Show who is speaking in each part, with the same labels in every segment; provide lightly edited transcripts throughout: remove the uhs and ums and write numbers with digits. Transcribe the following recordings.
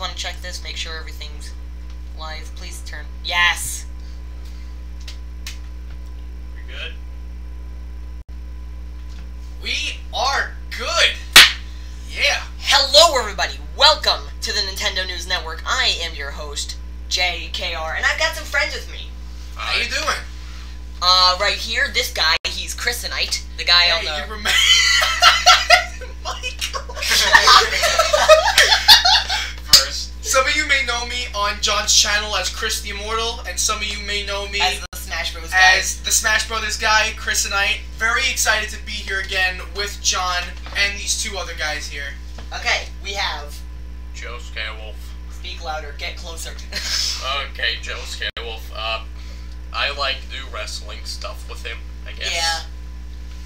Speaker 1: want to check this, make sure everything's live. Please turn. Yes!
Speaker 2: We good?
Speaker 3: We are good! Yeah!
Speaker 1: Hello, everybody! Welcome to the Nintendo News Network. I am your host, JKR, and I've got some friends with me.
Speaker 3: How you doing?
Speaker 1: Right here, this guy, he's Christinite, the guy on the...
Speaker 3: you remember... Michael!
Speaker 2: First.
Speaker 3: Some of you may know me on John's channel as Chris the Immortal, and some of you may know me
Speaker 1: as the Smash Bros. Guy.
Speaker 3: As the Smash Brothers guy, Christinite. Very excited to be here again with John and these two other guys here.
Speaker 1: Okay, we have...
Speaker 2: Joeyscalewolf.
Speaker 1: Speak louder, get closer.
Speaker 2: Okay, Joeyscalewolf. I like to do wrestling stuff with him, I guess.
Speaker 1: Yeah.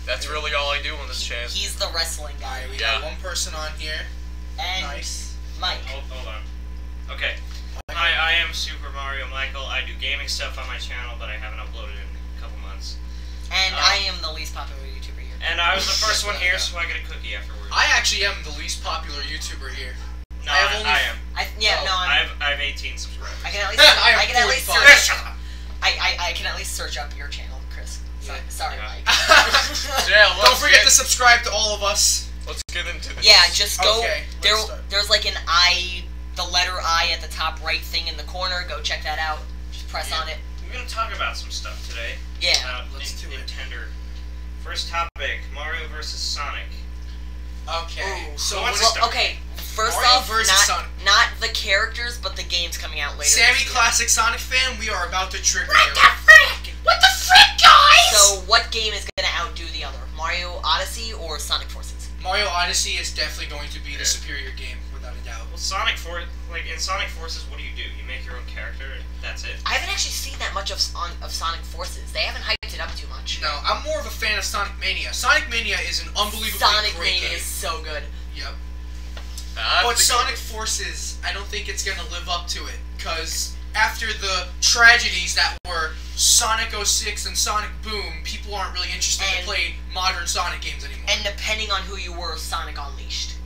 Speaker 2: That's really all I do on this channel.
Speaker 1: He's the wrestling guy.
Speaker 3: Alright, we got one person on here.
Speaker 1: And
Speaker 3: Nice.
Speaker 1: Mike.
Speaker 4: Hold on. Okay. Hi, I am SuperMarioMichael. I do gaming stuff on my channel, but I haven't uploaded in a couple months.
Speaker 1: And I am the least popular YouTuber here.
Speaker 4: And I was the first one here, so I get a cookie afterwards.
Speaker 3: I actually am the least popular YouTuber here.
Speaker 4: No,
Speaker 3: I have only...
Speaker 4: I am. I have 18 subscribers.
Speaker 1: I can at least. I can at least search.
Speaker 4: Shut up.
Speaker 1: I can at least search up your channel, Chris. Sorry,
Speaker 4: Yeah.
Speaker 1: Mike.
Speaker 2: Yeah,
Speaker 3: Don't forget to subscribe to all of us.
Speaker 2: Let's get into this.
Speaker 1: Yeah, just go.
Speaker 3: Okay,
Speaker 1: There's like an I, the letter I at the top right thing in the corner. Go check that out. Just press on it.
Speaker 4: We're going to talk about some stuff today.
Speaker 1: Yeah.
Speaker 3: Let's do it.
Speaker 4: Nintendo. First topic, Mario vs. Sonic.
Speaker 3: Okay.
Speaker 4: Ooh,
Speaker 3: So
Speaker 4: what's
Speaker 3: what's
Speaker 4: the-
Speaker 1: Okay. First
Speaker 3: Mario
Speaker 1: off,
Speaker 3: versus Sonic.
Speaker 1: not the characters, but the games coming out later.
Speaker 3: Sammy,
Speaker 1: this year.
Speaker 3: classic Sonic fan, we are about to trigger
Speaker 1: What
Speaker 3: you.
Speaker 1: the frick? What the frick, guys? So, what game is gonna outdo the other? Mario Odyssey or Sonic Forces?
Speaker 3: Mario Odyssey is definitely going to be the superior game, without a doubt.
Speaker 4: Well, in Sonic Forces, what do? You make your own character, and that's it.
Speaker 1: I haven't actually seen that much of Sonic Forces. They haven't hyped it up too much.
Speaker 3: No, I'm more of a fan of Sonic Mania. Sonic Mania is an unbelievably
Speaker 1: Sonic
Speaker 3: great
Speaker 1: Mania
Speaker 3: game.
Speaker 1: is so good.
Speaker 3: Yep. But Sonic Forces, I don't think it's going to live up to it, because after the tragedies that were Sonic 06 and Sonic Boom, people aren't really interested to play modern Sonic games anymore.
Speaker 1: And depending on who you were, Sonic Unleashed.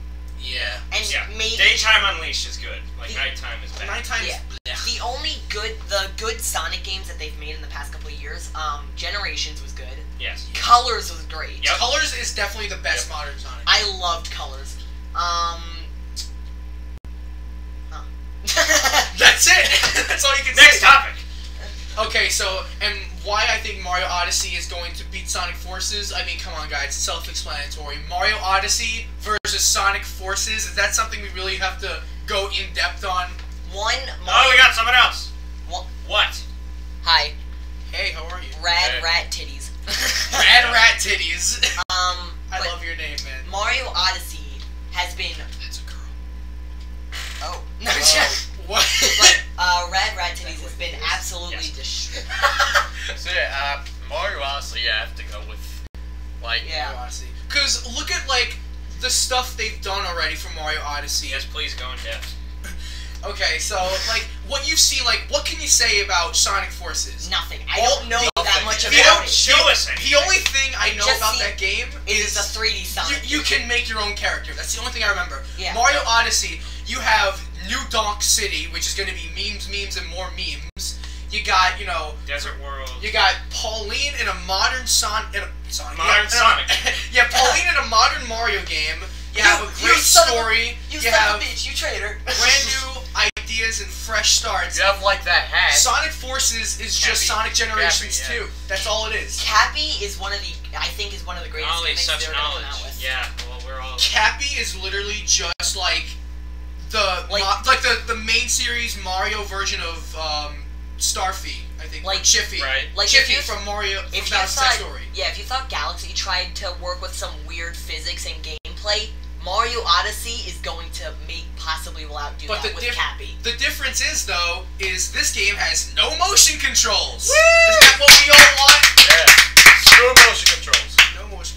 Speaker 3: Yeah.
Speaker 1: And
Speaker 4: Yeah.
Speaker 1: maybe
Speaker 4: Daytime Unleashed is good. Like, nighttime is bad.
Speaker 3: Nighttime
Speaker 1: yeah. The only good Sonic games that they've made in the past couple of years, Generations was good.
Speaker 4: Yes.
Speaker 1: Colors was great.
Speaker 4: Yep.
Speaker 3: Colors is definitely the best modern Sonic.
Speaker 1: I loved Colors.
Speaker 3: That's it! That's all you can
Speaker 4: Next
Speaker 3: say.
Speaker 4: topic!
Speaker 3: Okay, so, and why I think Mario Odyssey is going to beat Sonic Forces, I mean, come on guys, it's self-explanatory. Mario Odyssey versus Sonic Forces, is that something we really have to go in-depth on?
Speaker 4: Oh, we got someone else! What?
Speaker 1: Hi.
Speaker 3: Hey, how are you?
Speaker 1: Rad Rat Titties.
Speaker 3: Rad Rat Titties.
Speaker 1: I
Speaker 3: love your name, man.
Speaker 1: Mario Odyssey has been...
Speaker 3: That's a girl.
Speaker 1: Oh. No,
Speaker 3: What?
Speaker 1: But, Rad Rat Titties has been absolutely destroyed.
Speaker 2: So, Mario Odyssey, I have to go with, like...
Speaker 1: Yeah.
Speaker 3: Mario Odyssey. Because look at, like, the stuff they've done already for Mario Odyssey.
Speaker 4: Yes, please go in depth.
Speaker 3: Okay, so, like, what you see, like, what can you say about Sonic Forces?
Speaker 1: Nothing. I don't know that much
Speaker 3: If
Speaker 1: about
Speaker 3: you don't
Speaker 1: it.
Speaker 4: Show us anything.
Speaker 3: The only thing I know
Speaker 1: just
Speaker 3: about
Speaker 1: see-
Speaker 3: that game
Speaker 1: Is a 3D Sonic.
Speaker 3: you can make your own character. That's the only thing I remember.
Speaker 1: Yeah.
Speaker 3: Mario Odyssey, you have New Donk City, which is going to be memes, and more memes. You got, you know...
Speaker 4: Desert World.
Speaker 3: You got Pauline in a modern Sonic...
Speaker 4: Modern Sonic.
Speaker 3: Yeah, Pauline in a modern Mario game. You have a great story.
Speaker 1: You
Speaker 3: You
Speaker 1: son of
Speaker 3: have
Speaker 1: a bitch, you traitor.
Speaker 3: brand new ideas and fresh starts.
Speaker 2: You have, like, that hat.
Speaker 3: Sonic Forces is just Sonic Generations 2. That's all it is.
Speaker 1: Cappy is one of the, I think, is one of the greatest
Speaker 4: Ollie,
Speaker 1: gimmicks
Speaker 4: such
Speaker 1: they're gonna come
Speaker 4: knowledge.
Speaker 1: out with.
Speaker 4: Yeah, well, we're all...
Speaker 3: Cappy is literally just like the the main series Mario version of Starfy, I think.
Speaker 1: Like
Speaker 3: Chiffy.
Speaker 4: Right.
Speaker 1: Like
Speaker 3: Chiffy from Mario from Bowser's Story.
Speaker 1: Yeah, if you thought Galaxy tried to work with some weird physics and gameplay, Mario Odyssey is going to possibly will outdo
Speaker 3: But
Speaker 1: that with Cappy.
Speaker 3: The difference is though, is this game has no motion controls. Woo! Is that what we all want?
Speaker 2: Yeah. No motion controls.
Speaker 3: No motion.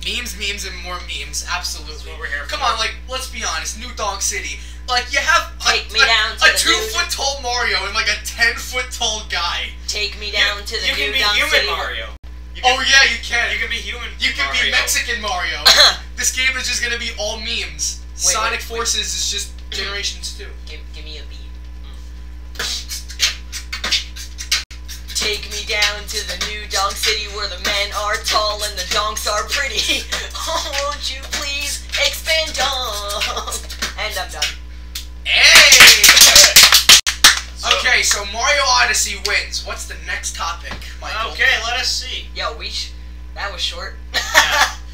Speaker 3: Memes, and more memes. Absolutely.
Speaker 4: That's what we're here
Speaker 3: Come
Speaker 4: for.
Speaker 3: on, like, let's be honest. New Donk City. Like, you have
Speaker 1: Take me down to
Speaker 3: a
Speaker 1: the
Speaker 3: 2-foot tall Mario and like a 10-foot tall guy.
Speaker 1: Take me down to the
Speaker 4: You can
Speaker 1: new
Speaker 4: be
Speaker 1: Dunk
Speaker 4: human
Speaker 1: City.
Speaker 4: Mario.
Speaker 3: Oh yeah, you can.
Speaker 4: You can be human.
Speaker 3: You can be
Speaker 4: Mario.
Speaker 3: Mexican Mario. This game is just gonna be all memes. Sonic Forces is just Generations 2.
Speaker 1: Give me a beat. Take me down to the new donk city where the men are tall and the donks are pretty. Oh, won't you please expand donk? And I'm done.
Speaker 3: Hey! Okay, so Mario Odyssey wins. What's the next topic, Michael?
Speaker 4: Okay, let us see.
Speaker 1: Yo, that was short.
Speaker 4: Yeah.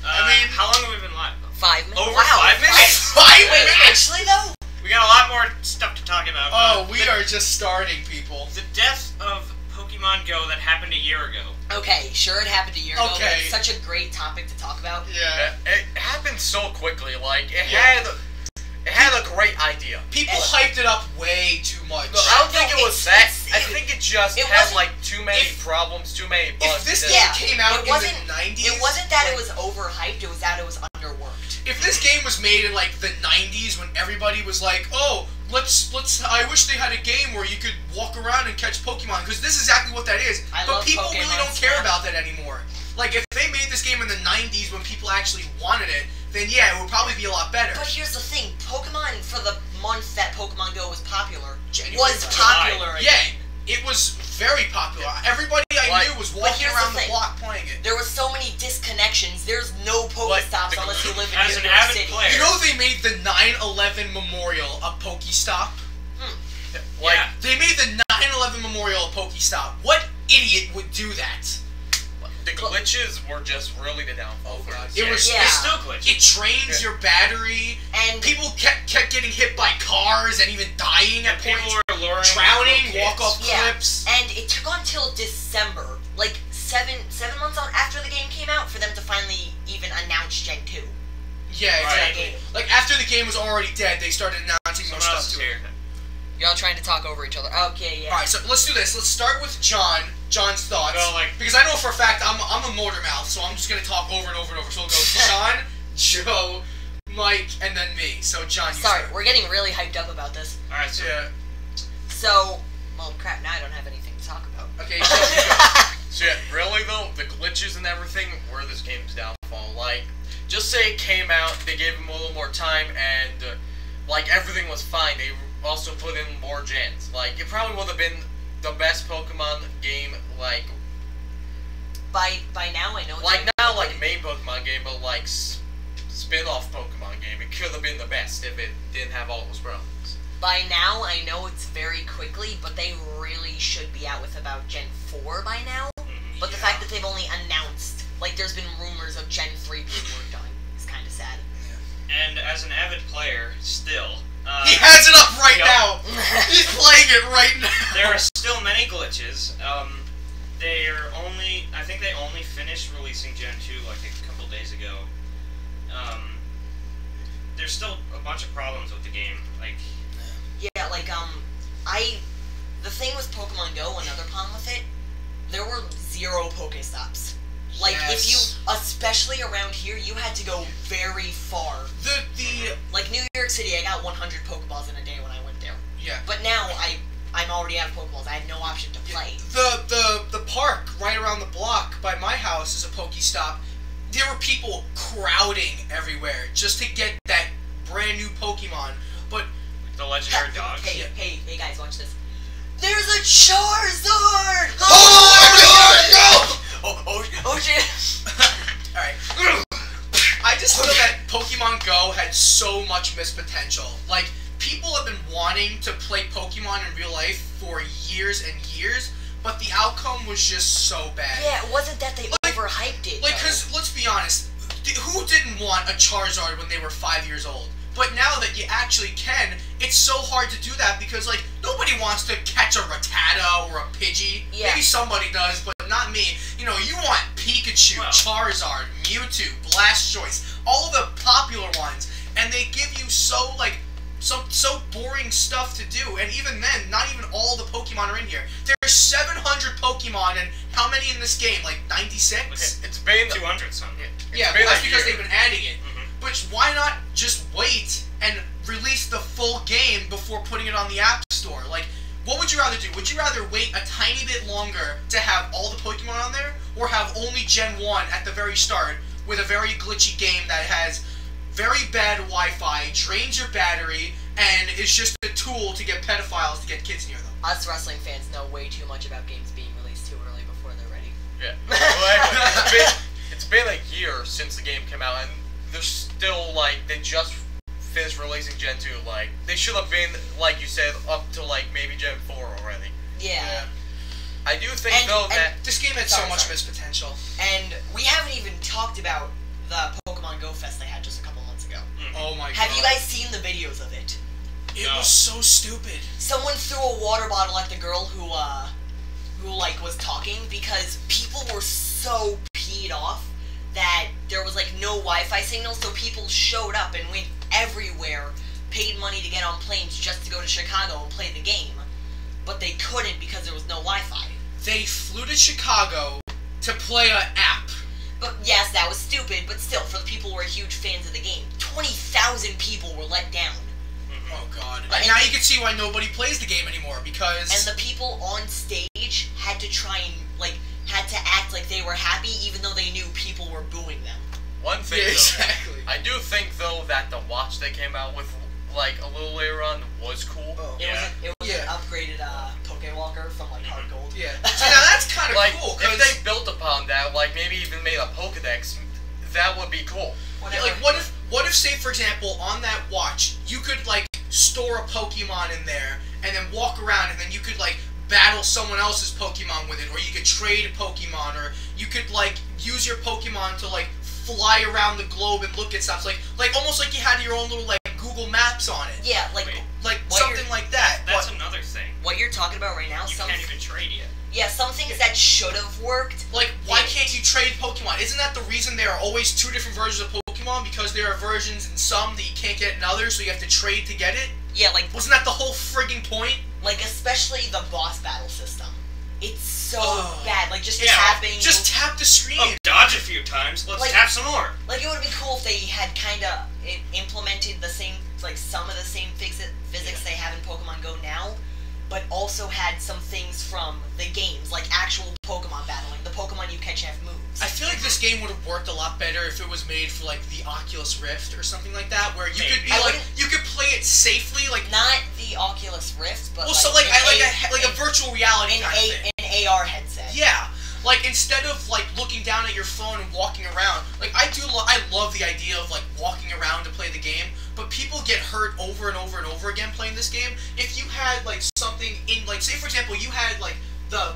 Speaker 3: I mean,
Speaker 4: how long have we been live?
Speaker 1: 5 minutes.
Speaker 4: Over
Speaker 1: wow,
Speaker 4: 5 minutes?
Speaker 3: 5 minutes?
Speaker 1: Actually, though.
Speaker 4: We got a lot more stuff to talk about.
Speaker 3: Oh, we are just starting, people.
Speaker 4: The death of Pokemon Go that happened a year ago.
Speaker 1: Okay, sure, it happened a year ago.
Speaker 3: Okay.
Speaker 1: But it's such a great topic to talk about.
Speaker 3: Yeah.
Speaker 2: It happened so quickly. Like it had a great idea.
Speaker 3: People hyped it up way too much.
Speaker 2: Look, I don't think it was that. I
Speaker 1: it-
Speaker 2: think it just
Speaker 1: it
Speaker 2: had
Speaker 1: wasn't-
Speaker 2: like too many problems, too many bugs.
Speaker 3: If this
Speaker 2: that-
Speaker 3: game came out
Speaker 1: it
Speaker 3: in
Speaker 1: wasn't-
Speaker 3: the 90s...
Speaker 1: It wasn't that it was overhyped, it was that it was underworked.
Speaker 3: If this game was made in like the 90s when everybody was like, oh, let's I wish they had a game where you could walk around and catch Pokemon, because this is exactly what that is.
Speaker 1: I
Speaker 3: But
Speaker 1: love
Speaker 3: people
Speaker 1: Pokemon
Speaker 3: really don't care
Speaker 1: Snap.
Speaker 3: about that anymore. Like, if they made this game in the 90s when people actually wanted it, then yeah, it would probably be a lot better.
Speaker 1: But here's the thing, Pokemon, for the month that Pokemon Go was popular,
Speaker 3: January,
Speaker 1: was popular.
Speaker 3: Yeah, it was very popular. Everybody I knew was walking
Speaker 1: here's
Speaker 3: around
Speaker 1: the
Speaker 3: the
Speaker 1: thing.
Speaker 3: block playing it.
Speaker 1: There were so many disconnections, there's no Pokestops unless you live in
Speaker 4: As
Speaker 1: New
Speaker 4: an
Speaker 1: York
Speaker 4: avid
Speaker 1: City.
Speaker 4: player.
Speaker 3: You know they made the 9/11 Memorial a Pokestop?
Speaker 2: Like,
Speaker 4: Yeah.
Speaker 3: They made the 9/11 Memorial a Pokestop. What idiot would do that?
Speaker 2: the glitches were just really the downfall for
Speaker 3: God.
Speaker 2: us.
Speaker 3: It was-
Speaker 1: Yeah.
Speaker 4: It's still glitchy.
Speaker 3: It drains your battery.
Speaker 1: And
Speaker 3: People kept getting hit by cars and even dying at
Speaker 4: People
Speaker 3: points.
Speaker 4: were luring
Speaker 3: Drowning,
Speaker 4: little
Speaker 3: walk off
Speaker 4: kids.
Speaker 1: Yeah.
Speaker 3: cliffs.
Speaker 1: and it took until December, like seven months on after the game came out, for them to finally even announce Gen 2.
Speaker 3: Yeah,
Speaker 4: Right.
Speaker 3: exactly. Like, after the game was already dead, they started announcing more
Speaker 4: Someone else
Speaker 3: stuff
Speaker 4: is
Speaker 3: to it.
Speaker 4: here.
Speaker 1: Y'all trying to talk over each other. Okay, yeah.
Speaker 3: Alright, so let's do this. Let's start with John's thoughts.
Speaker 4: Well, like-
Speaker 3: because I know for a fact I'm a motor mouth, so I'm just going to talk over and over and over. So we'll go Sean, Joe, Mike, and then me. So, John, you
Speaker 1: Sorry,
Speaker 3: start.
Speaker 1: we're getting really hyped up about this.
Speaker 4: Alright, so
Speaker 3: Yeah.
Speaker 1: So, well, crap, now I don't have anything to talk about.
Speaker 3: Okay, Joe, you go.
Speaker 2: So yeah, really though, the glitches and everything were this game's downfall. Like, just say it came out, they gave him a little more time, and like everything was fine. They also put in more gens. Like, it probably would have been the best Pokemon game. Like
Speaker 1: By now, I know. It's
Speaker 2: like not like main Pokemon game, but like spin-off Pokemon game. It could have been the best if it didn't have all those problems.
Speaker 1: By now, I know it's very quickly, but they really should be out with about Gen 4 by now. But the fact that they've only announced, like, there's been rumors of Gen 3 being worked on is kind of sad.
Speaker 4: and as an avid player, still,
Speaker 3: He has it up right
Speaker 4: Yep.
Speaker 3: now. He's playing it right now.
Speaker 4: there are still many glitches. I think they only finished releasing Gen 2 like a couple days ago. There's still a bunch of problems with the game. Like,
Speaker 1: Yeah, like, the thing with Pokemon Go, another problem with it, there were 0 Pokestops. Like, if you,
Speaker 3: Yes.
Speaker 1: especially around here, you had to go very far.
Speaker 3: The
Speaker 1: Like, New York City, I got 100 Pokeballs in a day when I went there.
Speaker 3: yeah.
Speaker 1: But now, I'm already out of Pokeballs. I have no option to play.
Speaker 3: The park right around the block by my house is a Pokestop. There were people crowding everywhere just to get that brand new Pokemon. But
Speaker 4: the legendary dogs.
Speaker 1: Hey, guys, watch this. There's a Charizard! Oh shit!
Speaker 3: Alright. I just feel that Pokemon Go had so much missed potential. Like, people have been wanting to play Pokemon in real life for years and years, but the outcome was just so bad.
Speaker 1: Yeah, it wasn't that they overhyped it.
Speaker 3: Like,
Speaker 1: though.
Speaker 3: because, let's be honest, who didn't want a Charizard when they were 5 years old? But now that you actually can, it's so hard to do that because, like, nobody wants to catch a Rattata or a Pidgey.
Speaker 1: Yeah.
Speaker 3: Maybe somebody does, but not me. You know, you want Pikachu,
Speaker 4: Well.
Speaker 3: Charizard, Mewtwo, Blastoise, all the popular ones, and they give you so, like, so boring stuff to do, and even then, not even all the Pokemon are in here. There's 700 Pokemon, and how many in this game? Like, 96?
Speaker 2: It's been
Speaker 4: 200 something.
Speaker 3: Yeah,
Speaker 2: been
Speaker 3: well, that's
Speaker 2: a
Speaker 3: because
Speaker 2: year.
Speaker 3: they've been adding it.
Speaker 4: Mhm.
Speaker 3: But why not just wait and release the full game before putting it on the App Store? Like, what would you rather do? Would you rather wait a tiny bit longer to have all the Pokemon on there, or have only Gen 1 at the very start with a very glitchy game that has very bad Wi-Fi, drains your battery, and is just a tool to get pedophiles to get kids near them.
Speaker 1: Us wrestling fans know way too much about games being released too early before they're ready.
Speaker 2: Yeah. Well, anyway, it's been a year since the game came out, and they're still, like, they just finished releasing Gen 2. Like, they should have been, like you said, up to, like, maybe Gen 4 already.
Speaker 1: Yeah.
Speaker 2: I do think, though, that...
Speaker 3: This game had so much missed potential.
Speaker 1: And we haven't even talked about the Pokemon Go Fest they had just a couple months ago.
Speaker 3: Oh my god.
Speaker 1: Have you guys seen the videos of it?
Speaker 3: It was so stupid.
Speaker 1: Someone threw a water bottle at the girl who like, was talking because people were so peed off that there was, like, no Wi-Fi signal, so people showed up and went everywhere, paid money to get on planes just to go to Chicago and play the game. But they couldn't because there was no Wi-Fi.
Speaker 3: They flew to Chicago to play an app.
Speaker 1: But yes, that was stupid, but still, for the people who are huge fans of the game, 20,000 people were let down.
Speaker 3: Oh god. And now you can see why nobody plays the game anymore, because...
Speaker 1: And the people on stage had to try and, like, had to act like they were happy even though they knew people were booing them.
Speaker 2: One thing,
Speaker 3: Yeah,
Speaker 2: though,
Speaker 3: exactly.
Speaker 2: I do think, though, that the watch they came out with, like, a little later on was cool.
Speaker 3: Oh.
Speaker 1: It was an upgraded Pokewalker from, like, Hard Gold.
Speaker 3: Yeah. So now that's kind of
Speaker 2: Like,
Speaker 3: cool,
Speaker 2: if
Speaker 3: because...
Speaker 2: they built upon that, like, maybe even made a Pokedex, that would be cool.
Speaker 3: Yeah, like, what if, say, for example, on that watch, you could, like, store a Pokemon in there, and then walk around, and then you could, like, battle someone else's Pokemon with it, or you could trade Pokemon, or you could, like, use your Pokemon to, like, fly around the globe and look at stuff, like almost like you had your own little, like, Google Maps on it.
Speaker 1: Yeah, like
Speaker 3: something like that.
Speaker 4: That's another thing.
Speaker 1: What you're talking about right now,
Speaker 4: You can't even trade yet.
Speaker 1: Yeah, some things that should have worked.
Speaker 3: Like, why can't you trade Pokemon? Isn't that the reason there are always two different versions of Pokemon? Because there are versions in some that you can't get in others, so you have to trade to get it?
Speaker 1: Yeah, like...
Speaker 3: Wasn't that the whole frigging point?
Speaker 1: Like, especially the boss battle system. It's so bad. Like, just tapping...
Speaker 3: Just tap the screen.
Speaker 4: Oh, dodge a few times. Let's
Speaker 1: Like-
Speaker 4: tap some more.
Speaker 1: Like, it would have been cool if they had kind of implemented the same, like, some of the same physics they have in Pokemon Go now, but also had some things from the games, like actual Pokemon battling. The Pokemon you catch have moves.
Speaker 3: I feel like this game would have worked a lot better if it was made for, like, the Oculus Rift or something like that, where you could be, like, you could play it safely, like...
Speaker 1: Not the Oculus Rift, but,
Speaker 3: Well, so, like, a virtual reality kind of thing.
Speaker 1: An AR headset.
Speaker 3: Yeah. Like, instead of, like, looking down at your phone and walking around, like, I love the idea of, like, walking around to play the game, but people get hurt over and over and over again playing this game. If you had, like, something in, like, say, for example, you had, like, the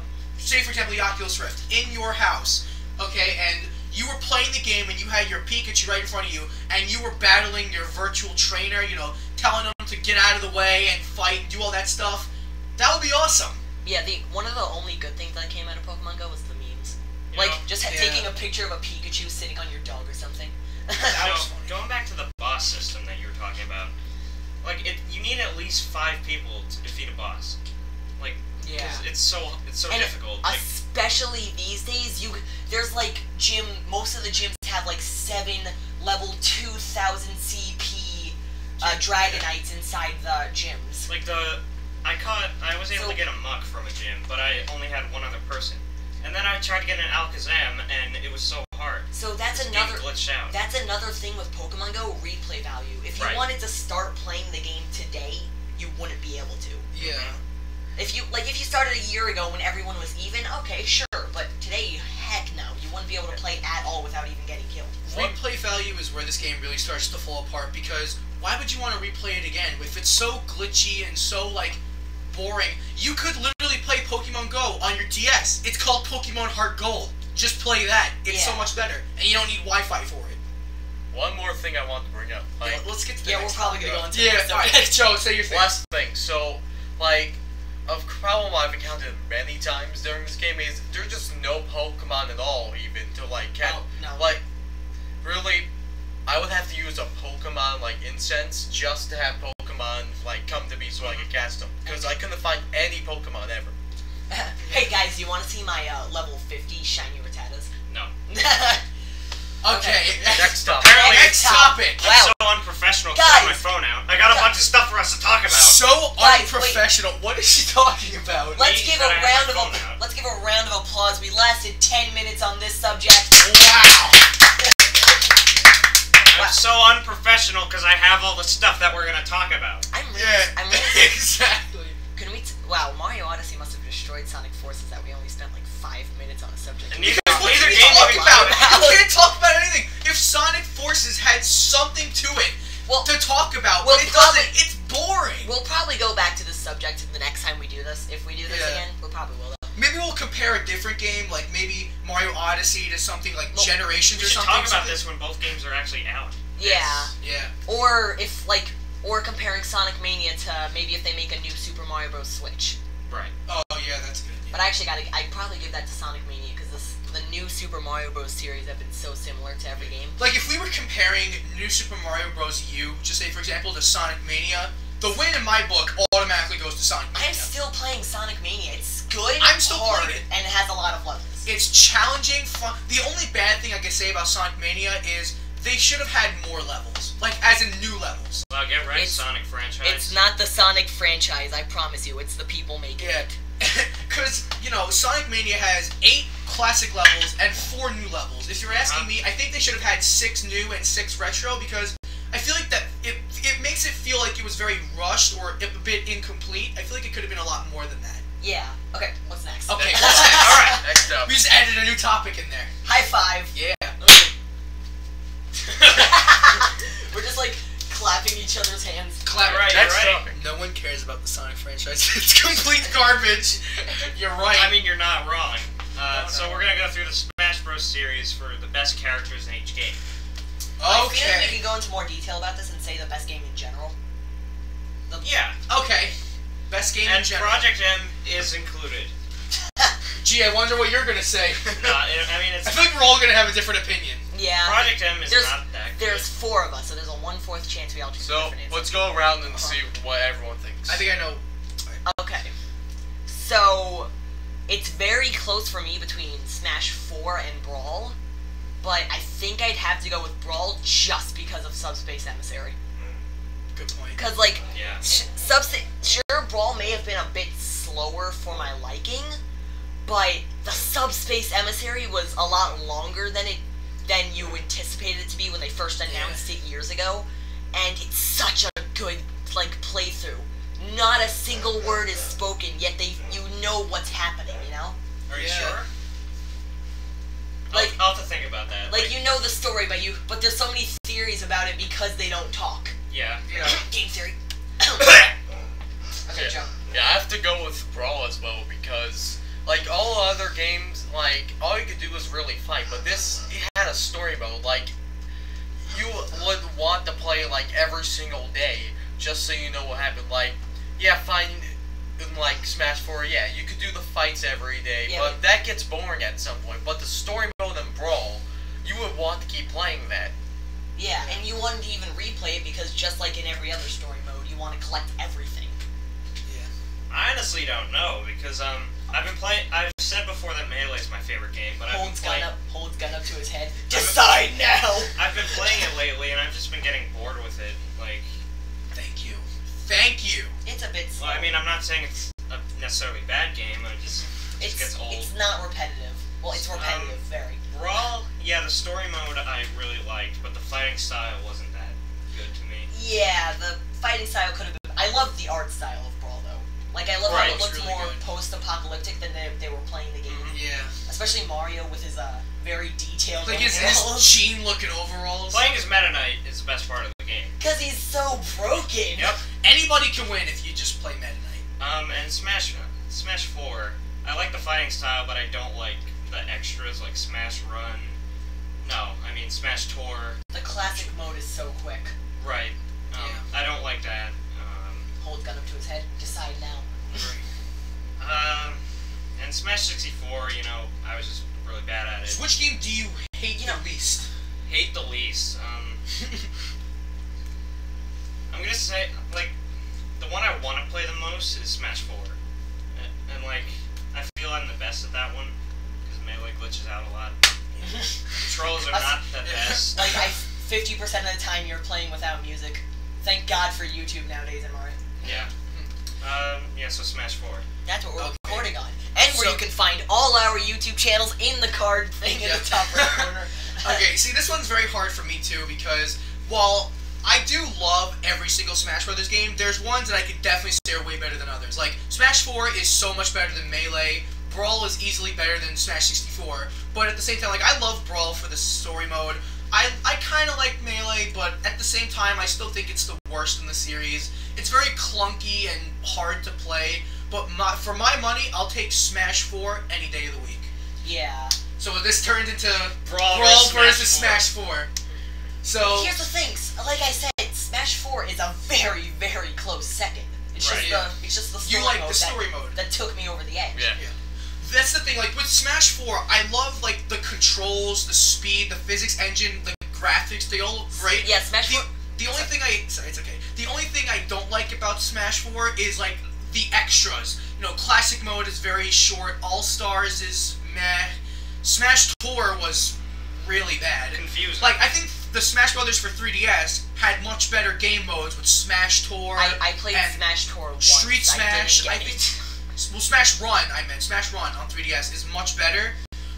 Speaker 3: Oculus Rift in your house, okay, and you were playing the game and you had your Pikachu right in front of you, and you were battling your virtual trainer, you know, telling them to get out of the way and fight and do all that stuff, that would be awesome.
Speaker 1: Yeah, one of the only good things that came out of Pokemon Go was the memes.
Speaker 4: You
Speaker 1: like,
Speaker 4: know,
Speaker 1: just taking a picture of a Pikachu sitting on your dog or something.
Speaker 3: That was funny.
Speaker 4: Going back to the boss system that you were talking about, like, you need at least 5 people to defeat a boss. Like,
Speaker 1: Yeah.
Speaker 4: it's so difficult. Like,
Speaker 1: especially these days, there's like most of the gyms have like 7 level 2000 CP Dragonites inside the gyms.
Speaker 4: like I was able to get a muck from a gym, but I only had one other person. And then I tried to get an Alakazam, and it was so hard.
Speaker 1: So that's
Speaker 4: This
Speaker 1: another
Speaker 4: game glitched out.
Speaker 1: That's another thing with Pokemon Go, replay value. If you
Speaker 4: Right.
Speaker 1: wanted to start playing the game today, you wouldn't be able to.
Speaker 3: Yeah.
Speaker 1: If you started a year ago when everyone was even, okay, sure, but today, heck no, you wouldn't be able to play at all without even getting killed.
Speaker 3: Replay value is where this game really starts to fall apart, because why would you want to replay it again? If it's so glitchy and so, like, boring, you could literally play Pokemon Go on your DS. It's called Pokemon Heart Gold. Just play that. It's so much better. And you don't need Wi-Fi for it.
Speaker 2: One more thing I want to bring up. Like,
Speaker 3: Yeah, let's get to the
Speaker 1: Yeah,
Speaker 3: next
Speaker 1: we're probably
Speaker 3: topic.
Speaker 1: gonna go into the next
Speaker 3: alright,
Speaker 1: subject.
Speaker 3: Joe, say your thing.
Speaker 2: last thing. So, like, a problem I've encountered many times during this game is there's just no Pokemon at all, even to, like,
Speaker 1: No.
Speaker 2: like, really, I would have to use a Pokemon, like, incense just to have Pokemon, like, come to me so I could cast them. Because I couldn't find any Pokemon ever.
Speaker 1: Hey guys, you want to see my level 50 shiny Rattatas?
Speaker 4: No.
Speaker 3: Okay,
Speaker 2: Next topic.
Speaker 4: Apparently
Speaker 3: next topic.
Speaker 1: Wow.
Speaker 4: I'm so unprofessional. Got my
Speaker 1: Guys.
Speaker 4: phone out. I got a bunch of stuff for us to talk about.
Speaker 3: So
Speaker 1: Guys,
Speaker 3: unprofessional. What is she talking about?
Speaker 1: Let's
Speaker 4: Me,
Speaker 1: give
Speaker 4: that
Speaker 1: a
Speaker 4: I have my phone out.
Speaker 1: let's give a round of applause. We lasted 10 minutes on this subject.
Speaker 3: Wow.
Speaker 4: I'm so unprofessional because I have all the stuff that we're gonna talk about.
Speaker 1: I'm really
Speaker 3: exactly.
Speaker 1: Can we? Wow, Mario Odyssey must have destroyed Sonic Forces that we only spent like 5 minutes on a subject.
Speaker 4: And neither
Speaker 3: What can you
Speaker 4: game
Speaker 3: talk
Speaker 4: even
Speaker 3: about?
Speaker 4: talked
Speaker 3: You can't talk about anything. If Sonic Forces had something to it to talk about, but it doesn't, it's boring.
Speaker 1: We'll probably go back to this subject the next time we do this. If we do this again, we probably will.
Speaker 3: Maybe we'll compare a different game, like maybe Mario Odyssey to something like Generations
Speaker 4: We
Speaker 3: or
Speaker 4: should
Speaker 3: something.
Speaker 4: talk about this when both games are actually out.
Speaker 1: Yeah.
Speaker 3: Yeah.
Speaker 1: Or if like, or comparing Sonic Mania to maybe if they make a new Super Mario Bros. Switch.
Speaker 4: Right.
Speaker 3: Oh yeah, that's good. Yeah.
Speaker 1: But I'd probably give that to Sonic Mania because the new Super Mario Bros. Series have been so similar to every game.
Speaker 3: Like if we were comparing New Super Mario Bros. U, just say for example, to Sonic Mania, the win in my book automatically goes to Sonic Mania.
Speaker 1: I'm still playing Sonic Mania. It's good,
Speaker 3: I'm still
Speaker 1: hard,
Speaker 3: playing it.
Speaker 1: and it has a lot of levels.
Speaker 3: It's challenging, fun. The only bad thing I can say about Sonic Mania is they should have had more levels, like as in new levels.
Speaker 4: Well, get right, Sonic franchise.
Speaker 1: It's not the Sonic franchise, I promise you. It's the people making it.
Speaker 3: Because, you know, Sonic Mania has 8 classic levels and 4 new levels. If you're asking me, I think they should have had 6 new and 6 retro because I feel like that it makes it feel like it was very rushed or a bit incomplete. I feel like it could have been a lot more than that.
Speaker 1: Yeah. Okay, what's next?
Speaker 3: Okay, what's next?
Speaker 2: Alright, next up.
Speaker 3: We just added a new topic in there.
Speaker 1: High five.
Speaker 3: Yeah.
Speaker 1: We're just like clapping each other's hands.
Speaker 3: Clap.
Speaker 4: Right,
Speaker 3: Next
Speaker 4: right.
Speaker 3: topic. No one cares about the Sonic franchise. It's complete garbage. You're right.
Speaker 4: I mean, you're not wrong.
Speaker 3: No.
Speaker 4: So we're gonna go through the Smash Bros. Series for the best characters in each game.
Speaker 1: I feel like we
Speaker 3: Okay.
Speaker 1: could go into more detail about this and say the best game in general.
Speaker 4: Yeah.
Speaker 3: Okay. Best game in
Speaker 4: And
Speaker 3: general.
Speaker 4: Project M is included.
Speaker 3: Gee, I wonder what you're gonna say.
Speaker 4: I mean, it's
Speaker 3: I feel like we're all gonna have a different opinion.
Speaker 1: Yeah.
Speaker 4: Project M is
Speaker 1: There's-
Speaker 4: not that good.
Speaker 1: There's 4 of us, so there's a 1/4 chance we all choose a
Speaker 2: So,
Speaker 1: different answer.
Speaker 2: let's go around and see what everyone thinks.
Speaker 3: I think I know.
Speaker 1: Okay. So, it's very close for me between Smash 4 and Brawl, but I think I'd have to go with Brawl just because of Subspace Emissary.
Speaker 3: Good point.
Speaker 1: Because, like,
Speaker 4: Yeah.
Speaker 1: sure, Brawl may have been a bit slower for my liking, but the Subspace Emissary was a lot longer than you anticipated it to be when they first announced it years ago, and it's such a good, like, playthrough. Not a single word is spoken, yet you know what's happening, you know?
Speaker 4: Are you
Speaker 3: Yeah.
Speaker 4: sure?
Speaker 1: Like-
Speaker 4: I'll have to think about that.
Speaker 1: Like, you know the story, but there's so many theories about it because they don't talk.
Speaker 4: Yeah.
Speaker 3: Yeah.
Speaker 1: Game theory. Okay, Joe.
Speaker 2: Yeah, I have to go with Brawl as well because, like, all other games, like, all you could do was really fight, but this, it had a story mode, like, you would want to play, like, every single day, just so you know what happened, like, yeah, fine, in, like, Smash 4, yeah, you could do the fights every day,
Speaker 1: Yeah,
Speaker 2: but that gets boring at some point, but the story mode in Brawl, you would want to keep playing that.
Speaker 1: Yeah, and you wanted to even replay it because just like in every other story mode, you want to collect everything.
Speaker 4: I honestly don't know because I've been playing. I've said before that Melee is my favorite game, but
Speaker 1: Holds gun up to his head. Decide now.
Speaker 4: I've been playing it lately, and I've just been getting bored with it. Like,
Speaker 3: Thank you. Thank you.
Speaker 1: It's a bit slow.
Speaker 4: well, I mean, I'm not saying it's a necessarily bad game. It just gets old.
Speaker 1: It's not repetitive. Well, it's repetitive, very.
Speaker 4: Brawl, yeah, the story mode I really liked, but the fighting style wasn't that good to me.
Speaker 1: Yeah, the fighting style could have been. I love the art style of Brawl though. Like I love
Speaker 4: Right,
Speaker 1: how it
Speaker 3: it's
Speaker 1: looks
Speaker 3: really
Speaker 1: more
Speaker 3: good.
Speaker 1: post-apocalyptic than they were playing the game.
Speaker 3: Yeah.
Speaker 1: Especially Mario with his very detailed.
Speaker 3: Like his Gene-looking overalls.
Speaker 4: Playing as Meta Knight is the best part of the game.
Speaker 1: Because he's so broken.
Speaker 4: Yep.
Speaker 3: Anybody can win if you just play Meta Knight.
Speaker 4: And Smash 4, I like the fighting style, but I don't like the extras like Smash Run. No, I mean Smash Tour.
Speaker 1: The classic mode is so quick.
Speaker 4: Right.
Speaker 3: Yeah.
Speaker 4: I don't like that.
Speaker 1: Hold gun up to his head. Decide now.
Speaker 4: And Smash 64, you know, I was just really bad at it.
Speaker 3: So which game do you hate the least?
Speaker 4: Hate the least. I'm gonna say, like, the one I want to play the most is Smash 4. And like, I feel I'm the best at that one, because Melee glitches out a lot. Controls are not the best.
Speaker 1: Like 50% of the time you're playing without music. Thank God for YouTube nowadays, am I right?
Speaker 4: Yeah. Yeah, so Smash 4.
Speaker 1: That's what we're
Speaker 3: Okay.
Speaker 1: recording on. And where
Speaker 3: So-
Speaker 1: you can find all our YouTube channels in the card thing in
Speaker 3: Yeah.
Speaker 1: the top right corner.
Speaker 3: Okay, see, this one's very hard for me too because while I do love every single Smash Brothers game, there's ones that I could definitely say are way better than others. Like, Smash 4 is so much better than Melee. Brawl is easily better than Smash 64. But at the same time, like, I love Brawl for the story mode. I kind of like Melee, but at the same time, I still think it's the worst in the series. It's very clunky and hard to play. But for my money, I'll take Smash 4 any day of the week.
Speaker 1: Yeah.
Speaker 3: So this turned into
Speaker 4: Brawl
Speaker 3: versus Smash 4. So
Speaker 1: here's the thing. Like I said, Smash 4 is a very, very close second. It's just the story
Speaker 3: you like
Speaker 1: mode
Speaker 3: the story mode
Speaker 1: that took me over the edge.
Speaker 2: Yeah.
Speaker 3: That's the thing. Like with Smash 4, I love like the controls, the speed, the physics engine, the graphics. They all look great.
Speaker 1: Yeah, Smash 4.
Speaker 3: The only thing it's okay. The only thing I don't like about Smash 4 is like the extras. You know, classic mode is very short. All Stars is meh. Smash Tour was really bad.
Speaker 4: Confusing.
Speaker 3: Like I think the Smash Brothers for 3DS had much better game modes with Smash Tour.
Speaker 1: I played
Speaker 3: and
Speaker 1: Smash Tour once.
Speaker 3: Street Smash.
Speaker 1: I think.
Speaker 3: Well, Smash Run. I meant Smash Run on 3DS is much better.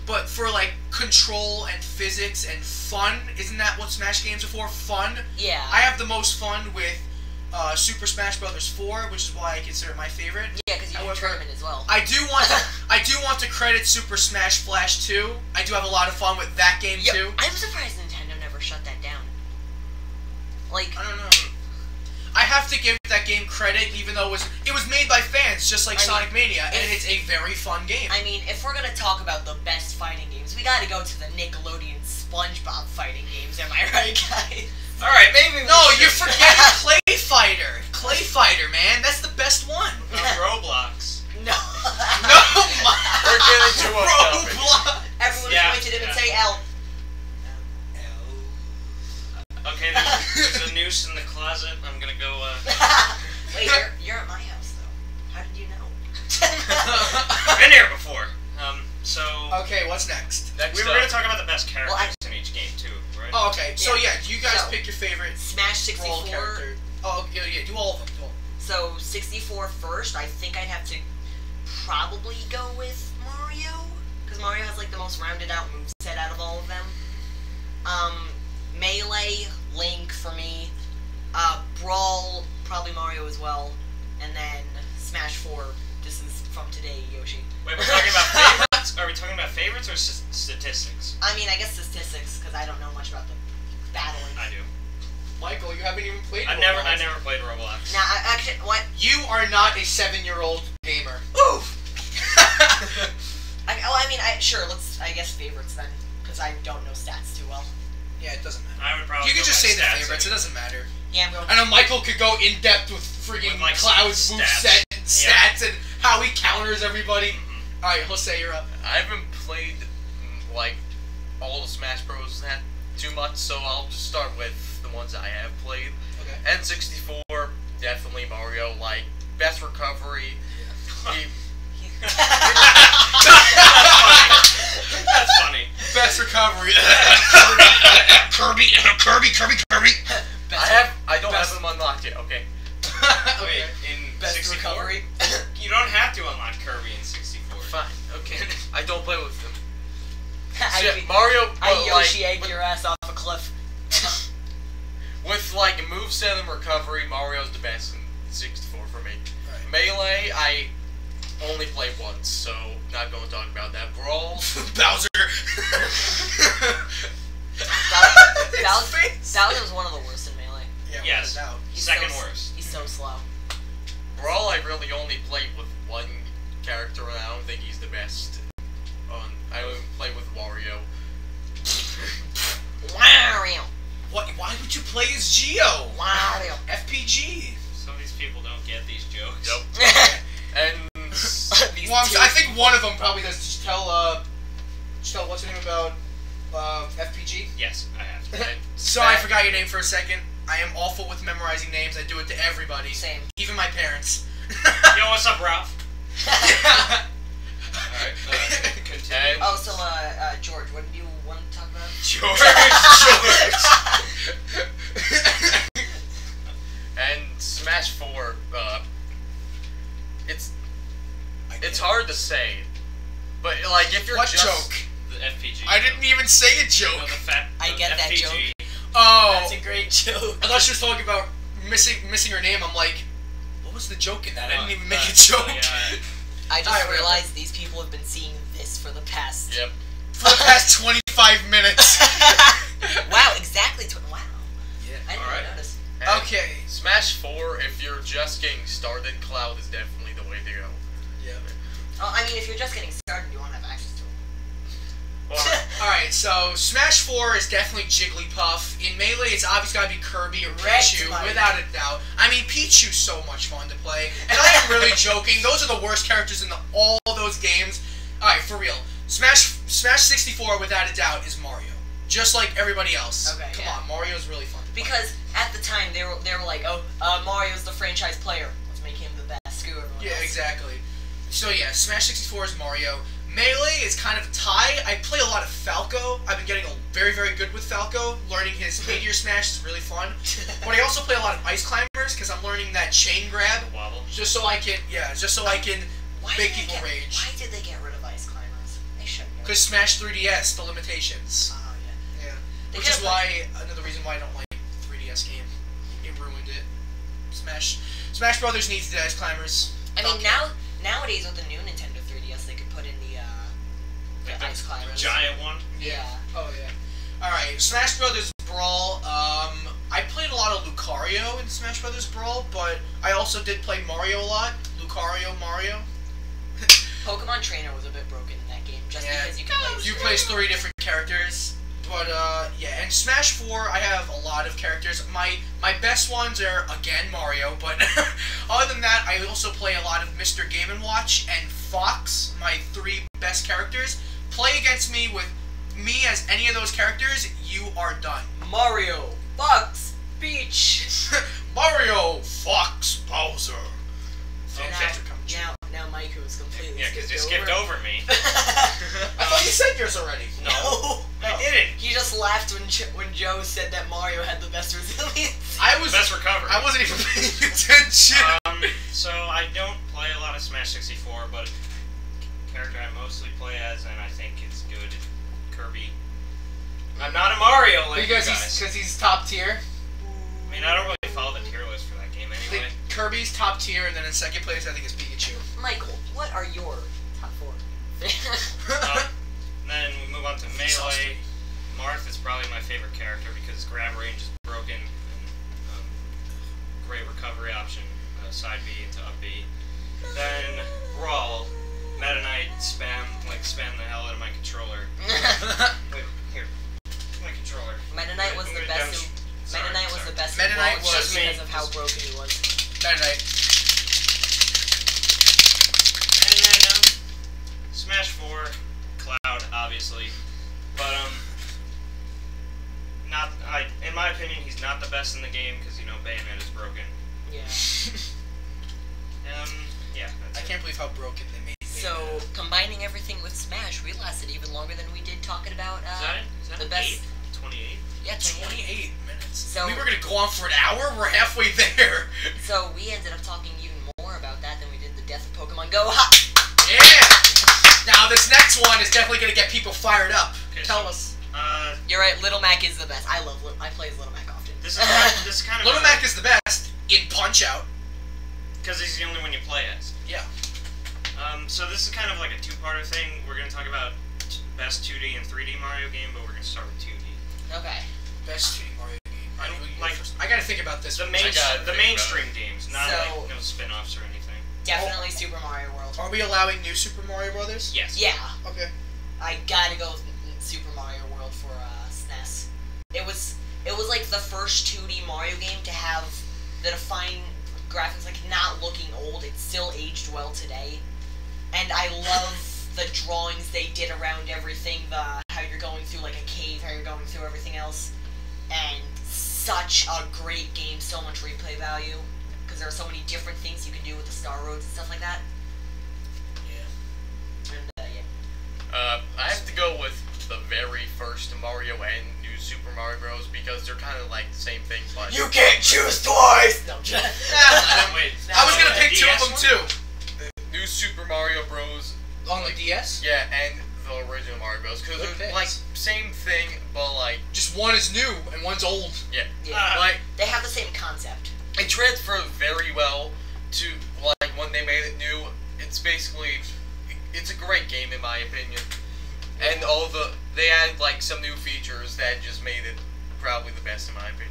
Speaker 3: But for like control and physics and fun, isn't that what Smash games are for? Fun.
Speaker 1: Yeah.
Speaker 3: I have the most fun with Super Smash Bros. 4, which is why I consider it my favorite.
Speaker 1: Yeah, because you do tournament as well.
Speaker 3: I do want to credit Super Smash Flash 2. I do have a lot of fun with that game too.
Speaker 1: I'm surprised Nintendo never shut that down. Like,
Speaker 3: I don't know. I have to give that game credit, even though it was made by fans, just like Sonic Mania, and it's a very fun game.
Speaker 1: I mean, if we're gonna talk about the best fighting games, we gotta go to the Nickelodeon SpongeBob fighting games. Am I right, guys?
Speaker 4: All right, maybe.
Speaker 3: No, you're forgetting Clay Fighter. Clay Fighter, man, that's the best one.
Speaker 4: Roblox.
Speaker 1: No.
Speaker 3: No,
Speaker 2: We're getting too off topic.
Speaker 3: Roblox.
Speaker 1: Everyone point to him and say L.
Speaker 4: Okay, there's a noose in the closet. I'm gonna go.
Speaker 1: Wait, you're at my house though. How did you know?
Speaker 4: I've been here before. So.
Speaker 3: Okay, what's next?
Speaker 4: We were gonna talk about the best characters in each game too, right?
Speaker 3: Oh, okay. So yeah, you guys pick your favorite
Speaker 1: Smash 64
Speaker 3: role character. Oh, yeah, do all of them. Do all.
Speaker 1: So 64 first. I think I'd have to probably go with Mario, because Mario has like the most rounded out moveset out of all of them. Melee, Link for me. Brawl, probably Mario as well. And then Smash 4, this is from today, Yoshi.
Speaker 4: Wait, we're talking about favorites? Are we talking about favorites or statistics?
Speaker 1: I mean, I guess statistics, because I don't know much about the battling.
Speaker 4: I do.
Speaker 3: Michael, you haven't even played
Speaker 4: I
Speaker 3: Roblox.
Speaker 4: never played Roblox.
Speaker 1: Now, actually, what?
Speaker 3: You are not a 7-year-old gamer.
Speaker 1: Oof! Sure, I guess favorites then, because I don't know stats too well.
Speaker 3: Yeah, it doesn't matter.
Speaker 4: I would probably.
Speaker 3: You can just say the
Speaker 4: stats
Speaker 3: favorites. It doesn't matter.
Speaker 1: Yeah, I'm going.
Speaker 3: I know Michael could go in depth with friggin'
Speaker 4: like,
Speaker 3: Cloud's moveset and stats and how he counters everybody.
Speaker 4: Mm-hmm.
Speaker 3: All right, Jose, you're up.
Speaker 2: I haven't played like all the Smash Bros. That too much, so I'll just start with the ones I have played.
Speaker 3: Okay.
Speaker 2: N64, definitely Mario. Like best recovery.
Speaker 3: Yeah.
Speaker 4: That's funny.
Speaker 3: Best recovery. Kirby.
Speaker 2: I don't have them unlocked yet. Okay.
Speaker 4: Wait, in
Speaker 1: Best
Speaker 4: 64?
Speaker 1: recovery.
Speaker 4: You don't have to unlock Kirby in 64.
Speaker 2: Fine. Okay. I don't play with them.
Speaker 1: I
Speaker 2: Mario.
Speaker 1: I Yoshi egged your ass off a cliff.
Speaker 2: With like moveset and recovery, Mario's the best in 64 for me.
Speaker 3: Right.
Speaker 2: Melee, I only played once, so not going to talk about that. Brawl.
Speaker 3: Bowser.
Speaker 1: Bowser was one of the worst in Melee.
Speaker 3: Yeah,
Speaker 4: Yes.
Speaker 3: without a doubt.
Speaker 1: He's
Speaker 4: Second
Speaker 1: so,
Speaker 4: worst.
Speaker 1: He's so slow.
Speaker 2: Brawl, I really only played with one character, and I don't think he's the best. I only play with Wario.
Speaker 1: Wario.
Speaker 3: Why would you play as Geo?
Speaker 1: Wario.
Speaker 3: FPG.
Speaker 4: Some of these people don't get these jokes.
Speaker 2: Yep. And
Speaker 3: I think one of them probably does. Just tell what's your name about FPG?
Speaker 4: Yes, I have.
Speaker 2: and
Speaker 3: Sorry, I forgot your name for a second. I am awful with memorizing names. I do it to everybody.
Speaker 1: Same.
Speaker 3: Even my parents.
Speaker 4: Yo, what's up, Ralph? Alright, continue.
Speaker 1: Oh, so, George, what did you want to talk about?
Speaker 4: George.
Speaker 2: And Smash 4, it's hard to say, but like if you're
Speaker 3: What
Speaker 2: just
Speaker 3: joke?
Speaker 4: The FPG.
Speaker 3: I didn't even say a
Speaker 4: No,
Speaker 3: joke.
Speaker 4: the
Speaker 1: I get that
Speaker 4: FPG.
Speaker 1: joke.
Speaker 3: Oh.
Speaker 1: That's a great joke.
Speaker 3: I thought she was talking about missing her name. I'm like, what was the joke in that? I didn't even make a joke.
Speaker 1: I just realized these people have been seeing this for the past...
Speaker 2: Yep.
Speaker 3: For the past 25 minutes.
Speaker 1: Wow, exactly. Wow.
Speaker 2: Yeah.
Speaker 1: I didn't even notice.
Speaker 3: Okay.
Speaker 2: Smash 4, if you're just getting started, Cloud is definitely the way to go.
Speaker 3: Yeah.
Speaker 1: I mean, if you're just getting started, you won't have access to it.
Speaker 3: Alright, so Smash 4 is definitely Jigglypuff. In Melee, it's obviously got to be Kirby or Pichu, without a doubt. I mean, Pichu's so much fun to play. And I am really joking. Those are the worst characters in all those games. Alright, for real. Smash 64, without a doubt, is Mario. Just like everybody else.
Speaker 1: Okay,
Speaker 3: Come on, Mario's really fun to play.
Speaker 1: Because at the time, they were like, oh, Mario's the franchise player. Let's make him the best. Screw everyone else.
Speaker 3: Yeah, exactly. So yeah, Smash 64 is Mario. Melee is kind of a tie. I play a lot of Falco. I've been getting very, very good with Falco. Learning his Meteor Smash is really fun. But I also play a lot of Ice Climbers because I'm learning that chain grab.
Speaker 4: Wobble.
Speaker 3: Just so I can make people rage.
Speaker 1: Why did they get rid of Ice Climbers? They shouldn't.
Speaker 3: Because Smash 3DS, the limitations.
Speaker 1: Oh, yeah.
Speaker 3: Yeah. Which is why, another reason why I don't like the 3DS game. It ruined it. Smash Brothers needs the Ice Climbers.
Speaker 1: I mean, nowadays with the new Nintendo 3DS, they could put in the Ice Climbers.
Speaker 4: Giant one?
Speaker 1: Yeah.
Speaker 3: Oh, yeah. Alright, Smash Brothers Brawl. I played a lot of Lucario in Smash Brothers Brawl, but I also did play Mario a lot. Mario.
Speaker 1: Pokemon Trainer was a bit broken in that game, just because you can play...
Speaker 3: You play 3 different characters. But, yeah, and Smash 4, I have a lot of characters. My best ones are, again, Mario, but other than that, I also play a lot of Mr. Game & Watch and Fox, my 3 best characters. Play against me with me as any of those characters, you are done.
Speaker 1: Mario, Fox, Peach.
Speaker 3: Mario, Fox, Bowser.
Speaker 1: Now Mike, who's completely
Speaker 4: because you skipped over me.
Speaker 3: I thought you said yours already.
Speaker 4: No, I didn't.
Speaker 1: He just laughed when Joe said that Mario had the best resilience.
Speaker 4: Best recovery.
Speaker 3: I wasn't even paying attention.
Speaker 4: So I don't play a lot of Smash 64, but character I mostly play as, and I think it's good, Kirby. I'm not a Mario like
Speaker 3: because
Speaker 4: you guys.
Speaker 3: Because he's top tier.
Speaker 4: I mean, I don't really follow the tier list for that game anyway.
Speaker 3: Kirby's top tier, and then in second place, I think is Pikachu.
Speaker 1: Michael, what are your top 4?
Speaker 4: Then we move on to Melee. Marth is probably my favorite character because grab range is broken, and great recovery option, side B into up B. Then Brawl, Meta Knight, spam the hell out of my controller. Wait, here, my controller.
Speaker 1: Meta Knight was the best. Meta Knight was the best.
Speaker 3: Meta Knight was
Speaker 1: just because of how broken he was.
Speaker 3: Meta Knight.
Speaker 4: And then Smash 4, Cloud, obviously, but in my opinion, he's not the best in the game because Bayonet is broken.
Speaker 1: Yeah.
Speaker 4: Yeah.
Speaker 3: I can't believe how broken they made.
Speaker 1: So combining everything with Smash, we lasted even longer than we did talking about
Speaker 4: is that
Speaker 1: the best.
Speaker 4: 28?
Speaker 1: Yeah,
Speaker 3: 28 minutes.
Speaker 1: So
Speaker 3: we were gonna go on for an hour. We're halfway there.
Speaker 1: So we ended up talking even more about that than we did the death of Pokemon Go. Ha!
Speaker 3: Yeah. Now this next one is definitely gonna get people fired up.
Speaker 4: Okay,
Speaker 3: Tell us.
Speaker 1: You're right. Little Mac is the best. I play as Little Mac often.
Speaker 4: This is kind of
Speaker 3: Little Mac is the best in Punch Out.
Speaker 4: because he's the only one you play as.
Speaker 3: Yeah.
Speaker 4: So this is kind of like a two-parter thing. We're gonna talk about best 2D and 3D Mario game, but we're gonna start with 2D.
Speaker 1: Okay.
Speaker 3: Best 2D Mario game.
Speaker 4: I
Speaker 3: gotta think about this.
Speaker 4: The mainstream games, not like no spin-offs or anything.
Speaker 1: Definitely Super Mario World.
Speaker 3: Are we allowing new Super Mario Brothers?
Speaker 4: Yes.
Speaker 1: Yeah.
Speaker 3: Okay.
Speaker 1: I gotta go with Super Mario World for SNES. It was like the first 2D Mario game to have the defined graphics, like not looking old. It still aged well today, and I love the drawings they did around everything. How you're going through like a cave, how you're going through everything else, and such a great game. So much replay value because there are so many different things you can do with the Star Roads and stuff like that.
Speaker 3: Yeah.
Speaker 1: And
Speaker 2: I have to go with the very first Mario and New Super Mario Bros. Because they're kind of like the same thing, but...
Speaker 1: You can't choose twice! No,
Speaker 4: Wait,
Speaker 3: I was gonna pick two of them
Speaker 4: DS
Speaker 3: too.
Speaker 2: The New Super Mario Bros.
Speaker 3: On the DS?
Speaker 2: Yeah, and the original Mario Bros. Because
Speaker 3: Good
Speaker 2: they're
Speaker 3: picks.
Speaker 2: like same thing, but like
Speaker 3: Just one is new and one's old.
Speaker 2: yeah,
Speaker 1: Yeah.
Speaker 2: like
Speaker 1: They have the same concept.
Speaker 2: it transferred very well to like when they made it new. It's basically it's a great game in my opinion, and they added like some new features that just made it probably the best in my opinion.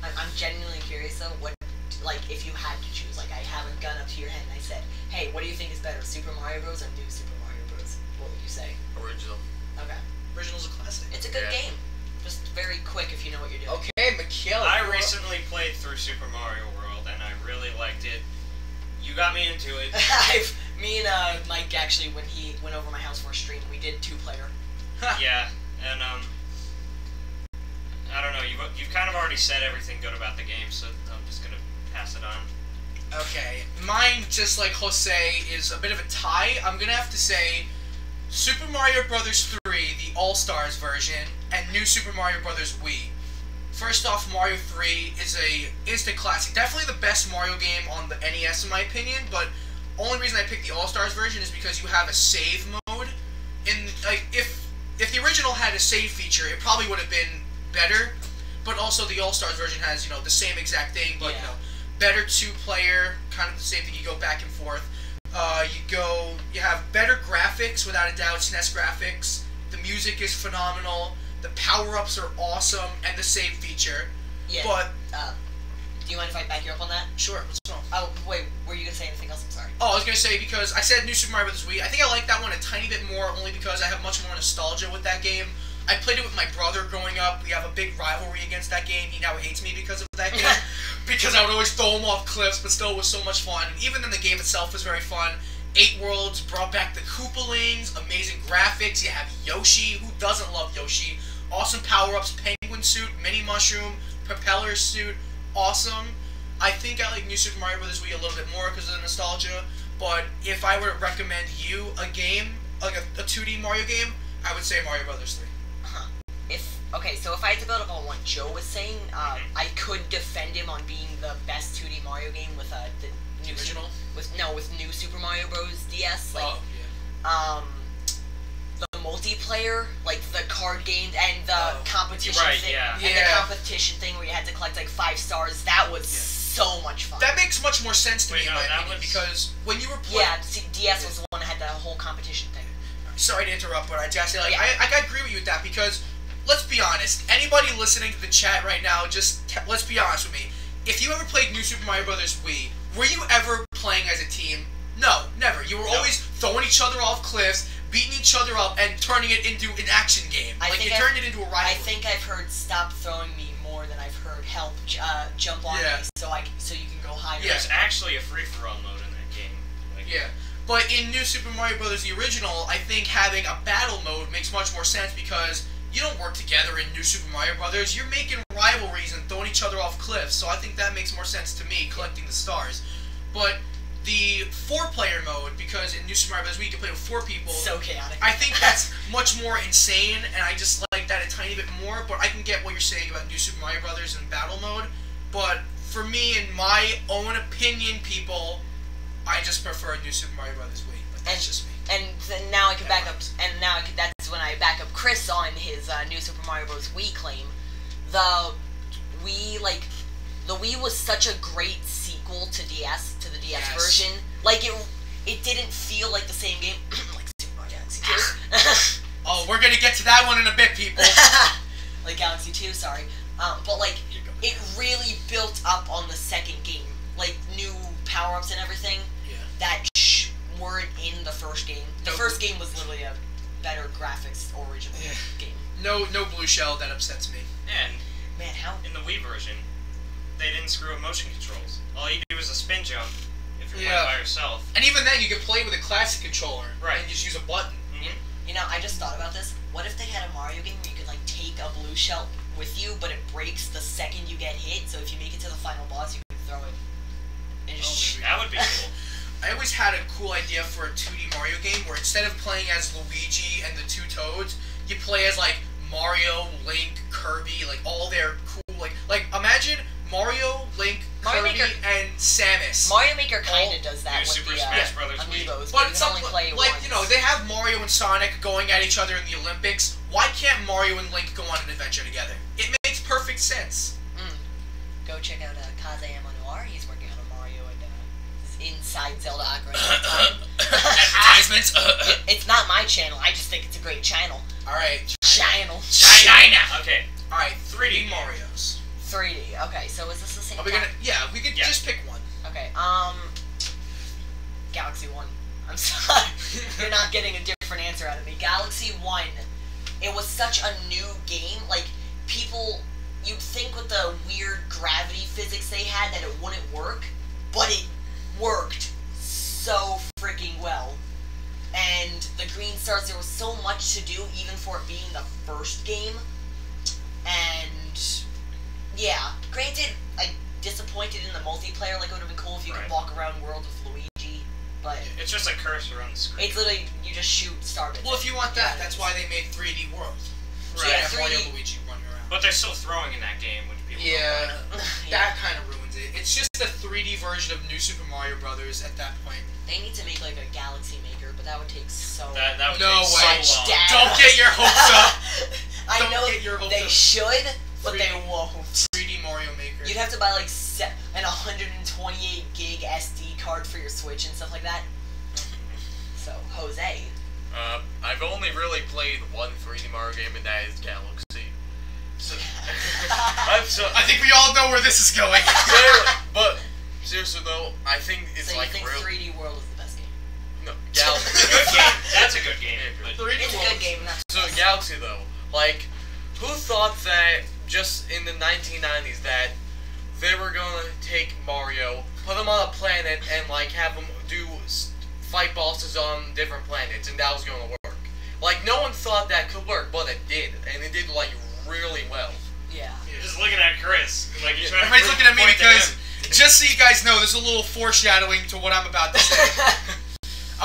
Speaker 1: I'm genuinely curious though. What, like, if you had to choose, like, I have a gun up to your head and I said, "Hey, what do you think is better, Super Mario Bros. Or New Super Mario Bros.?" What would you say?
Speaker 2: Original.
Speaker 1: Okay,
Speaker 3: Original's a classic.
Speaker 1: it's a good
Speaker 2: Yeah.
Speaker 1: game. Just very quick if you know what you're doing.
Speaker 3: Okay, Michael.
Speaker 4: I recently played through Super Mario World and I really liked it. You got me into it.
Speaker 1: Me and Mike actually, when he went over my house for a stream, we did 2-player.
Speaker 4: Yeah, and I don't know. You've kind of already said everything good about the game, so I'm just gonna pass it on.
Speaker 3: Okay, mine, just like Jose, is a bit of a tie. I'm gonna have to say Super Mario Bros. 3, the All-Stars version, and New Super Mario Bros. Wii. First off, Mario 3 is a instant classic. Definitely the best Mario game on the NES in my opinion, but only reason I picked the All-Stars version is because you have a save mode. Like, if the original had a save feature, it probably would have been better, but also the All-Stars version has, you know, the same exact thing, but, you know, better 2-player, kind of the same thing, you go back and forth. You have better graphics, without a doubt, SNES graphics. The music is phenomenal. The power-ups are awesome, and the save feature.
Speaker 1: Yeah.
Speaker 3: But
Speaker 1: do you mind if I back you up on that?
Speaker 3: sure, what's wrong?
Speaker 1: Oh, wait, were you gonna say anything else? I'm sorry.
Speaker 3: Oh, I was gonna say, because I said New Super Mario Bros. Wii. I think I like that one a tiny bit more, only because I have much more nostalgia with that game. I played it with my brother growing up. We have a big rivalry against that game. He now hates me because of that game. Because I would always throw him off cliffs, but still it was so much fun. And even then, the game itself was very fun. 8 worlds, brought back the Koopalings, amazing graphics. You have Yoshi. Who doesn't love Yoshi? Awesome power-ups, penguin suit, mini mushroom, propeller suit, awesome. I think I like New Super Mario Bros. Wii a little bit more because of the nostalgia, but if I were to recommend you a game, like a 2D Mario game, I would say Mario Bros. 3.
Speaker 1: Okay, so if I had to build up on what Joe was saying, I could defend him on being the best 2D Mario game with the new
Speaker 3: original?
Speaker 1: with New Super Mario Bros. DS. Like,
Speaker 3: Oh, yeah.
Speaker 1: The multiplayer, like the card game and the competition
Speaker 4: Right,
Speaker 1: thing,
Speaker 4: yeah.
Speaker 1: and the competition thing where you had to collect like 5 stars. That was so much fun.
Speaker 3: That makes much more sense to me, in my
Speaker 4: that
Speaker 3: opinion,
Speaker 4: was-
Speaker 3: because when you were playing...
Speaker 1: Yeah, see, DS was the one that had that whole competition thing.
Speaker 3: Sorry to interrupt, but I just say, like, I agree with you with that, because, let's be honest, anybody listening to the chat right now, let's be honest with me. If you ever played New Super Mario Bros. Wii, were you ever playing as a team? No, never. You were always throwing each other off cliffs, beating each other up, and turning it into an action game. You turned it into a rivalry.
Speaker 1: I think I've heard "Stop throwing me" more than I've heard "Help jump on me," so you can go higher.
Speaker 4: There's actually a free-for-all mode in that game. Like,
Speaker 3: Yeah. But in New Super Mario Bros. The original, I think having a battle mode makes much more sense because you don't work together in New Super Mario Bros. You're making rivalries and throwing each other off cliffs, so I think that makes more sense to me, collecting the stars. But the 4-player mode, because in New Super Mario Bros. Wii you can play with 4 people.
Speaker 1: So chaotic.
Speaker 3: I think that's much more insane, and I just like that a tiny bit more, but I can get what you're saying about New Super Mario Bros. In battle mode. But for me, in my own opinion, people, I just prefer New Super Mario Bros. Wii. But that's just me.
Speaker 1: And then now I can back up, and now that's when I back up Chris on his New Super Mario Bros. Wii claim. The Wii was such a great sequel to the DS version. Like, it didn't feel like the same game, like Super Mario Galaxy 2.
Speaker 3: Oh, we're gonna get to that one in a bit, people.
Speaker 1: Like Galaxy 2, sorry. But, like, it really built up on the second game. Like, new power-ups and everything that weren't in the first game. The first game was literally a better graphics original game.
Speaker 3: No blue shell, that upsets me.
Speaker 4: And
Speaker 1: Man, how?
Speaker 4: in the Wii version, they didn't screw up motion controls. All you do is a spin jump if you're playing by yourself.
Speaker 3: And even then, you could play with a classic controller.
Speaker 4: Right.
Speaker 3: And just use a button.
Speaker 4: Mm-hmm.
Speaker 1: You know, I just thought about this. What if they had a Mario game where you could, like, take a blue shell with you, but it breaks the second you get hit, so if you make it to the final boss, you can throw it. And just
Speaker 4: That would be cool.
Speaker 3: I always had a cool idea for a 2D Mario game where instead of playing as Luigi and the 2 Toads, you play as, like, Mario, Link, Kirby, like, all their cool, like imagine Mario, Link,
Speaker 1: Mario
Speaker 3: Kirby,
Speaker 1: Maker-
Speaker 3: and Samus.
Speaker 1: Mario Maker kind of does that
Speaker 4: New
Speaker 1: with
Speaker 4: Super
Speaker 1: the
Speaker 4: Smash Brothers Wii.
Speaker 1: amiibos,
Speaker 3: But
Speaker 1: you
Speaker 3: it's
Speaker 1: can only play
Speaker 3: like,
Speaker 1: once.
Speaker 3: you know, they have Mario and Sonic going at each other in the Olympics. Why can't Mario and Link go on an adventure together? It makes perfect sense.
Speaker 1: Go check out Kazayama Noir. He's working on a Mario and Inside Zelda Ocarina of Time.
Speaker 3: Advertisements.
Speaker 1: It's not my channel. I just think it's a great channel.
Speaker 3: All right.
Speaker 1: Channel.
Speaker 3: China.
Speaker 4: Okay.
Speaker 3: All right.
Speaker 4: 3D
Speaker 3: Marios.
Speaker 1: 3D. Okay, so is this the same?
Speaker 3: Are we gonna? Yeah, we could just pick one.
Speaker 1: Okay. Galaxy 1. I'm sorry. You're not getting a different answer out of me. Galaxy 1. It was such a new game. Like, people, you'd think with the weird gravity physics they had that it wouldn't work, but it worked so freaking well. And the Green Stars, there was so much to do, even for it being the first game. And, yeah. Granted, I disappointed in the multiplayer. Like, it would have been cool if you could walk around world with Luigi, but
Speaker 4: It's just a cursor on the screen.
Speaker 1: it's literally, you just shoot starbits.
Speaker 3: Well, if you want that, that's why they made 3D World. So
Speaker 1: Yeah,
Speaker 3: you have Mario
Speaker 1: 3D
Speaker 3: and Luigi running around.
Speaker 4: But they're still throwing in that game, which people don't
Speaker 3: Yeah,
Speaker 4: like.
Speaker 3: that kind of ruins it. It's just a 3D version of New Super Mario Brothers at that point.
Speaker 1: They need to make like a Galaxy Maker, but that would take so
Speaker 4: That would
Speaker 3: No
Speaker 4: take
Speaker 3: way.
Speaker 4: so long.
Speaker 1: data.
Speaker 3: Don't get your hopes up.
Speaker 1: I
Speaker 3: Don't
Speaker 1: know
Speaker 3: get your hopes
Speaker 1: they
Speaker 3: up.
Speaker 1: should, but
Speaker 3: 3D.
Speaker 1: they won't.
Speaker 3: 3D Mario Maker.
Speaker 1: You'd have to buy like an 128 gig SD card for your Switch and stuff like that. So, Jose.
Speaker 2: I've only really played one 3D Mario game, and that is Galaxy. So,
Speaker 3: I think we all know where this is going.
Speaker 2: but seriously though, I think it's
Speaker 1: So
Speaker 2: like
Speaker 1: you think
Speaker 2: real.
Speaker 1: 3D World is the best game?
Speaker 2: No, Galaxy.
Speaker 4: Good game. That's a good game. But
Speaker 3: 3D
Speaker 1: It's a
Speaker 3: World.
Speaker 1: good game. Not
Speaker 2: So Galaxy though, like, who thought that just in the 1990s that they were gonna take Mario, put him on a planet, and like have him do fight bosses on different planets, and that was gonna work? Like, no one thought that could work, but it did, and it did like really well.
Speaker 1: Yeah.
Speaker 4: You're just looking at Chris. Like, you're trying
Speaker 3: Everybody's
Speaker 4: to
Speaker 3: looking at me
Speaker 4: point to
Speaker 3: because,
Speaker 4: him.
Speaker 3: just so you guys know, there's a little foreshadowing to what I'm about to say.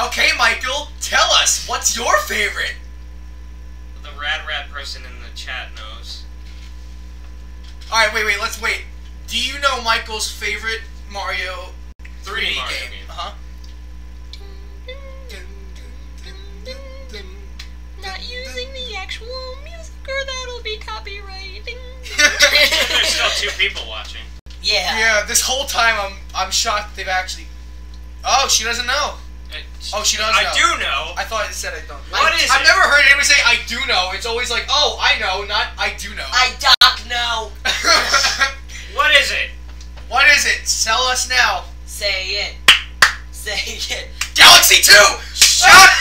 Speaker 3: Okay, Michael, tell us, what's your favorite?
Speaker 4: The rad person in the chat knows.
Speaker 3: Alright, wait, let's wait. Do you know Michael's favorite Mario 3D
Speaker 4: Mario
Speaker 3: game?
Speaker 4: game.
Speaker 3: Uh-huh.
Speaker 1: Not using the actual music or that'll be copywriting.
Speaker 4: There's still 2 people watching.
Speaker 1: Yeah.
Speaker 3: Yeah, this whole time I'm shocked they've actually... Oh, she doesn't know. Oh, she does know.
Speaker 4: I do know.
Speaker 3: I thought it said I don't.
Speaker 4: What is
Speaker 3: I've
Speaker 4: it?
Speaker 3: never heard anyone say I do know. It's always like, oh, I know, not I do know.
Speaker 1: I doc know.
Speaker 4: What is it?
Speaker 3: What is it? Tell us now.
Speaker 1: Say it. Say it.
Speaker 3: Galaxy 2! Shut up!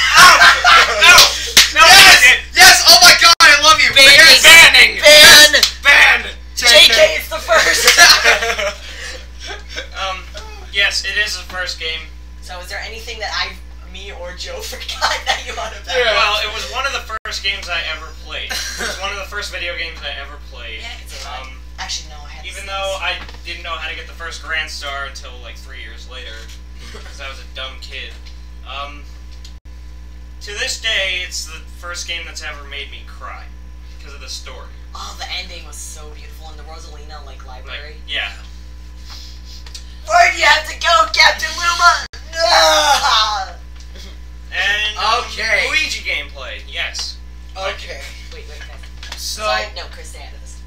Speaker 4: No,
Speaker 3: Yes! Yes! Oh my god, I love you!
Speaker 1: Banning!
Speaker 3: Yes!
Speaker 1: Ban!
Speaker 3: Ban!
Speaker 1: JK is the first!
Speaker 4: Yes, it is the first game.
Speaker 1: So is there anything that me or Joe forgot that you want to bet?
Speaker 3: Yeah.
Speaker 4: Well, it was one of the first games I ever played. It was one of the first video games I ever played.
Speaker 1: Yeah, I can say that. Actually, no, I had
Speaker 4: Even
Speaker 1: to
Speaker 4: though I didn't know how to get the first Grand Star until like 3 years later, because I was a dumb kid. To this day, it's the first game that's ever made me cry because of the story.
Speaker 1: Oh, the ending was so beautiful in the Rosalina library.
Speaker 4: Yeah.
Speaker 1: Where do you have to go, Captain Luma? Ah!
Speaker 4: And
Speaker 3: Okay.
Speaker 4: Luigi gameplay, yes.
Speaker 3: Okay.
Speaker 1: Wait, guys.
Speaker 3: So...
Speaker 1: Sorry, no, Chris, stay out of this.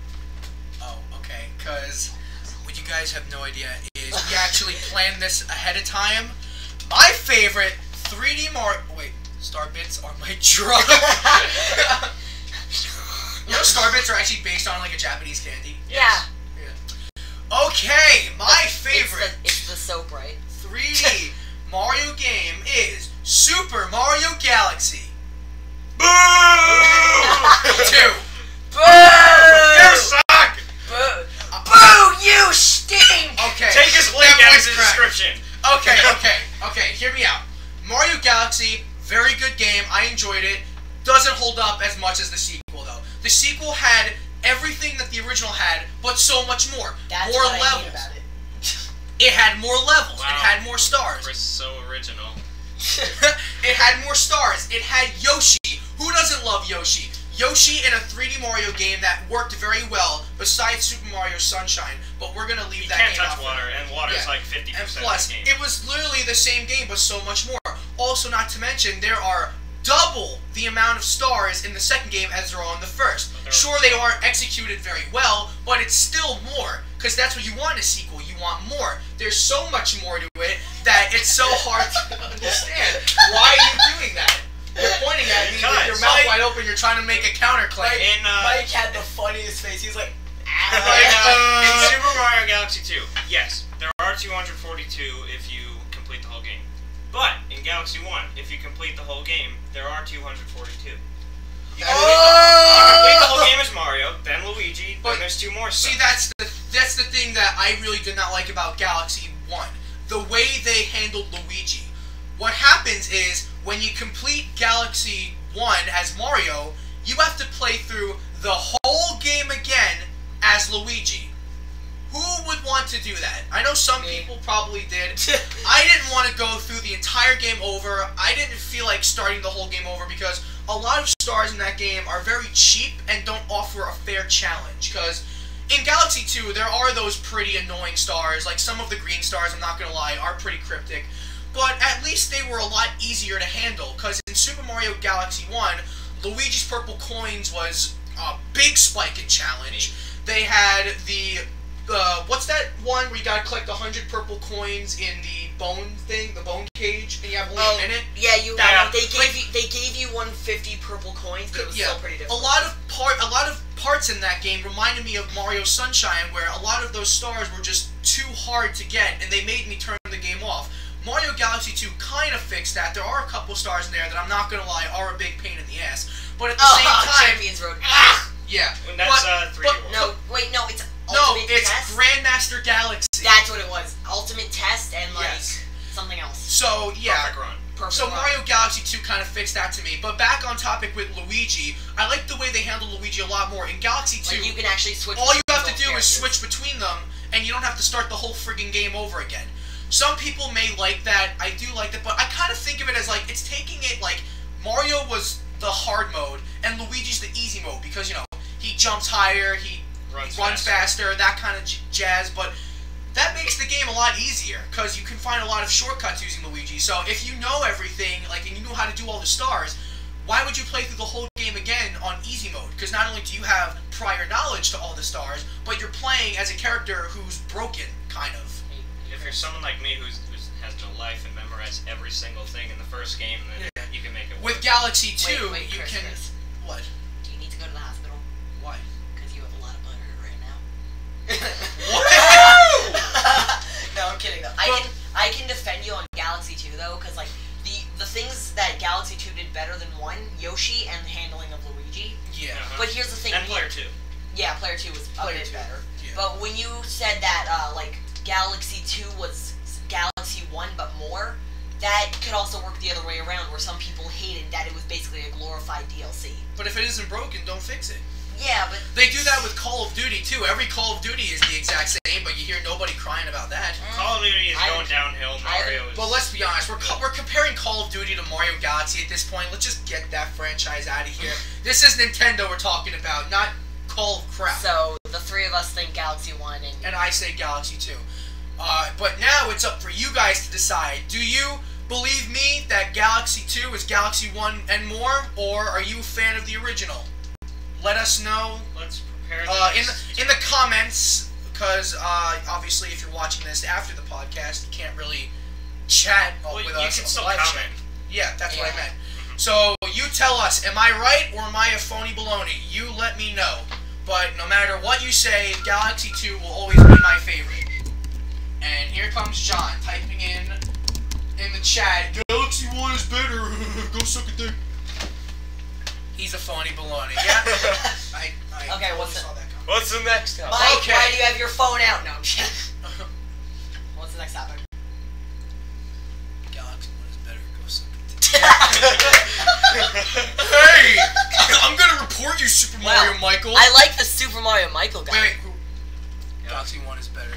Speaker 3: Oh, okay, because what you guys have no idea is we actually planned this ahead of time. My favorite 3D Mario... Wait, Starbits are my drug. You know Starbits are actually based on like a Japanese candy?
Speaker 1: Yeah.
Speaker 3: Okay, my favorite
Speaker 1: It's the soap, right?
Speaker 3: 3D Mario game is Super Mario Galaxy. Boo! 2.
Speaker 1: Boo!
Speaker 3: You suck!
Speaker 1: Boo! Boo! You stink!
Speaker 3: Okay.
Speaker 4: Take his link
Speaker 3: that
Speaker 4: out
Speaker 3: was
Speaker 4: of the
Speaker 3: correct.
Speaker 4: description.
Speaker 3: Okay, hear me out. Mario Galaxy, very good game. I enjoyed it. Doesn't hold up as much as the sequel, though. The sequel had everything that the original had, but so much more.
Speaker 1: That's
Speaker 3: more
Speaker 1: what
Speaker 3: levels.
Speaker 1: I hate about it.
Speaker 3: It had more levels.
Speaker 4: Wow.
Speaker 3: It had more stars.
Speaker 4: Chris, so original.
Speaker 3: It had more stars. It had Yoshi. Who doesn't love Yoshi? Yoshi in a 3D Mario game that worked very well, besides Super Mario Sunshine, but we're gonna leave that game
Speaker 4: You can't
Speaker 3: out
Speaker 4: touch water, and water's like 50%
Speaker 3: and plus,
Speaker 4: of the game.
Speaker 3: it was literally the same game, but so much more. Also, not to mention, there are double the amount of stars in the second game as there are in the first. Sure, they aren't executed very well, but it's still more, because that's what you want in a sequel. You want more. There's so much more to it that it's so hard to understand. Why are you doing that? You're pointing at me with your mouth wide open. You're trying to make a counterclaim.
Speaker 5: Mike had the funniest face. He's like,
Speaker 4: in Super Mario Galaxy 2, yes, there are 242 if you complete the whole game. But in Galaxy 1, if you complete the whole game, there are 242. You complete the whole game as Mario, then Luigi, then there's 2 more.
Speaker 3: See, that's the thing that I really did not like about Galaxy 1. The way they handled Luigi. What happens is, when you complete Galaxy 1 as Mario, you have to play through the whole game again as Luigi. Who would want to do that? I know some people probably did. I didn't want to go through the entire game over. I didn't feel like starting the whole game over because a lot of stars in that game are very cheap and don't offer a fair challenge. Because in Galaxy 2, there are those pretty annoying stars. Like some of the green stars, I'm not going to lie, are pretty cryptic. But at least they were a lot easier to handle. Because in Super Mario Galaxy 1, Luigi's purple coins was a big spike in challenge. They had the what's that one where you gotta collect 100 purple coins in the bone thing, the bone cage, and you have only a minute?
Speaker 1: Yeah, they gave you 150 purple coins, but it was still pretty difficult.
Speaker 3: A lot of parts in that game reminded me of Mario Sunshine, where a lot of those stars were just too hard to get, and they made me turn the game off. Mario Galaxy 2 kind of fixed that. There are a couple stars in there that I'm not gonna lie are a big pain in the ass, but at the same time,
Speaker 1: Champions Road.
Speaker 3: Yeah,
Speaker 4: and that's 3D World.
Speaker 1: No, wait, no, it's
Speaker 3: no,
Speaker 1: Ultimate
Speaker 3: it's
Speaker 1: Test?
Speaker 3: Grandmaster Galaxy.
Speaker 1: That's what it was. Ultimate Test and something else.
Speaker 3: So yeah,
Speaker 4: Perfect run.
Speaker 3: So Mario Galaxy 2 kind of fixed that to me. But back on topic with Luigi, I like the way they handle Luigi a lot more. In Galaxy 2,
Speaker 1: like you can actually switch.
Speaker 3: All you have to do is switch between them, and you don't have to start the whole friggin' game over again. Some people may like that. I do like that, but I kind of think of it as like it's taking it like Mario was the hard mode and Luigi's the easy mode because, you know, he jumps higher, he runs faster, that kind of jazz, but that makes the game a lot easier because you can find a lot of shortcuts using Luigi. So if you know everything, like, and you know how to do all the stars, why would you play through the whole game again on easy mode? Because not only do you have prior knowledge to all the stars, but you're playing as a character who's broken, kind of.
Speaker 4: If you're someone like me who has no life and memorized every single thing in the first game, then you can make it work.
Speaker 3: With Galaxy 2, you
Speaker 1: Chris,
Speaker 3: can...
Speaker 1: Chris.
Speaker 3: What?
Speaker 1: Do you need to go to the hospital?
Speaker 3: Why?
Speaker 1: Because you have a lot of butthurt right now.
Speaker 3: What?
Speaker 1: No, I'm kidding though. I can defend you on Galaxy 2 though, because like the things that Galaxy 2 did better than 1, Yoshi and the handling of Luigi.
Speaker 3: Yeah.
Speaker 1: But here's the thing.
Speaker 4: And Player 2.
Speaker 1: Yeah, Player 2 was a bit better.
Speaker 3: Yeah.
Speaker 1: But when you said that like Galaxy 2 was Galaxy 1 but more, that could also work the other way around, where some people hated that it was basically a glorified DLC.
Speaker 3: But if it isn't broken, don't fix it.
Speaker 1: Yeah, but...
Speaker 3: They do that with Call of Duty, too. Every Call of Duty is the exact same, but you hear nobody crying about that.
Speaker 4: Call of Duty is going downhill, Mario is...
Speaker 3: But let's be honest, we're comparing Call of Duty to Mario Galaxy at this point. Let's just get that franchise out of here. This is Nintendo we're talking about, not Call of crap.
Speaker 1: So, the three of us think Galaxy 1
Speaker 3: and I say Galaxy 2. But now it's up for you guys to decide. Do you believe me that Galaxy 2 is Galaxy 1 and more, or are you a fan of the original? Let us know.
Speaker 4: Let's prepare
Speaker 3: in the comments, because obviously if you're watching this after the podcast, you can't really chat with us.
Speaker 4: You can still
Speaker 3: live
Speaker 4: comment.
Speaker 3: chat. Yeah, that's what I meant. So you tell us, am I right or am I a phony baloney? You let me know. But no matter what you say, Galaxy 2 will always be my favorite. And here comes John typing in the chat, Galaxy 1 is better. Go suck a dick. He's a phony baloney. Yeah. I
Speaker 1: Okay,
Speaker 2: What's the next topic?
Speaker 1: Mike,
Speaker 3: Okay.
Speaker 1: why do you have your phone out? No, I'm kidding. What's the next topic?
Speaker 3: Galaxy 1 is better. Go suck a dick. Hey! I'm gonna report you, Super Mario Michael.
Speaker 1: I like the Super Mario Michael guy.
Speaker 3: Wait. Galaxy 1 is better.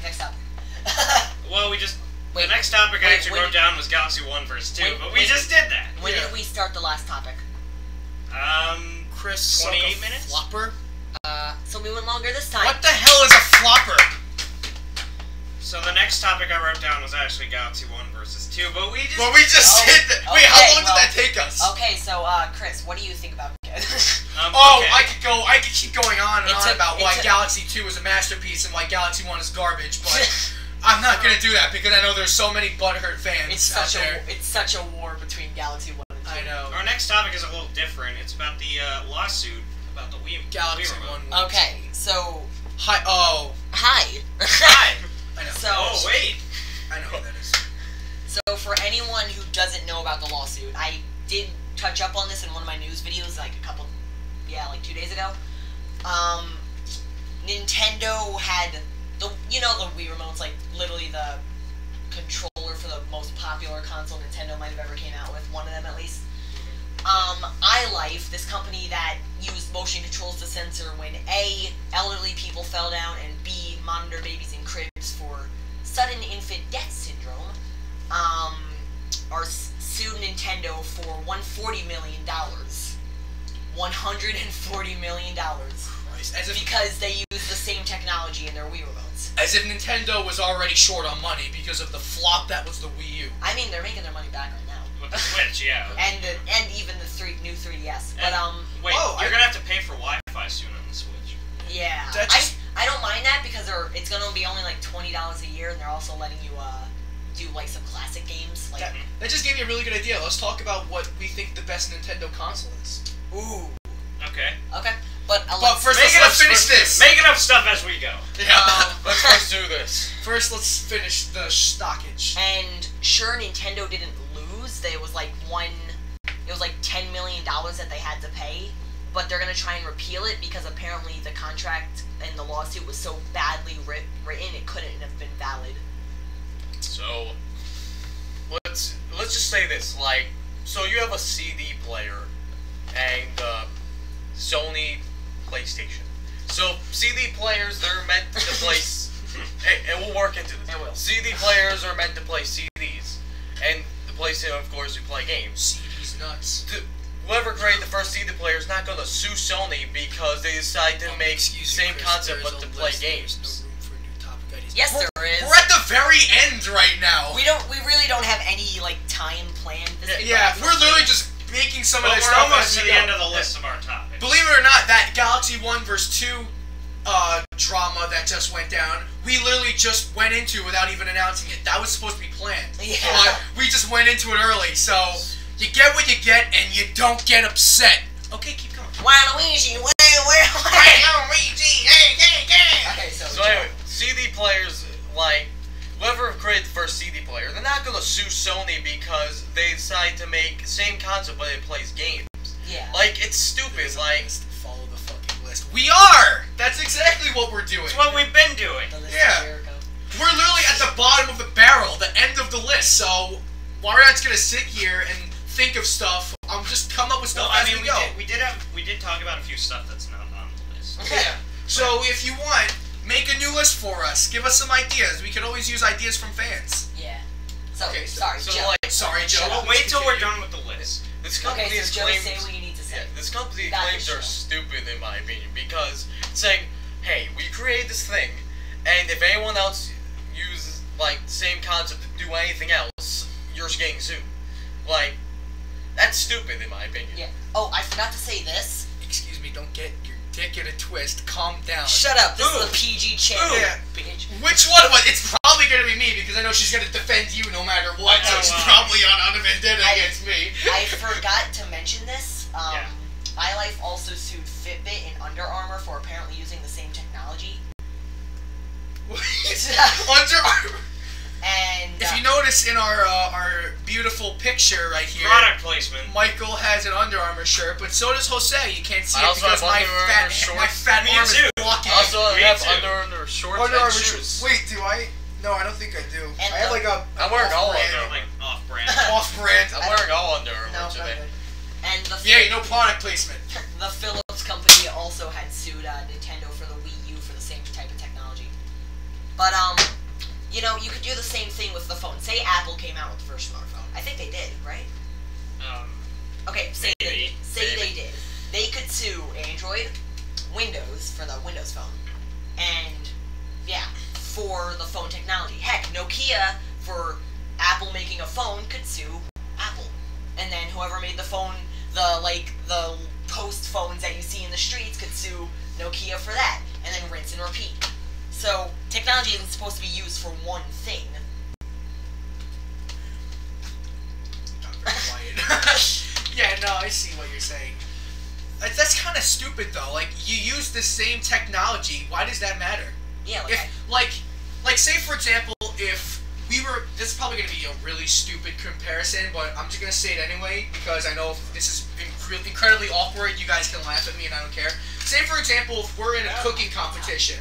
Speaker 1: Next topic.
Speaker 4: Well, we just... The next topic I actually wrote down was Galaxy 1 vs. 2, but we just did that.
Speaker 1: When did we start the last topic?
Speaker 3: Chris,
Speaker 4: 28 minutes?
Speaker 3: Flopper?
Speaker 1: So we went longer this time.
Speaker 3: What the hell is a flopper?
Speaker 4: So the next topic I wrote down was actually Galaxy 1 vs. 2, but we just...
Speaker 3: Well, we just did that. Wait, how long did that take us?
Speaker 1: Okay, so, Chris, what do you think about it?
Speaker 3: Okay. I could keep going on and on about why Galaxy 2 is a masterpiece and why Galaxy 1 is garbage, but I'm not gonna do that because I know there's so many butthurt fans out there.
Speaker 1: It's such a war between Galaxy 1 and 2.
Speaker 3: I know.
Speaker 4: Our next topic is a little different. It's about the lawsuit about the Wii
Speaker 3: Galaxy
Speaker 4: Wii
Speaker 3: 1.
Speaker 1: Okay, so...
Speaker 3: Hi. Oh.
Speaker 1: Hi.
Speaker 4: Hi.
Speaker 3: I know.
Speaker 1: So,
Speaker 4: oh, wait.
Speaker 3: I know who that is.
Speaker 1: So for anyone who doesn't know about the lawsuit, I did touch up on this in one of my news videos like 2 days ago. Nintendo had the Wii remote's like literally the controller for the most popular console Nintendo might have ever came out with, one of them at least. iLife, this company that used motion controls to censor when A, elderly people fell down, and B, monitor babies in cribs for sudden infant death syndrome, are sued Nintendo for $140 million. $140 million.
Speaker 3: Christ.
Speaker 1: Because they use the same technology in their Wii remotes.
Speaker 3: As if Nintendo was already short on money because of the flop that was the Wii U.
Speaker 1: I mean, they're making their money back right now.
Speaker 4: With the Switch, yeah.
Speaker 1: And even the new 3DS. But
Speaker 4: wait, you're gonna have to pay for Wi-Fi soon on the Switch.
Speaker 1: Yeah. I don't mind that because it's gonna be only like $20 a year, and they're also letting you do like some classic games. Like
Speaker 3: that just gave me a really good idea. Let's talk about what we think the best Nintendo console is.
Speaker 1: Ooh.
Speaker 4: Okay.
Speaker 1: Okay. But
Speaker 3: first, let's finish this.
Speaker 4: Making up stuff as we go.
Speaker 3: Yeah.
Speaker 2: Let's do this.
Speaker 3: First, let's finish the stockage.
Speaker 1: And sure, Nintendo didn't lose. There was like $10 million that they had to pay, but they're gonna try and repeal it because apparently the contract and the lawsuit was so badly written it couldn't have been valid.
Speaker 2: So let's just say this, so you have a CD player and Sony PlayStation. So CD players, they're meant to play. It will work into this.
Speaker 1: It will.
Speaker 2: CD players are meant to play CDs, and the PlayStation, of course, we play games.
Speaker 3: CD's nuts.
Speaker 2: Whoever created the first CD player is not going to sue Sony because they decide to make same concept but to play games.
Speaker 3: There's no room for new topic ideas.
Speaker 1: Yes, there is.
Speaker 3: We're at the very end right now.
Speaker 1: We really don't have any like time planned.
Speaker 3: Yeah, we're literally just making some of
Speaker 4: But
Speaker 3: this
Speaker 4: we're
Speaker 3: stuff
Speaker 4: almost
Speaker 3: as
Speaker 4: to
Speaker 3: we
Speaker 4: the
Speaker 3: go.
Speaker 4: end of the list of our topics.
Speaker 3: Believe it or not, that Galaxy 1 vs. 2 drama that just went down, we literally just went into without even announcing it. That was supposed to be planned.
Speaker 1: Yeah.
Speaker 3: But we just went into it early, so you get what you get and you don't get upset. Okay, keep going.
Speaker 1: Waluigi,
Speaker 3: Waluigi,
Speaker 1: Okay,
Speaker 2: So anyway, CD players, whoever created the first CD player, they're not going to sue Sony because they decide to make the same concept but it plays games.
Speaker 1: Yeah.
Speaker 2: It's stupid,
Speaker 3: Follow the fucking list. We are! That's exactly what we're doing.
Speaker 4: It's what we've been doing.
Speaker 3: Yeah. We're literally at the bottom of the barrel, the end of the list, so Mariotte's gonna sit here and think of stuff. I'm just come up with stuff as we go.
Speaker 4: We did talk about a few stuff that's not on the list.
Speaker 3: Yeah. So if you want, make a new list for us. Give us some ideas. We can always use ideas from fans.
Speaker 1: Yeah. So,
Speaker 3: Okay,
Speaker 1: sorry, Joe.
Speaker 3: Sorry, Joe.
Speaker 4: Well, wait till we're done with the list.
Speaker 2: This company
Speaker 1: Okay, so Joe,
Speaker 2: claims,
Speaker 1: say what you need to say.
Speaker 2: this company
Speaker 1: Got
Speaker 2: claims
Speaker 1: this
Speaker 2: are
Speaker 1: show.
Speaker 2: stupid in my opinion because it's saying, hey, we created this thing, and if anyone else uses the same concept to do anything else, you're getting sued. That's stupid in my opinion.
Speaker 1: Yeah. Oh, I forgot to say this.
Speaker 3: Excuse me, don't get your dick in a twist. Calm down.
Speaker 1: Shut up. This is a PG channel.
Speaker 3: Yeah.
Speaker 1: Bitch.
Speaker 3: Which one of us? It's probably gonna be me because I know she's gonna defend you no matter what. So she's probably on a vendetta against me.
Speaker 1: I forgot to mention this.
Speaker 4: Yeah.
Speaker 1: iLife also sued Fitbit and Under Armour for apparently using the same technology.
Speaker 3: Under Armour.
Speaker 1: And
Speaker 3: If you notice in our beautiful picture right here,
Speaker 4: Product placement.
Speaker 3: Michael has an Under Armour shirt, but so does Jose. You can't see
Speaker 2: I
Speaker 3: it
Speaker 2: also
Speaker 3: because
Speaker 2: have
Speaker 3: my
Speaker 2: Under Armour
Speaker 3: fat
Speaker 4: Me
Speaker 3: arm is
Speaker 4: too.
Speaker 3: blocking.
Speaker 2: I also
Speaker 4: Me
Speaker 2: have
Speaker 4: too.
Speaker 2: Under Armour shorts
Speaker 3: Under
Speaker 2: and
Speaker 3: Armour
Speaker 2: shoes.
Speaker 3: Wait, do I? No, I don't think I do.
Speaker 1: And
Speaker 3: I have like a.
Speaker 2: I'm wearing all
Speaker 3: off-brand-
Speaker 2: Under
Speaker 4: Like off-brand.
Speaker 3: Off-brand.
Speaker 2: I'm wearing all Under Armour
Speaker 1: no,
Speaker 2: today.
Speaker 1: and
Speaker 3: Yay, no product placement.
Speaker 1: the Philips company also had sued Nintendo for the Wii U for the same type of technology. But You know, you could do the same thing with the phone. Say Apple came out with the first smartphone. I think they did, right? Okay, say they
Speaker 4: maybe.
Speaker 1: did. Say they did. They could sue Android, Windows for the Windows phone, and yeah, for the phone technology. Heck, Nokia for Apple making a phone could sue Apple, and then whoever made the phone, the post phones that you see in the streets could sue Nokia for that, and then rinse and repeat. So technology isn't supposed to be used for one thing.
Speaker 3: Yeah, no, I see what you're saying. That's kind of stupid though. Like, you use the same technology. Why does that matter?
Speaker 1: Yeah,
Speaker 3: Like say for example, if we were, this is probably going to be a really stupid comparison, but I'm just going to say it anyway because I know if this is incredibly awkward. You guys can laugh at me and I don't care. Say for example, if we're in a cooking competition,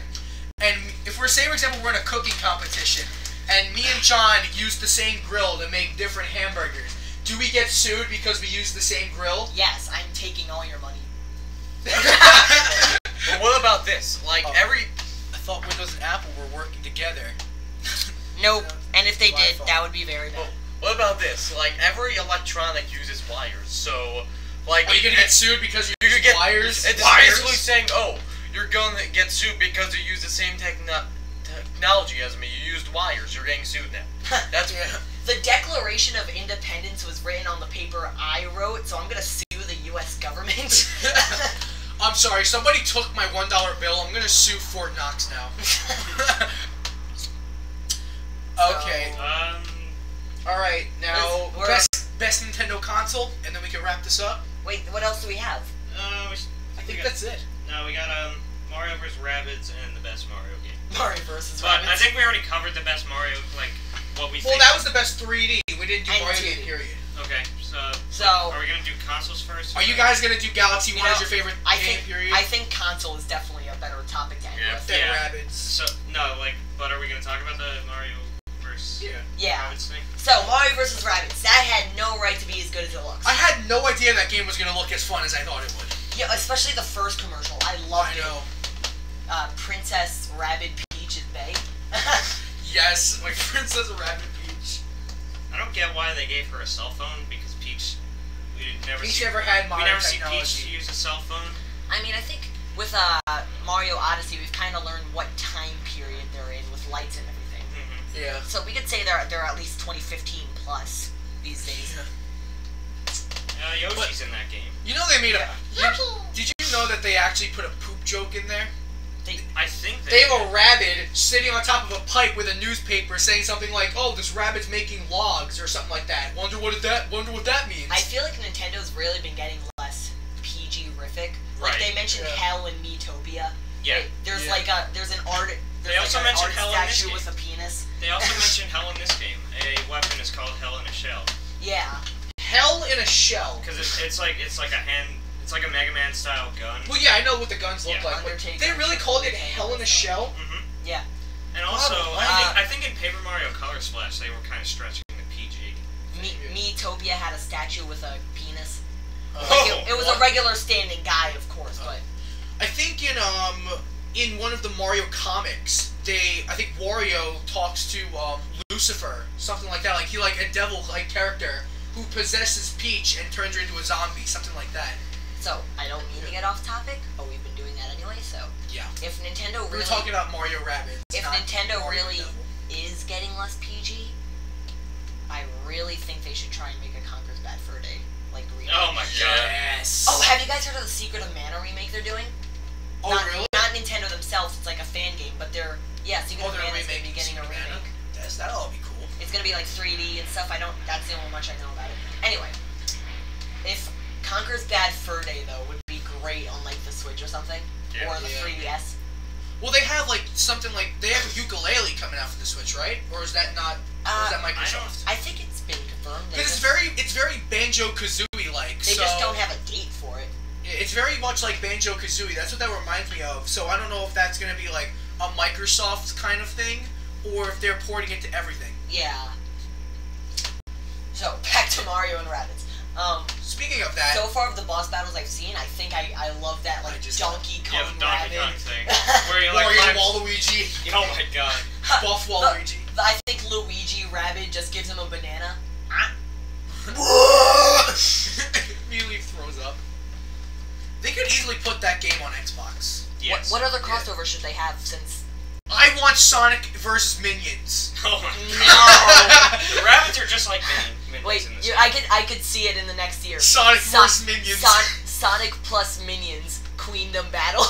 Speaker 3: and if we're, say for example, we're in a cooking competition, and me and John use the same grill to make different hamburgers. Do we get sued because we use the same grill?
Speaker 1: yes, I'm taking all your money.
Speaker 2: But what about this? Like,
Speaker 3: I thought Windows and Apple were working together.
Speaker 1: Nope. And if they
Speaker 3: My
Speaker 1: did,
Speaker 3: fault.
Speaker 1: that would be very bad.
Speaker 2: Well, what about this? Like, every electronic uses wires, so, like...
Speaker 3: Are you gonna get sued because you
Speaker 2: could
Speaker 3: use
Speaker 2: get
Speaker 3: wires?
Speaker 2: It's
Speaker 3: Wires?
Speaker 2: basically saying, oh, you're gonna get sued because you use the same technology as me. You used wires. You're getting sued now. That's...
Speaker 1: The Declaration of Independence was written on the paper I wrote, so I'm gonna sue the U.S. government.
Speaker 3: I'm sorry, somebody took my $1 bill. I'm gonna sue Fort Knox now. Okay. Alright, now, best Nintendo console, and then we can wrap this up.
Speaker 1: Wait, what else do we have?
Speaker 3: I think that's it.
Speaker 4: No, we got Mario vs. Rabbids and the best Mario game.
Speaker 1: Mario vs.
Speaker 4: But
Speaker 1: Rabbids.
Speaker 4: I think we already covered the best Mario, like what we.
Speaker 3: Well,
Speaker 4: think.
Speaker 3: that was the best 3D. We didn't do
Speaker 1: And
Speaker 3: Mario
Speaker 1: 2D.
Speaker 3: game, period.
Speaker 4: Okay, so are we gonna do consoles first?
Speaker 3: Are you guys gonna do Galaxy 1 as your favorite
Speaker 1: I
Speaker 3: game,
Speaker 1: think,
Speaker 3: period?
Speaker 1: I think console is definitely a better topic to end with.
Speaker 3: Than
Speaker 4: Yeah.
Speaker 3: Rabbids.
Speaker 4: So no, like, but are we gonna talk about the Mario vs.
Speaker 1: Yeah.
Speaker 4: Rabbids thing?
Speaker 1: So, Mario vs. Rabbids, that had no right to be as good as it looks.
Speaker 3: I had no idea that game was gonna look as fun as I thought it would.
Speaker 1: Yeah, especially the first commercial. I loved
Speaker 3: I know.
Speaker 1: it. Princess Rabbid Peach is bae.
Speaker 3: Yes, like Princess Rabbid Peach.
Speaker 4: I don't get why they gave her a cell phone because Peach,
Speaker 3: Peach never had
Speaker 4: we
Speaker 3: modern
Speaker 4: never see
Speaker 3: technology.
Speaker 4: Peach use a cell phone.
Speaker 1: I mean, I think with Mario Odyssey, we've kind of learned what time period they're in with lights and everything.
Speaker 4: Mm-hmm.
Speaker 3: Yeah.
Speaker 1: So we could say they're at least 2015 plus these days.
Speaker 4: Yoshi's in that game.
Speaker 3: You know they made Did you know that they actually put a poop joke in there?
Speaker 4: I think
Speaker 3: They have a rabbit sitting on top of a pipe with a newspaper saying something like, "Oh, this rabbit's making logs" or something like that. Wonder what that means.
Speaker 1: I feel like Nintendo's really been getting less PG-rific. Like
Speaker 4: Right.
Speaker 1: they mentioned
Speaker 3: Yeah.
Speaker 1: Hell in Miitopia.
Speaker 4: Yeah.
Speaker 1: There's
Speaker 3: Yeah.
Speaker 1: there's an art. There's
Speaker 4: They also
Speaker 1: an
Speaker 4: mentioned
Speaker 1: art
Speaker 4: Hell in this
Speaker 1: statue
Speaker 4: game.
Speaker 1: with a penis.
Speaker 4: They also mentioned Hell in this game. A weapon is called Hell in a Shell
Speaker 1: Yeah.
Speaker 3: Hell in a shell.
Speaker 4: because it's like a Mega Man style gun.
Speaker 3: Well, yeah, I know what the guns look
Speaker 4: Yeah.
Speaker 3: like. But
Speaker 1: Undertaker,
Speaker 3: they really called it Hell in a shell.
Speaker 4: Mm-hmm.
Speaker 1: Yeah.
Speaker 4: And also,
Speaker 3: Probably.
Speaker 4: I think in Paper Mario Color Splash they were kind of stretching the PG.
Speaker 1: Miitopia had a statue with a penis.
Speaker 3: Oh,
Speaker 1: It was a regular standing guy, of course, but
Speaker 3: I think in one of the Mario comics, I think Wario talks to Lucifer, something like that. Like he a devil-like character who possesses Peach and turns her into a zombie, something like that.
Speaker 1: so I don't mean to get off topic, but we've been doing that anyway. So
Speaker 3: Yeah.
Speaker 1: if Nintendo
Speaker 3: We were
Speaker 1: really,
Speaker 3: talking about Mario Rabbids.
Speaker 1: if
Speaker 3: not
Speaker 1: Nintendo
Speaker 3: Mario
Speaker 1: really
Speaker 3: Devil.
Speaker 1: is getting less PG, I really think they should try and make a Conker's Bad Fur Day remake.
Speaker 4: Oh my god.
Speaker 3: Yes.
Speaker 1: Oh, have you guys heard of the Secret of Mana remake they're doing?
Speaker 3: Oh,
Speaker 1: not,
Speaker 3: really?
Speaker 1: Not Nintendo themselves. It's like a fan game, but Secret of
Speaker 3: they're
Speaker 1: Mana is going to be
Speaker 3: remaking
Speaker 1: getting a
Speaker 3: Secret Mana?
Speaker 1: remake.
Speaker 3: Yes, that'll all be cool.
Speaker 1: It's gonna be like 3D and stuff. That's the only much I know about it. Anyway, if Conker's Bad Fur Day though would be great on the Switch or something,
Speaker 4: Yeah.
Speaker 1: or the 3DS.
Speaker 3: Well, they have something they have a ukulele coming out for the Switch, right? Or is that not? Or is that Microsoft?
Speaker 1: I think it's been confirmed.
Speaker 3: Because it's very Banjo Kazooie like.
Speaker 1: They just don't have a date for it.
Speaker 3: It's very much like Banjo Kazooie. That's what that reminds me of. So I don't know if that's gonna be like a Microsoft kind of thing, or if they're porting it to everything.
Speaker 1: Yeah. So back to Mario and Rabbids.
Speaker 3: Speaking of that,
Speaker 1: So far of the boss battles I've seen, I think I love that
Speaker 3: I just-
Speaker 1: Donkey Kong
Speaker 4: Yeah, the Donkey Kong
Speaker 1: Rabbid.
Speaker 4: thing. Where you
Speaker 3: Mario
Speaker 4: climbs-
Speaker 3: Waluigi,
Speaker 4: Oh my god.
Speaker 3: Buff Waluigi.
Speaker 1: I think Luigi Rabbit just gives him a banana.
Speaker 3: Immediately throws up. They could easily put that game on Xbox.
Speaker 4: Yes.
Speaker 1: What other crossover should they have since?
Speaker 3: I want Sonic versus Minions.
Speaker 4: Oh my
Speaker 1: No.
Speaker 4: The rabbits are just like minions
Speaker 1: Wait,
Speaker 4: in this
Speaker 1: I could see it in the next year.
Speaker 3: Sonic versus Minions.
Speaker 1: Sonic plus Minions Queendom battle.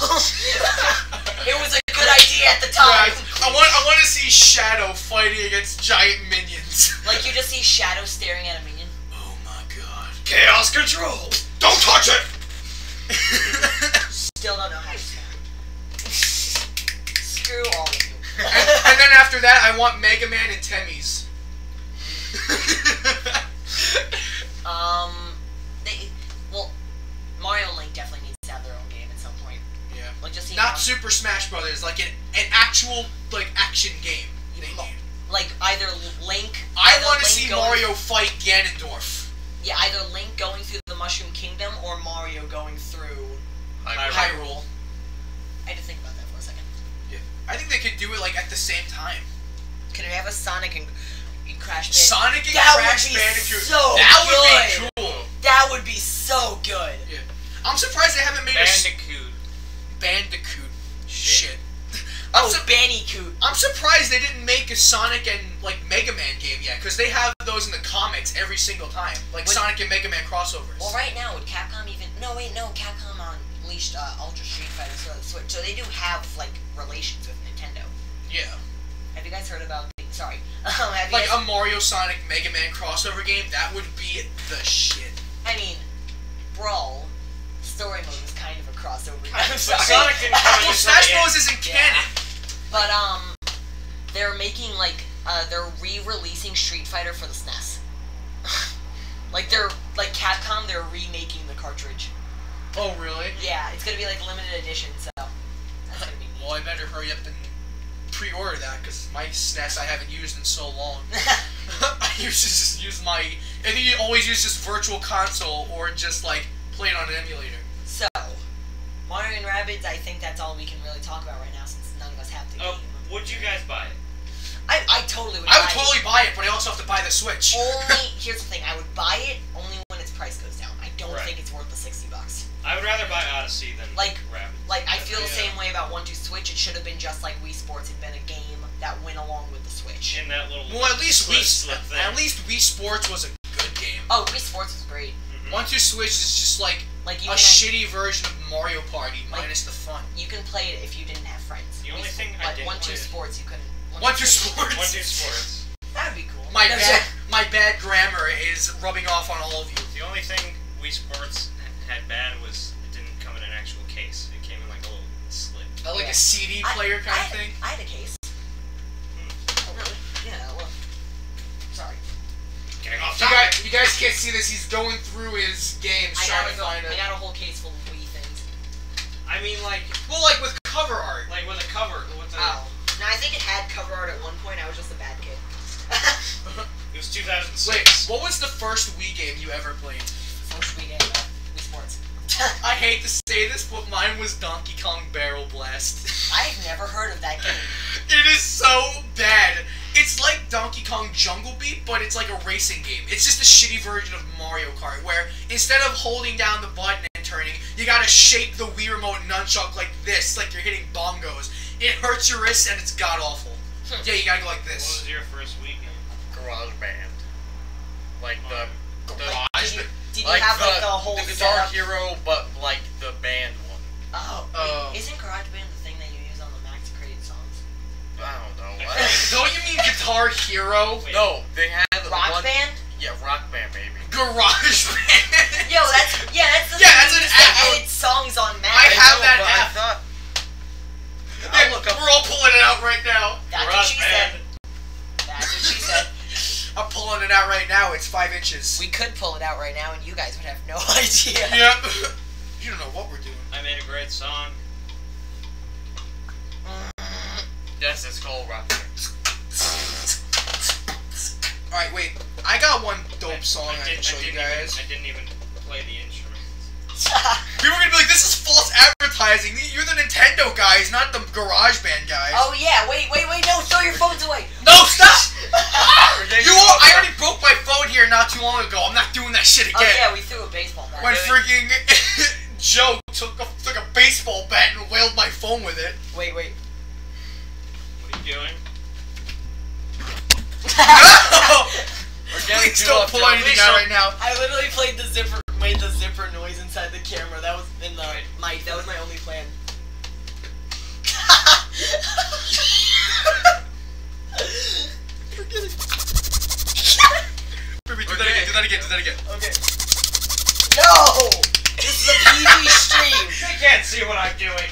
Speaker 1: It was a good idea at the time.
Speaker 3: I want to see Shadow fighting against giant minions.
Speaker 1: Like you just see Shadow staring at a minion.
Speaker 3: Oh my god.
Speaker 4: Chaos control!
Speaker 3: Don't touch it!
Speaker 1: Still don't know how to spell. Screw all of you.
Speaker 3: and then after that, I want Mega Man and Temmie's.
Speaker 1: Well, Mario and Link definitely needs to have their own game at some point.
Speaker 3: Yeah.
Speaker 1: Like just
Speaker 3: Not Super Smash Brothers, like an actual like action game. They need.
Speaker 1: Like either Link.
Speaker 3: I want to see Mario fight Ganondorf.
Speaker 1: Yeah, either Link going through the Mushroom Kingdom or Mario going through
Speaker 3: Hyrule.
Speaker 1: I had to think about that for a second.
Speaker 3: Yeah. I think they could do it like at the same time.
Speaker 1: Can we have a Sonic and Crash Bandicoot?
Speaker 3: Sonic and
Speaker 1: That
Speaker 3: Crash
Speaker 1: would be
Speaker 3: Bandicoot.
Speaker 1: so
Speaker 3: that
Speaker 1: good.
Speaker 3: would be cool.
Speaker 1: That would be so good.
Speaker 3: Yeah. I'm surprised they haven't made
Speaker 4: Bandicoot.
Speaker 3: Shit.
Speaker 1: Bandicoot.
Speaker 3: I'm surprised they didn't make a Sonic and like Mega Man game yet, because they have those in the comics every single time, like Sonic and Mega Man crossovers.
Speaker 1: Well, right now, would Capcom even? No, Capcom unleashed Ultra Street Fighter for the Switch, so they do have like relations with Nintendo.
Speaker 3: Yeah.
Speaker 1: Have you guys heard about? Sorry.
Speaker 3: Like a Mario Sonic Mega Man crossover game, that would be the shit.
Speaker 1: I mean, Brawl story mode is kind of a crossover.
Speaker 4: But Sonic didn't come
Speaker 3: Well, Smash Bros isn't canon.
Speaker 1: But they're making they're re-releasing Street Fighter for the SNES. like Capcom, they're remaking the cartridge.
Speaker 3: Oh really?
Speaker 1: Yeah, it's gonna be like limited edition, so that's gonna be neat.
Speaker 3: Well, I better hurry up and pre-order that, because my SNES I haven't used in so long. I used to just use I think you always use just Virtual Console or just like play it on an emulator.
Speaker 1: So, Mario and Rabbids, I think that's all we can really talk about right now, since none of us have the game.
Speaker 4: Would you guys buy it?
Speaker 1: I totally would.
Speaker 3: I would totally buy it, but I also have to buy the Switch.
Speaker 1: Here's the thing: I would buy it only when its price goes down. I don't think it's worth the $60.
Speaker 4: I would rather buy Odyssey than Rabbids.
Speaker 1: Like I feel the same way about 1-2 Switch. It should have been just like Wii Sports and been a game that went along with the Switch.
Speaker 4: In that little
Speaker 3: at least
Speaker 4: Wii
Speaker 3: Sports was a good game.
Speaker 1: Oh, Wii Sports was great.
Speaker 3: 1-2 Switch is just like
Speaker 1: you
Speaker 3: a shitty version of Mario Party minus the fun.
Speaker 1: You can play it if you didn't have friends.
Speaker 4: The only thing I didn't
Speaker 1: 1-2 Sports, you couldn't.
Speaker 3: 1-2 Sports.
Speaker 4: 1-2 Sports.
Speaker 1: That would be cool.
Speaker 3: My bad grammar is rubbing off on all of you.
Speaker 4: The only thing Wii Sports had bad was it didn't come in an actual case. It came in like a little slip.
Speaker 3: Like a CD player kind of thing?
Speaker 1: I had a case. Oh, really? Yeah, well. Sorry.
Speaker 4: Getting off
Speaker 3: You guys can't see this. He's going through his games trying to find it.
Speaker 1: I got a whole case full of Wii things.
Speaker 4: I mean, like...
Speaker 3: Well, like with cover art.
Speaker 4: Like with a cover. With a,
Speaker 1: No, I think it had cover art at one point. I was just a bad kid.
Speaker 4: It was 2006.
Speaker 3: Wait, what was the first Wii game you ever played?
Speaker 1: First Wii game, Wii Sports.
Speaker 3: I hate to say this, but mine was Donkey Kong Barrel Blast.
Speaker 1: I've never heard of that game.
Speaker 3: It is so bad. It's like Donkey Kong Jungle Beat, but it's like a racing game. It's just a shitty version of Mario Kart, where instead of holding down the button and turning, you gotta shake the Wii Remote nunchuck like this, like you're hitting bongos. It hurts your wrists and it's god-awful. Yeah, you gotta go like this.
Speaker 4: What was your first Wii game?
Speaker 2: Garage Band. Like the
Speaker 3: Garage?
Speaker 1: Did you have like the whole
Speaker 2: Guitar
Speaker 1: setup?
Speaker 2: Hero, but like the band one.
Speaker 1: Oh. Isn't GarageBand the thing that you use on the Mac to create songs?
Speaker 2: I don't know.
Speaker 3: Don't you mean Guitar Hero?
Speaker 4: Wait.
Speaker 2: No, they had
Speaker 1: Rock Band?
Speaker 2: Yeah, Rock Band, baby.
Speaker 3: Garage Band.
Speaker 1: Yo, that's the
Speaker 3: that's
Speaker 1: thing
Speaker 3: an
Speaker 1: you use
Speaker 3: app.
Speaker 1: to edit songs on Mac.
Speaker 3: I have that
Speaker 2: but
Speaker 3: app.
Speaker 2: I thought.
Speaker 3: Yeah, we're all pulling it out right now.
Speaker 1: That's what she said. That's what she said.
Speaker 3: I'm pulling it out right now. It's 5 inches.
Speaker 1: We could pull it out right now, and you guys would have no idea.
Speaker 3: Yep. You don't know what we're doing.
Speaker 4: I made a great song.
Speaker 2: Yes, it's called Rock Band.
Speaker 3: Alright, wait. I got one dope song I can show you guys.
Speaker 4: I didn't even play the instrument.
Speaker 3: People are gonna be like, this is false advertising. You're the Nintendo guys, not the GarageBand guys.
Speaker 1: Oh yeah, wait, no, throw your phones away.
Speaker 3: No, stop! shit
Speaker 1: Oh
Speaker 3: again.
Speaker 1: yeah, we threw a baseball bat.
Speaker 3: When freaking Joe took a baseball bat and whaled my phone with it.
Speaker 1: Wait.
Speaker 4: What are you doing?
Speaker 3: No!
Speaker 2: We're getting
Speaker 3: Please
Speaker 2: too
Speaker 3: don't
Speaker 2: off
Speaker 3: pull
Speaker 2: topic.
Speaker 3: anything out right now.
Speaker 5: I literally made the zipper noise inside the camera. That was in the mic. That was my only plan.
Speaker 3: Forget it. Baby, do that again.
Speaker 5: Okay. No! This is a PG stream.
Speaker 4: They can't see what I'm doing.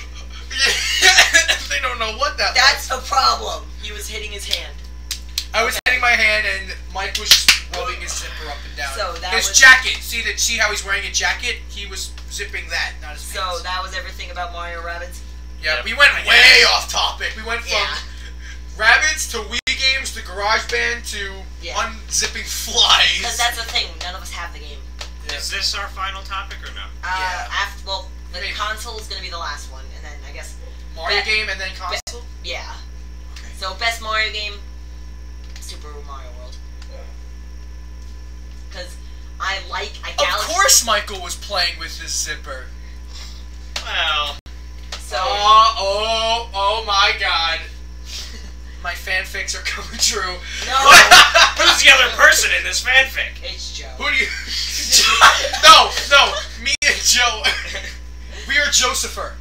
Speaker 3: They don't know what that
Speaker 5: That's a problem. He was hitting his hand.
Speaker 3: I was hitting my hand and Mike was just rubbing his zipper up and down.
Speaker 5: So that
Speaker 3: his
Speaker 5: was
Speaker 3: jacket. See how he's wearing a jacket? He was zipping that, not his
Speaker 5: So
Speaker 3: pants.
Speaker 5: that was everything about Mario Rabbids.
Speaker 3: Yeah, we went way off topic. We went from
Speaker 5: Yeah.
Speaker 3: Rabbids to Wii games to GarageBand to unzipping flies.
Speaker 1: Because that's the thing, none of us have the game.
Speaker 3: Yeah.
Speaker 4: Is this our final topic or no?
Speaker 3: Yeah.
Speaker 1: The
Speaker 3: Maybe.
Speaker 1: console is gonna be the last one, and then I guess
Speaker 3: Mario game and then console?
Speaker 1: yeah.
Speaker 3: Okay.
Speaker 1: So best Mario game, Super Mario World. Because
Speaker 3: Of course Michael was playing with his zipper.
Speaker 4: Well,
Speaker 1: So
Speaker 3: Oh my god. My fanfics are coming true.
Speaker 1: no,
Speaker 4: who's the other person in this fanfic?
Speaker 1: it's Joe.
Speaker 3: Who do you... No, me and Joe. We are Josepher.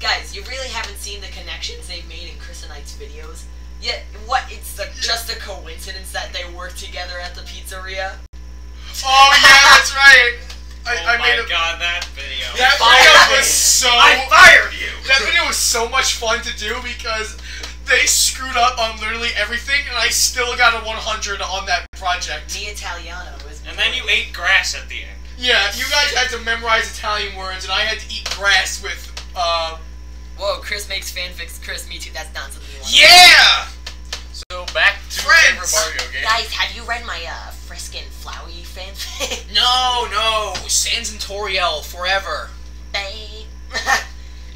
Speaker 1: Guys, you really haven't seen the connections they've made in Christinite's videos. Yet, it's just a coincidence that they work together at the pizzeria.
Speaker 3: Oh yeah, that's right. I
Speaker 4: Oh
Speaker 3: made
Speaker 4: my god, that video.
Speaker 3: That video was so...
Speaker 4: I fired you!
Speaker 3: That video was so much fun to do because they screwed up on literally everything and I still got a 100 on that project.
Speaker 1: Me Italiano is.
Speaker 4: And then you ate grass at the end.
Speaker 3: Yeah, you guys had to memorize Italian words and I had to eat grass with,
Speaker 1: Whoa, Chris makes fanfics. Chris, me too. That's not something you want.
Speaker 3: Yeah!
Speaker 2: So back to
Speaker 3: Friends.
Speaker 2: favorite Mario game.
Speaker 1: Guys, have you read my Friskin' Flowey fanfic?
Speaker 3: No, Sans and Toriel forever.
Speaker 1: Babe.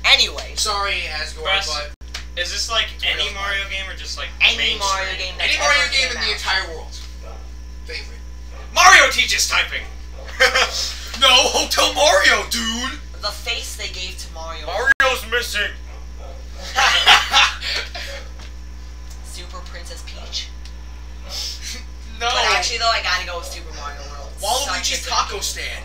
Speaker 1: Anyway,
Speaker 3: Sorry, Asgore,
Speaker 4: Russ,
Speaker 3: but
Speaker 4: Is this like any
Speaker 3: Real
Speaker 4: Mario game or just like
Speaker 1: any
Speaker 4: mainstream?
Speaker 1: Mario game that's
Speaker 3: any Mario
Speaker 1: ever
Speaker 3: game
Speaker 1: came
Speaker 3: in the
Speaker 1: out.
Speaker 3: entire world. Favorite.
Speaker 4: Mario teaches typing!
Speaker 3: No, Hotel Mario, dude!
Speaker 1: The face they gave to Mario.
Speaker 2: Mario's missing.
Speaker 1: Super Princess Peach.
Speaker 3: No.
Speaker 1: But actually, though, I gotta go with Super Mario World.
Speaker 3: Waluigi's
Speaker 1: Such a good
Speaker 3: Taco
Speaker 1: game.
Speaker 3: Stand.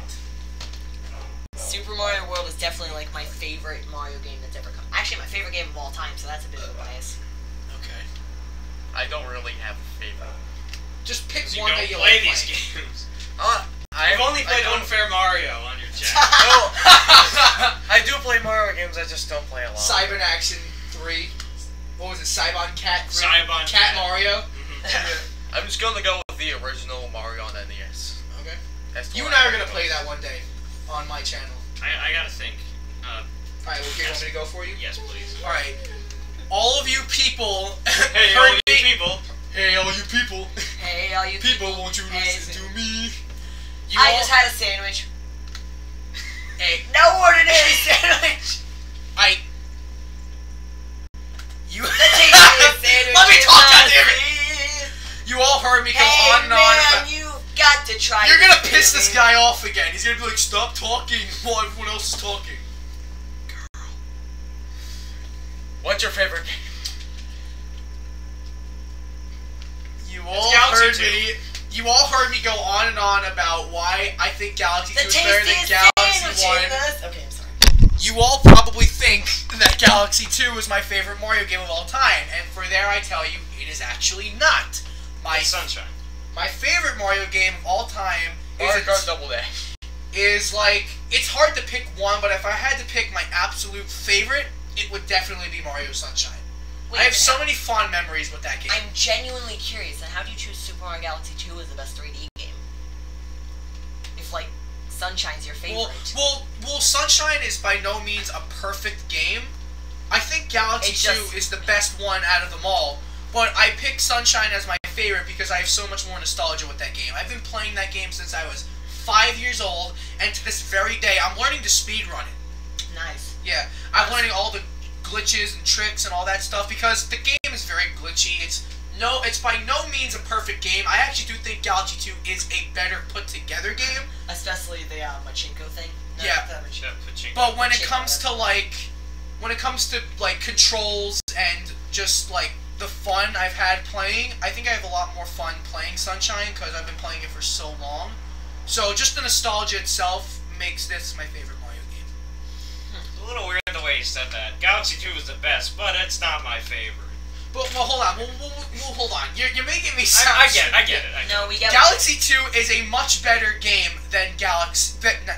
Speaker 1: Super Mario World is definitely like my favorite Mario game that's ever come. Actually, my favorite game of all time, so that's a bit of a bias.
Speaker 3: Okay.
Speaker 2: I don't really have a favorite.
Speaker 3: Just pick
Speaker 4: You
Speaker 3: one
Speaker 4: don't
Speaker 3: that you
Speaker 4: play
Speaker 3: like
Speaker 4: these
Speaker 3: playing.
Speaker 4: games.
Speaker 2: I've
Speaker 4: You've only played Unfair Mario on your channel.
Speaker 2: No, I do play Mario games. I just don't play a lot.
Speaker 3: Cybon Action 3. What was it? Cybon Cat 3?
Speaker 4: Cybon
Speaker 3: Cat
Speaker 4: Cat.
Speaker 3: Mario?
Speaker 4: Mhm.
Speaker 2: I'm just gonna go with the original Mario on NES.
Speaker 3: Okay.
Speaker 2: That's the
Speaker 3: You
Speaker 2: one
Speaker 3: and I are
Speaker 2: play
Speaker 3: gonna play
Speaker 2: most.
Speaker 3: that one day on my channel.
Speaker 4: I gotta think.
Speaker 3: Alright, okay, you want me to go for you?
Speaker 4: Yes, please.
Speaker 3: Alright. All of you people
Speaker 4: Hey, all
Speaker 3: heard
Speaker 4: you
Speaker 3: me.
Speaker 4: people.
Speaker 3: Hey, all you people.
Speaker 1: Hey, all you
Speaker 3: People, won't you
Speaker 1: Hey,
Speaker 3: listen to me? You
Speaker 1: I
Speaker 3: all-
Speaker 1: just had a sandwich.
Speaker 3: Hey,
Speaker 1: No ordinary sandwich.
Speaker 3: You.
Speaker 1: The tastiest sandwich.
Speaker 3: Let me
Speaker 1: in
Speaker 3: talk,
Speaker 1: the
Speaker 3: goddammit!
Speaker 1: sea.
Speaker 3: You all heard me go
Speaker 1: Hey
Speaker 3: on and on
Speaker 1: man,
Speaker 3: about.
Speaker 1: you got to try.
Speaker 3: You're gonna
Speaker 1: this
Speaker 3: piss this
Speaker 1: feeling.
Speaker 3: guy off again. He's gonna be like, stop talking while everyone else is talking.
Speaker 2: What's your favorite game?
Speaker 3: You
Speaker 4: It's
Speaker 3: all
Speaker 4: Galaxy
Speaker 3: heard
Speaker 4: 2.
Speaker 3: me. You all heard me go on and on about why I think Galaxy
Speaker 1: The
Speaker 3: 2 is better than
Speaker 1: tastiest
Speaker 3: Galaxy
Speaker 1: sandwich
Speaker 3: 1.
Speaker 1: in this. Okay, I'm sorry.
Speaker 3: You all probably think that Galaxy 2 is my favorite Mario game of all time, and for there I tell you, it is actually not.
Speaker 4: It's Sunshine.
Speaker 3: My favorite Mario game of all time
Speaker 2: Mario Kart Double Dash.
Speaker 3: is like, it's hard to pick one, but if I had to pick my absolute favorite, it would definitely be Mario Sunshine.
Speaker 1: Wait,
Speaker 3: I have
Speaker 1: then
Speaker 3: so many fond memories with that game.
Speaker 1: I'm genuinely curious. Then how do you choose Super Mario Galaxy 2 as the best 3D game? If like Sunshine's your favorite.
Speaker 3: Well, Sunshine is by no means a perfect game. I think Galaxy
Speaker 1: It's
Speaker 3: 2
Speaker 1: just-
Speaker 3: is the best one out of them all, but I picked Sunshine as my favorite because I have so much more nostalgia with that game. I've been playing that game since I was 5 years old, and to this very day, I'm learning to speedrun it.
Speaker 1: Nice.
Speaker 3: Yeah, I'm learning all the glitches and tricks and all that stuff because the game is very glitchy. It's No, it's by no means a perfect game. I actually do think Galaxy 2 is a better put-together game.
Speaker 5: Especially the Machinko thing. No,
Speaker 3: Yeah.
Speaker 5: not Machinko.
Speaker 3: But when it comes to, like, controls and just, like, the fun I've had playing, I think I have a lot more fun playing Sunshine because I've been playing it for so long. So just the nostalgia itself makes this my favorite Mario game.
Speaker 4: It's a little weird the way you said that. Galaxy 2 is the best, but it's not my favorite.
Speaker 3: But, well, hold on. We'll hold on. You're making me sound...
Speaker 4: I get it.
Speaker 1: No, we get
Speaker 3: Galaxy 2 is a much better game than Galaxy... No.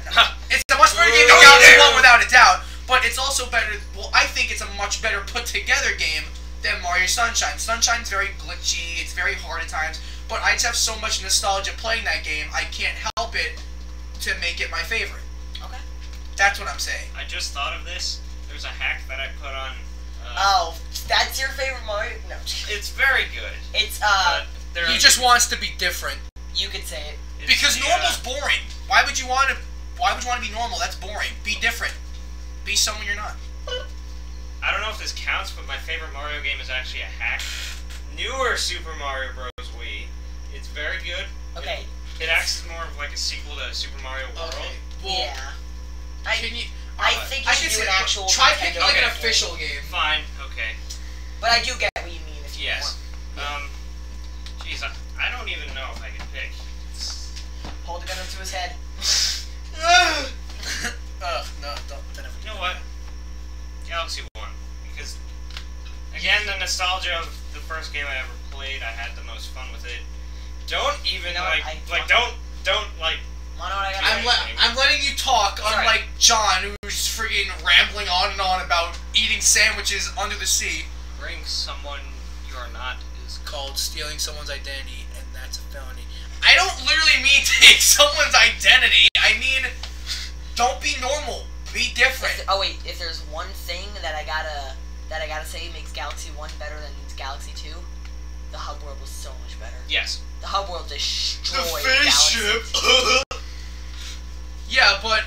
Speaker 3: It's a much better game than Galaxy 1 without a doubt, but it's also better... Well, I think it's a much better put-together game than Mario Sunshine. Sunshine's very glitchy, it's very hard at times, but I just have so much nostalgia playing that game, I can't help it to make it my favorite.
Speaker 1: Okay.
Speaker 3: That's what I'm saying.
Speaker 4: I just thought of this. There's a hack that I put on...
Speaker 5: Oh, that's your favorite Mario? No.
Speaker 4: It's very good.
Speaker 5: It's,
Speaker 3: He just wants to be different.
Speaker 5: You could say it.
Speaker 3: Because normal's boring. Why would you want to be normal? That's boring. Be different. Be someone you're not.
Speaker 4: I don't know if this counts, but my favorite Mario game is actually a hack. Newer Super Mario Bros. Wii. It's very good.
Speaker 5: Okay.
Speaker 4: It acts as more of like a sequel to Super Mario World.
Speaker 3: Okay. Well,
Speaker 5: Yeah.
Speaker 3: I
Speaker 5: think you should do an actual
Speaker 3: try
Speaker 5: Nintendo
Speaker 3: picking like an
Speaker 5: game.
Speaker 3: official game.
Speaker 4: Fine. Okay.
Speaker 5: But I do get what you mean if you
Speaker 4: Yes.
Speaker 5: want.
Speaker 4: Jeez, I don't even know if I can pick.
Speaker 5: Hold the gun up to his head.
Speaker 3: No, don't.
Speaker 4: You know what? Galaxy 1. Because, again, the nostalgia of the first game I ever played, I had the most fun with it. Don't even,
Speaker 5: You know what,
Speaker 4: don't, like...
Speaker 5: Wanna know what I got?
Speaker 3: I'm letting you talk,
Speaker 5: Sorry.
Speaker 3: unlike John, who's friggin' rambling on and on about eating sandwiches under the sea.
Speaker 4: Bring someone you are not is
Speaker 3: Called stealing someone's identity, and that's a felony. I don't literally mean take someone's identity. I mean, don't be normal. Be different.
Speaker 1: Oh wait, if there's one thing that I gotta say makes Galaxy 1 better than Galaxy 2, the hub world was so much better.
Speaker 4: Yes.
Speaker 1: The hub world destroyed
Speaker 3: spaceship.
Speaker 1: Galaxy 2.
Speaker 3: Yeah, but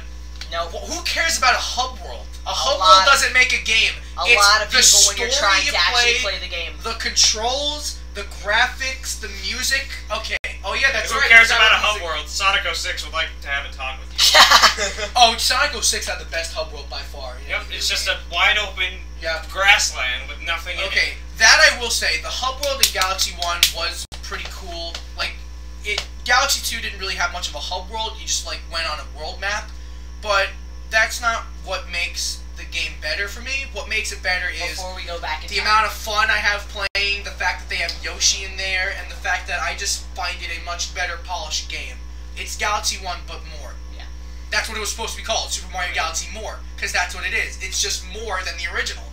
Speaker 1: No,
Speaker 3: who cares about a hub world? A hub
Speaker 1: lot
Speaker 3: world
Speaker 1: of-
Speaker 3: doesn't make a game.
Speaker 1: a
Speaker 3: It's
Speaker 1: lot of
Speaker 3: the
Speaker 1: people when you're
Speaker 3: story
Speaker 1: trying
Speaker 3: you
Speaker 1: to actually play the game.
Speaker 3: the controls, the graphics, the music. Okay. Oh yeah, that's
Speaker 4: Who
Speaker 3: right.
Speaker 4: cares
Speaker 3: there's
Speaker 4: about a
Speaker 3: other
Speaker 4: hub
Speaker 3: music.
Speaker 4: world? Sonic 06 would like to have a talk with you.
Speaker 3: Oh, Sonic 06 had the best hub world by far.
Speaker 4: Yep, it's just a wide open
Speaker 3: Yeah.
Speaker 4: grassland with nothing in it.
Speaker 3: Okay, that I will say, the hub world in Galaxy 1 was pretty cool. Like, Galaxy 2 didn't really have much of a hub world, you just, like, went on a world map. But that's not what makes the game better for me. What makes it better is
Speaker 1: Before we go back in
Speaker 3: the
Speaker 1: time.
Speaker 3: amount of fun I have playing, the fact that they have Yoshi in there, and the fact that I just find it a much better polished game. It's Galaxy 1, but more.
Speaker 1: Yeah.
Speaker 3: That's what it was supposed to be called, Super Mario Galaxy More, because that's what it is. It's just more than the original.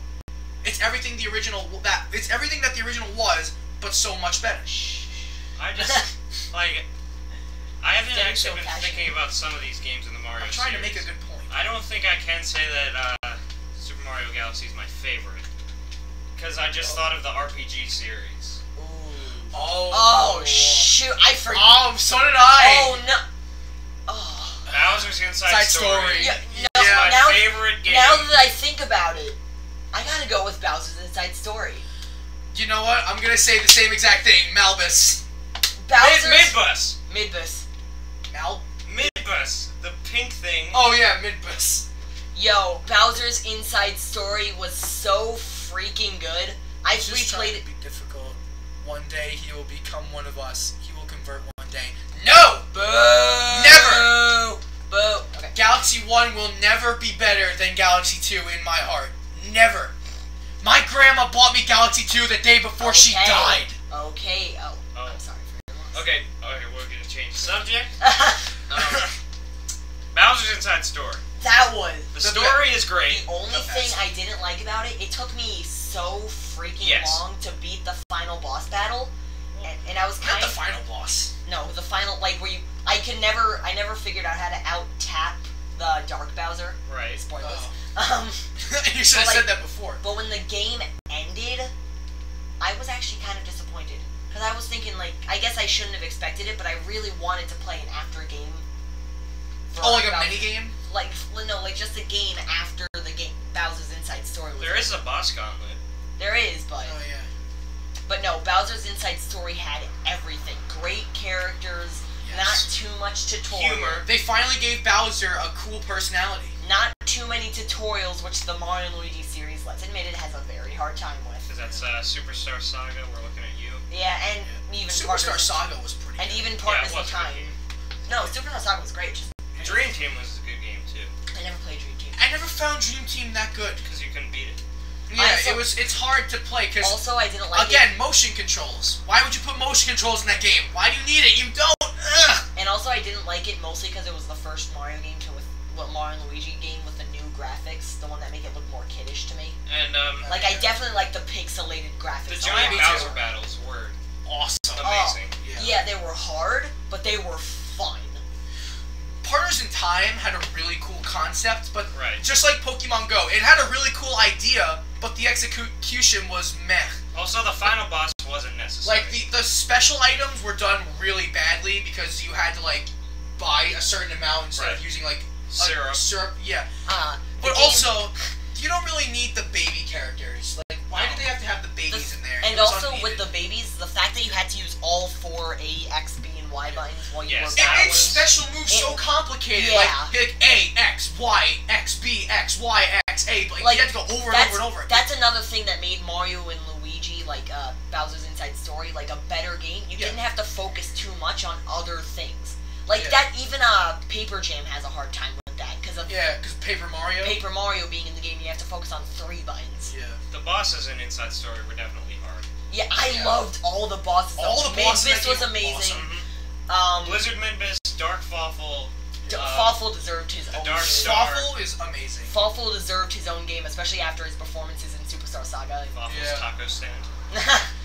Speaker 3: It's everything the original it's everything that the original was, but so much better.
Speaker 4: I just, like, I haven't
Speaker 1: Getting
Speaker 4: actually
Speaker 1: so
Speaker 4: been
Speaker 1: passionate.
Speaker 4: thinking about some of these games in the Mario
Speaker 3: I'm trying to
Speaker 4: series.
Speaker 3: make a good point.
Speaker 4: I don't think I can say that Super Mario Galaxy is my favorite. Because I just thought of the RPG series.
Speaker 1: Ooh.
Speaker 3: Oh.
Speaker 1: Oh shoot! I forgot.
Speaker 3: Oh, so did I.
Speaker 1: Oh no. Oh.
Speaker 4: Bowser's Inside
Speaker 3: Side
Speaker 4: Story.
Speaker 3: Story.
Speaker 1: Yeah,
Speaker 4: It's
Speaker 3: Yeah.
Speaker 4: my
Speaker 1: now,
Speaker 4: favorite game.
Speaker 1: now that I think about it, I gotta go with Bowser's Inside Story.
Speaker 3: You know what? I'm gonna say the same exact thing. Malbus.
Speaker 1: Bowser's
Speaker 4: Midbus.
Speaker 1: Midbus.
Speaker 4: Midbus. The pink thing.
Speaker 3: Oh yeah, Midbus.
Speaker 1: Yo, Bowser's Inside Story was so freaking good. I
Speaker 3: He's just trying
Speaker 1: replayed
Speaker 3: to
Speaker 1: it.
Speaker 3: be difficult. One day he will become one of us. He will convert one day. No!
Speaker 1: Boo!
Speaker 3: Never!
Speaker 1: Boo! Okay.
Speaker 3: Galaxy 1 will never be better than Galaxy 2 in my heart. Never. My grandma bought me Galaxy 2 the day before she
Speaker 1: Okay.
Speaker 3: died.
Speaker 1: Okay. Oh.
Speaker 4: Oh.
Speaker 1: I'm sorry for your loss.
Speaker 4: Okay, we're gonna change subject. Bowser's Inside Story.
Speaker 1: That was
Speaker 4: The story is great.
Speaker 1: the only
Speaker 3: The
Speaker 1: thing
Speaker 3: best.
Speaker 1: I didn't like about it. It took me so freaking
Speaker 4: Yes.
Speaker 1: long to beat the final boss battle, and I was
Speaker 3: Not
Speaker 1: kind
Speaker 3: the
Speaker 1: of
Speaker 3: final boss.
Speaker 1: no the final like where you I never figured out how to out tap the Dark Bowser.
Speaker 4: Right.
Speaker 1: Spoilers.
Speaker 3: Oh. You should have
Speaker 1: But,
Speaker 3: said
Speaker 1: like-
Speaker 3: that before.
Speaker 1: But when the game ended, I was actually kind of disappointed. Because I was thinking, like, I guess I shouldn't have expected it, but I really wanted to play an after game. for
Speaker 3: Oh, like a
Speaker 1: Bowser-
Speaker 3: mini game?
Speaker 1: Like, no, like just a game after the game Bowser's Inside Story was
Speaker 4: There is a boss gauntlet.
Speaker 1: There is, but
Speaker 3: Oh yeah.
Speaker 1: But no, Bowser's Inside Story had everything. Great characters, not too much tutorial.
Speaker 3: Humor. They finally gave Bowser a cool personality.
Speaker 1: Not too many tutorials, which the Mario and Luigi series, let's admit it, has a very hard time with.
Speaker 4: Because that's Superstar Saga, we're looking at you.
Speaker 1: Yeah, and even
Speaker 3: Superstar Saga was pretty good.
Speaker 1: And even Partners in Time. No, Superstar Saga was great.
Speaker 4: Dream Team was a good game, too.
Speaker 1: I never played Dream Team.
Speaker 3: I never found Dream Team that good.
Speaker 4: Because you couldn't beat it.
Speaker 3: Yeah, it's hard to play, because...
Speaker 1: Also, I didn't like
Speaker 3: again, motion controls. Why would you put motion controls in that game? Why do you need it? You don't! Ugh!
Speaker 1: And also, I didn't like it mostly because it was the first Mario game Mario and Luigi game with the new graphics, the one that make it look more kiddish to me.
Speaker 4: And,
Speaker 1: like, I definitely like the pixelated graphics.
Speaker 4: The giant Bowser battles were
Speaker 3: awesome.
Speaker 4: Amazing.
Speaker 1: Yeah, they were hard, but they were fun.
Speaker 3: Partners in Time had a really cool concept, but
Speaker 4: right.
Speaker 3: just like Pokemon Go, it had a really cool idea, but the execution was meh.
Speaker 4: Also, the final boss wasn't necessary.
Speaker 3: Like, the special items were done really badly because you had to, like, buy a certain amount instead of using, like, syrup, yeah. But also, you don't really need the baby characters. Like, why did they have to have the babies in there?
Speaker 1: And also, with the babies, the fact that you had to use all 4 A, X, B, and Y buttons while you were battling.
Speaker 3: It made special moves so complicated.
Speaker 1: Yeah.
Speaker 3: Like A, X, Y, X, B, X, Y, X, A. Like, you had to go over and over and over.
Speaker 1: That's another thing that made Mario and Luigi, like, Bowser's Inside Story, like, a better game. You didn't have to focus too much on other things. Like, that, even Paper Jam has a hard time with that. Because
Speaker 3: Paper Mario?
Speaker 1: Paper Mario being in the game, you have to focus on 3 buttons.
Speaker 3: Yeah.
Speaker 4: The bosses in Inside Story were definitely hard.
Speaker 1: Yeah, I loved all the bosses.
Speaker 3: All the bosses
Speaker 1: Midbus was amazing.
Speaker 4: Awesome. Blizzard Midbus, Dark Fawful.
Speaker 1: Fawful deserved his own game.
Speaker 3: Fawful is amazing.
Speaker 1: Fawful deserved his own game, especially after his performances in Superstar Saga.
Speaker 4: Fawful's taco stand.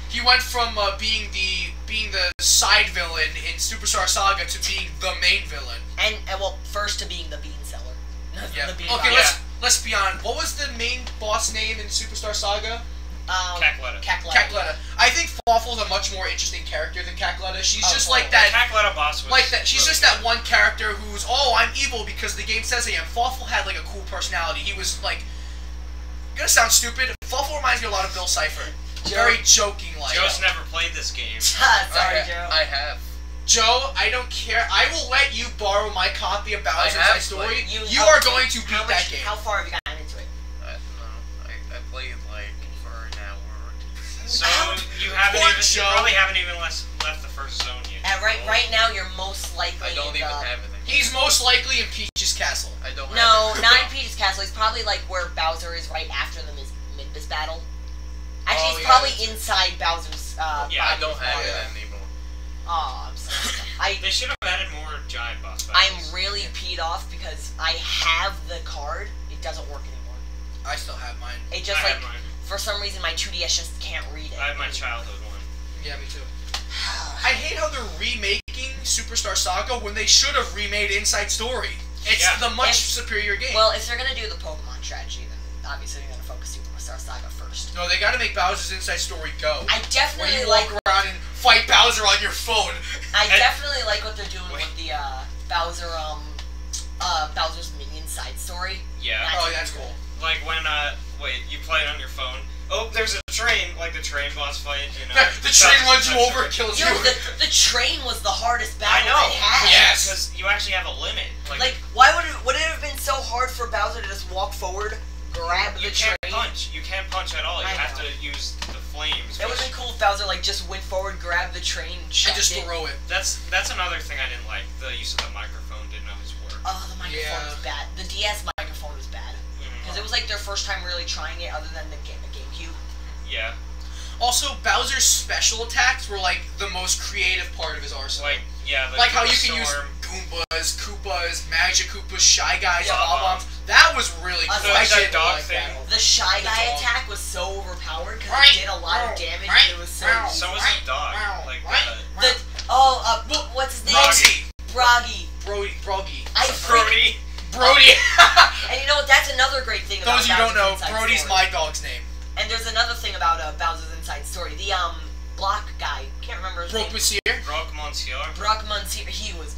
Speaker 3: He went from being the side villain in Superstar Saga to being the main villain.
Speaker 1: And well, first to being the bean seller.
Speaker 3: Okay, let's be honest. What was the main boss name in Superstar Saga?
Speaker 4: Cackletta.
Speaker 3: I think Fawful's a much more interesting character than Cackletta. She's just like that.
Speaker 4: Cackletta boss was
Speaker 3: like that. She's
Speaker 4: really
Speaker 3: just that one character who's I'm evil because the game says I am. Fawful had like a cool personality. He was like, gonna sound stupid. Fawful reminds me a lot of Bill Cipher. Very joking like.
Speaker 4: Joe's never played this game.
Speaker 1: Sorry, Joe.
Speaker 2: I have.
Speaker 3: Joe, I don't care. I will let you borrow my copy of Bowser's Inside Story. You are going to beat that game.
Speaker 1: How far have you gotten into it?
Speaker 2: I don't know. I played like for an hour or 2.
Speaker 4: So you probably haven't even left the first zone yet.
Speaker 1: Right now, you're most likely.
Speaker 2: I don't even have it.
Speaker 3: He's most likely in Peach's Castle.
Speaker 2: I don't.
Speaker 1: No, not in Peach's Castle. He's probably like where Bowser is right after the Midbus battle. Actually, he's probably inside Bowser's.
Speaker 2: I don't have it anymore.
Speaker 1: Oh, I'm sorry.
Speaker 4: They should have added more giant boss battles.
Speaker 1: I'm really peed off because I have the card. It doesn't work anymore.
Speaker 3: I still have mine.
Speaker 1: It just
Speaker 4: I have mine.
Speaker 1: For some reason my 2DS just can't read it.
Speaker 4: I have my childhood one.
Speaker 3: Yeah, me too. I hate how they're remaking Superstar Saga when they should have remade Inside Story. It's the much superior game.
Speaker 1: Well, if they're gonna do the Pokemon strategy, then obviously they're gonna focus Superstar Saga first.
Speaker 3: No, they gotta make Bowser's Inside Story go.
Speaker 1: I definitely
Speaker 3: where you walk around and fight Bowser on your phone.
Speaker 1: I definitely like what they're doing with the Bowser's Minion side story.
Speaker 4: Yeah.
Speaker 3: That's cool.
Speaker 4: Like when you play it on your phone. Oh, there's a train, like the train boss fight.
Speaker 3: The train runs you over and kills you.
Speaker 1: The train was the hardest battle they had.
Speaker 3: Yes,
Speaker 4: because you actually have a limit.
Speaker 1: Like why would it have been so hard for Bowser to just walk forward, grab the train?
Speaker 4: You can't punch at all. You have to use the flames.
Speaker 1: It would have been cool if Bowser just went forward, grabbed the train, and
Speaker 3: just throw it.
Speaker 4: That's another thing I didn't like. The use of the microphone didn't always work.
Speaker 1: Oh, the microphone was bad. The DS microphone was bad. Because it was like their first time really trying it other than the GameCube.
Speaker 4: Yeah.
Speaker 3: Also, Bowser's special attacks were like the most creative part of his arsenal.
Speaker 4: Like
Speaker 3: how you can use Goombas, Koopas, Magic Koopas, Shy Guys, Bob-Bombs. That was really cool.
Speaker 1: The Shy Guy attack was so overpowered because it did a lot of damage. And it was so
Speaker 4: was the dog.
Speaker 1: What's his name? Broggy.
Speaker 3: Broggy.
Speaker 1: Brody. And you know what? That's another great thing about
Speaker 3: Those of you who don't know,
Speaker 1: Inside
Speaker 3: Brody's
Speaker 1: Story.
Speaker 3: my dog's name.
Speaker 1: And there's another thing about Bowser's Inside Story. The block guy, can't remember his name.
Speaker 4: Brock Monsieur.
Speaker 1: Brock Monsieur. He was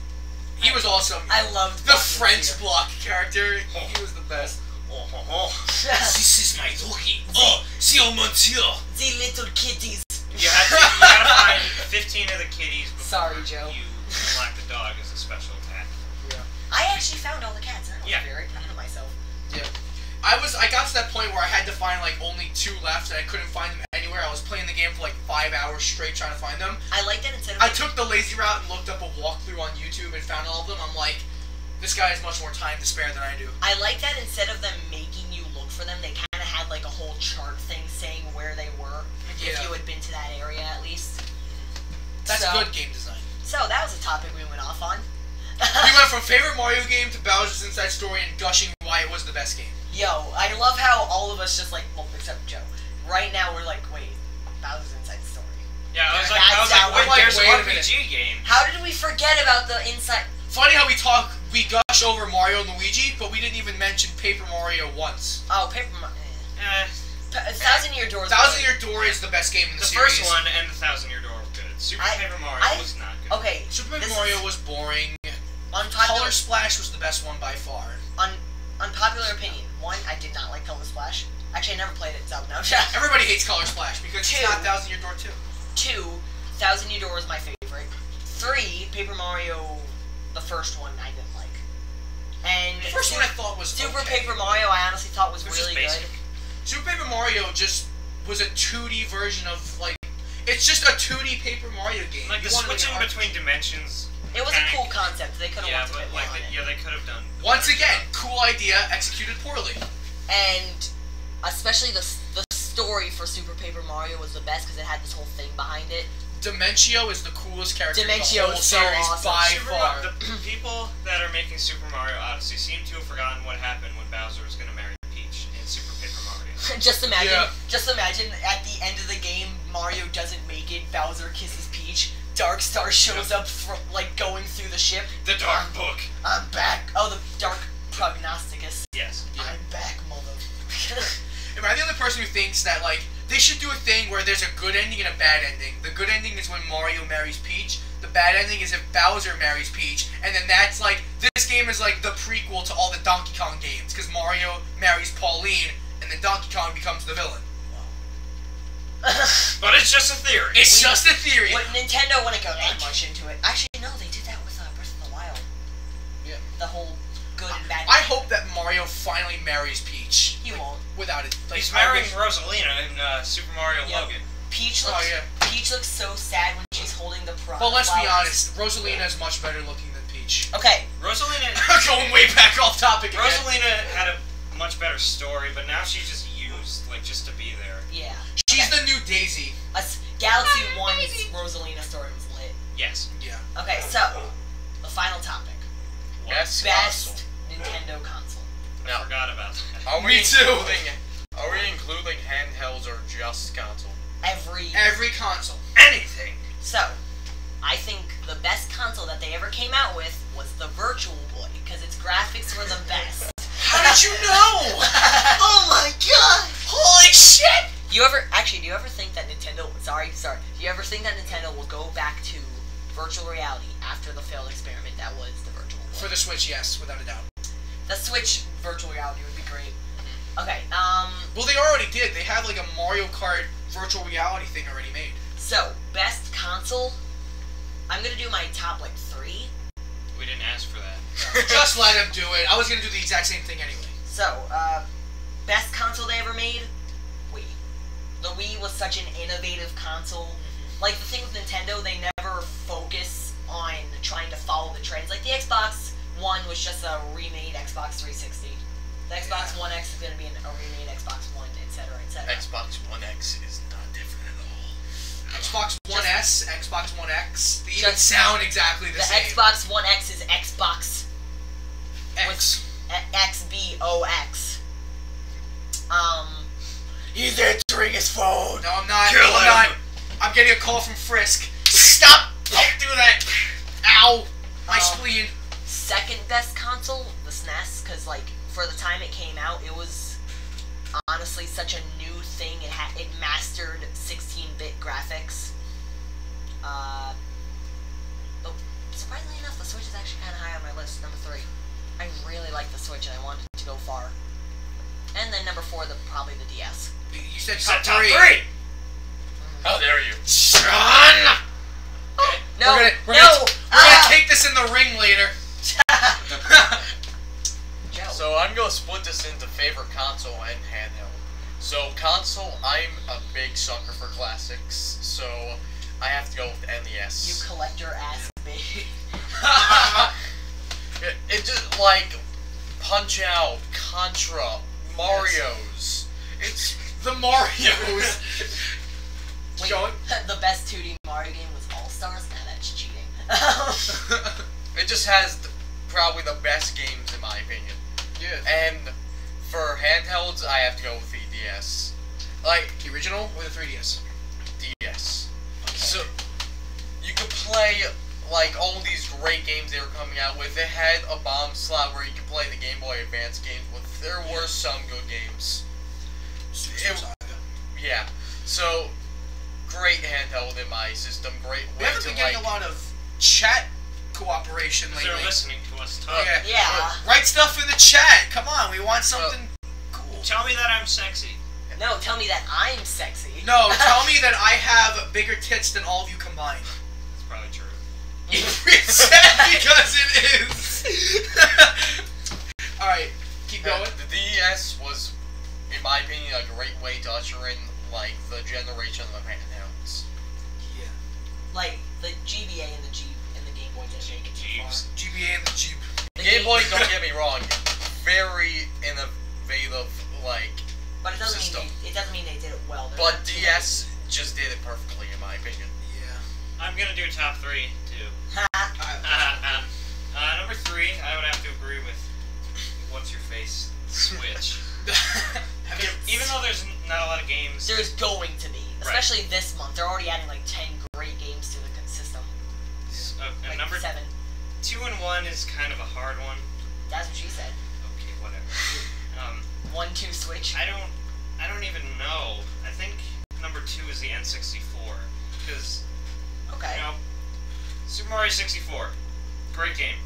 Speaker 3: awesome.
Speaker 1: I loved
Speaker 3: the French block character. He was the best.
Speaker 4: This
Speaker 3: is my doggy. Oh, c'est un monsieur.
Speaker 1: The little kitties.
Speaker 4: You gotta find 15 of the kitties before
Speaker 5: Sorry, Joe.
Speaker 4: you unlock the dog as a special attack.
Speaker 3: Yeah.
Speaker 1: I actually found all the cats, and I was
Speaker 4: Yeah.
Speaker 1: very proud of myself.
Speaker 3: Yeah. I got to that point where I had to find like only 2 left, and I couldn't find them anywhere. I was playing the game for like 5 hours straight trying to find them.
Speaker 1: I like that instead of
Speaker 3: I took the lazy route and looked up a walkthrough on YouTube and found all of them. I'm like, this guy has much more time to spare than I do.
Speaker 1: I like that instead of them making you look for them, they kind of had like a whole chart thing saying where they were, if
Speaker 3: Yeah.
Speaker 1: you had been to that area at least.
Speaker 3: That's
Speaker 1: So-
Speaker 3: good game design.
Speaker 1: So that was a topic we went off on.
Speaker 3: We went from favorite Mario game to Bowser's Inside Story and gushing why it was the best game.
Speaker 1: Yo, I love how all of us just like, well, except Joe. Right now we're like, wait, Bowser's Inside Story.
Speaker 4: Yeah, I was
Speaker 1: That's
Speaker 4: like,
Speaker 1: wait,
Speaker 3: like,
Speaker 4: there's
Speaker 3: wait a
Speaker 4: RPG game.
Speaker 1: How did we forget about the inside?
Speaker 3: Funny how we gush over Mario and Luigi, but we didn't even mention Paper Mario once.
Speaker 1: Oh, Paper Mario. Thousand Year Door.
Speaker 3: Thousand Year Door is the best game in the
Speaker 4: The
Speaker 3: series.
Speaker 4: first one and the Thousand Year Door were good. Super Paper Mario was not good.
Speaker 1: Okay.
Speaker 3: Super
Speaker 1: this
Speaker 3: Paper Mario
Speaker 1: is
Speaker 3: was boring.
Speaker 1: Unpopular,
Speaker 3: Color Splash was the best one by far.
Speaker 1: unpopular opinion. One, I did not like Color Splash. Actually, I never played it, so no.
Speaker 3: Everybody hates Color Splash because it's not Thousand Year Door 2.
Speaker 1: 2, Thousand Year Door was my favorite. 3, Paper Mario, the first one, I didn't like. And
Speaker 3: The first one I thought was
Speaker 1: Super
Speaker 3: okay.
Speaker 1: Paper Mario, I honestly thought was
Speaker 4: It was
Speaker 1: really
Speaker 4: just
Speaker 1: good.
Speaker 4: basic.
Speaker 3: Super Paper Mario just was a 2D version of, like... It's just a 2D Paper Mario game.
Speaker 4: Like the
Speaker 3: You wanted to
Speaker 4: switching
Speaker 3: make it
Speaker 4: between dimensions.
Speaker 1: It was a
Speaker 4: mechanic.
Speaker 1: cool concept. They could have
Speaker 4: Yeah,
Speaker 1: worked a
Speaker 4: but
Speaker 1: bit more
Speaker 4: like,
Speaker 1: on it.
Speaker 4: they could have done.
Speaker 3: Once again, cool idea, executed poorly.
Speaker 1: And especially the story for Super Paper Mario was the best because it had this whole thing behind it.
Speaker 3: Dimentio is the coolest character in the
Speaker 1: Dimentio
Speaker 3: whole
Speaker 1: is so
Speaker 3: series
Speaker 1: awesome.
Speaker 3: by
Speaker 4: Super
Speaker 3: far.
Speaker 4: The people that are making Super Mario Odyssey seem to have forgotten what happened when Bowser was going to marry Peach in Super Paper Mario.
Speaker 1: Just imagine,
Speaker 3: Yeah.
Speaker 1: just imagine at the end of the game, Mario doesn't make it. Bowser kisses Peach. Dark Star shows up from like going through the ship.
Speaker 4: The Dark Book.
Speaker 1: I'm back. Oh, the Dark Prognosticus.
Speaker 4: Yes.
Speaker 1: I'm back, mother.
Speaker 3: Am I the only person who thinks that, like, they should do a thing where there's a good ending and a bad ending? The good ending is when Mario marries Peach. The bad ending is if Bowser marries Peach. And then that's, like, this game is, like, the prequel to all the Donkey Kong games. Because Mario marries Pauline, and then Donkey Kong becomes the villain.
Speaker 4: But it's just a theory.
Speaker 3: It's just a theory.
Speaker 1: What, Nintendo wouldn't go that much into it. Actually, no, they did that with Breath of the Wild.
Speaker 3: Yeah.
Speaker 1: The whole good and bad.
Speaker 3: I hope that Mario finally marries Peach.
Speaker 1: He won't.
Speaker 3: Without it. Like,
Speaker 4: He's
Speaker 3: I
Speaker 4: marrying
Speaker 3: wish-
Speaker 4: Rosalina in Super Mario
Speaker 1: Yeah.
Speaker 4: Logan.
Speaker 1: Peach
Speaker 3: Oh,
Speaker 1: looks.
Speaker 3: yeah.
Speaker 1: Peach looks so sad when she's holding the
Speaker 3: But let's be
Speaker 1: flowers.
Speaker 3: honest, Rosalina is much better looking than Peach.
Speaker 1: Okay,
Speaker 4: Rosalina.
Speaker 3: Going way back off topic again.
Speaker 4: Rosalina had a much better story, but now she's just used, like, just to be there.
Speaker 1: yeah.
Speaker 3: She's
Speaker 1: Okay.
Speaker 3: the new Daisy.
Speaker 1: Galaxy 1's Rosalina story was lit.
Speaker 4: Yes.
Speaker 3: Yeah.
Speaker 1: Okay, so the final topic:
Speaker 2: Best
Speaker 1: best Nintendo console.
Speaker 4: I
Speaker 2: Now,
Speaker 4: forgot about that.
Speaker 2: are
Speaker 3: Me
Speaker 2: we
Speaker 3: too.
Speaker 2: Are we including handhelds or just console?
Speaker 3: Every console.
Speaker 4: Anything.
Speaker 1: So, I think the best console that they ever came out with was the Virtual Boy because its graphics were the best.
Speaker 3: How did you know?
Speaker 1: Oh my god!
Speaker 3: Holy shit!
Speaker 1: Do you ever think that Nintendo? Sorry. Do you ever think that Nintendo will go back to virtual reality after the failed experiment that was the Virtual Boy?
Speaker 3: For the Switch, yes, without a doubt.
Speaker 1: The Switch virtual reality would be great. Okay.
Speaker 3: Well, they already did. They have like a Mario Kart virtual reality thing already made.
Speaker 1: So best console. I'm gonna do my top like 3.
Speaker 4: We didn't ask for that.
Speaker 3: Just let him do it. I was gonna do the exact same thing anyway.
Speaker 1: So, best console they ever made? Wii. The Wii was such an innovative console. Like, the thing with Nintendo, they never focus on trying to follow the trends. Like, the Xbox One was just a remade Xbox 360. The Xbox One X is going to be a remade Xbox One, etc., etc.
Speaker 2: Xbox One X is not different at all.
Speaker 3: Xbox One S, Xbox One X, they even
Speaker 1: Just-
Speaker 3: sound exactly the
Speaker 1: The
Speaker 3: same.
Speaker 1: Xbox One X is Xbox
Speaker 3: X.
Speaker 1: XBOX. He's answering his phone.
Speaker 3: No, I'm not.
Speaker 4: Kill
Speaker 3: No, I'm
Speaker 4: him.
Speaker 3: not. I'm getting a call from Frisk. Stop! Don't do that! Ow! My spleen.
Speaker 1: Second best console, the SNES, because like for the time it came out, it was honestly such a new thing. It mastered 16-bit graphics. But surprisingly enough, the Switch is actually kind of high on my list. Number 3. I really like the Switch, and I wanted it to go far. And then number 4, probably the DS.
Speaker 3: You said
Speaker 4: Top
Speaker 3: top 3.
Speaker 4: three.
Speaker 2: How dare you?
Speaker 3: Son!
Speaker 1: Okay. No,
Speaker 3: We're gonna take this in the ring later.
Speaker 1: Joe.
Speaker 2: So I'm gonna split this into favorite console and handheld. So console, I'm a big sucker for classics, so I have to go with NES.
Speaker 1: You collect your ass, big.
Speaker 2: It just like Punch Out, Contra, Mario's. It's
Speaker 3: The Marios.
Speaker 1: Wait,
Speaker 3: Joe?
Speaker 1: the best 2D Mario game was All Stars? Nah, that's cheating.
Speaker 2: it just has probably the best games in my opinion.
Speaker 3: Yeah.
Speaker 2: And for handhelds, I have to go with the DS. Like
Speaker 3: The original or the 3DS?
Speaker 2: DS.
Speaker 3: Okay.
Speaker 2: So you could play like all these great games they were coming out with. It had a bomb slot where you could play the Game Boy Advance games, but there were some good games. Yeah. So great handheld in my system. Great
Speaker 3: We
Speaker 2: way
Speaker 3: haven't
Speaker 2: to
Speaker 3: been getting
Speaker 2: like.
Speaker 3: a lot of chat cooperation lately.
Speaker 4: They're listening to us talk.
Speaker 1: Yeah.
Speaker 3: Write stuff in the chat. Come on, we want something cool.
Speaker 4: Tell me that I'm sexy.
Speaker 1: No, tell me that I'm sexy.
Speaker 3: No, tell me that I have bigger tits than all of you combined.
Speaker 4: That's probably true.
Speaker 3: It's sad because it is. Alright, keep going.
Speaker 2: The DS was, in my opinion, a great way to usher in like the generation of handhelds.
Speaker 3: Yeah.
Speaker 1: Like the GBA and the Game Boy didn't make it too far.
Speaker 4: Jeeps.
Speaker 3: GBA and the Jeep.
Speaker 1: The
Speaker 2: Game Boy, don't get me wrong, very innovative, like.
Speaker 1: But it doesn't
Speaker 2: system.
Speaker 1: mean they did it well. They're
Speaker 2: But
Speaker 1: not too
Speaker 2: DS just did it perfectly, in my opinion.
Speaker 3: Yeah.
Speaker 4: I'm gonna do top 3 too.
Speaker 1: Ha.
Speaker 4: Number 3, I would have to agree with what's your face Switch. Even though there's not a lot of games.
Speaker 1: There's going to be,
Speaker 4: Right.
Speaker 1: especially this month. They're already adding like 10 great games to the system.
Speaker 4: And
Speaker 1: Like
Speaker 4: number
Speaker 1: 7.
Speaker 4: 2 and 1 is kind of a hard one.
Speaker 1: That's what she said.
Speaker 4: Okay, whatever.
Speaker 1: 1, 2 Switch.
Speaker 4: I don't even know. I think number 2 is the N64 because
Speaker 1: Okay.
Speaker 4: you know, Super Mario 64, great game.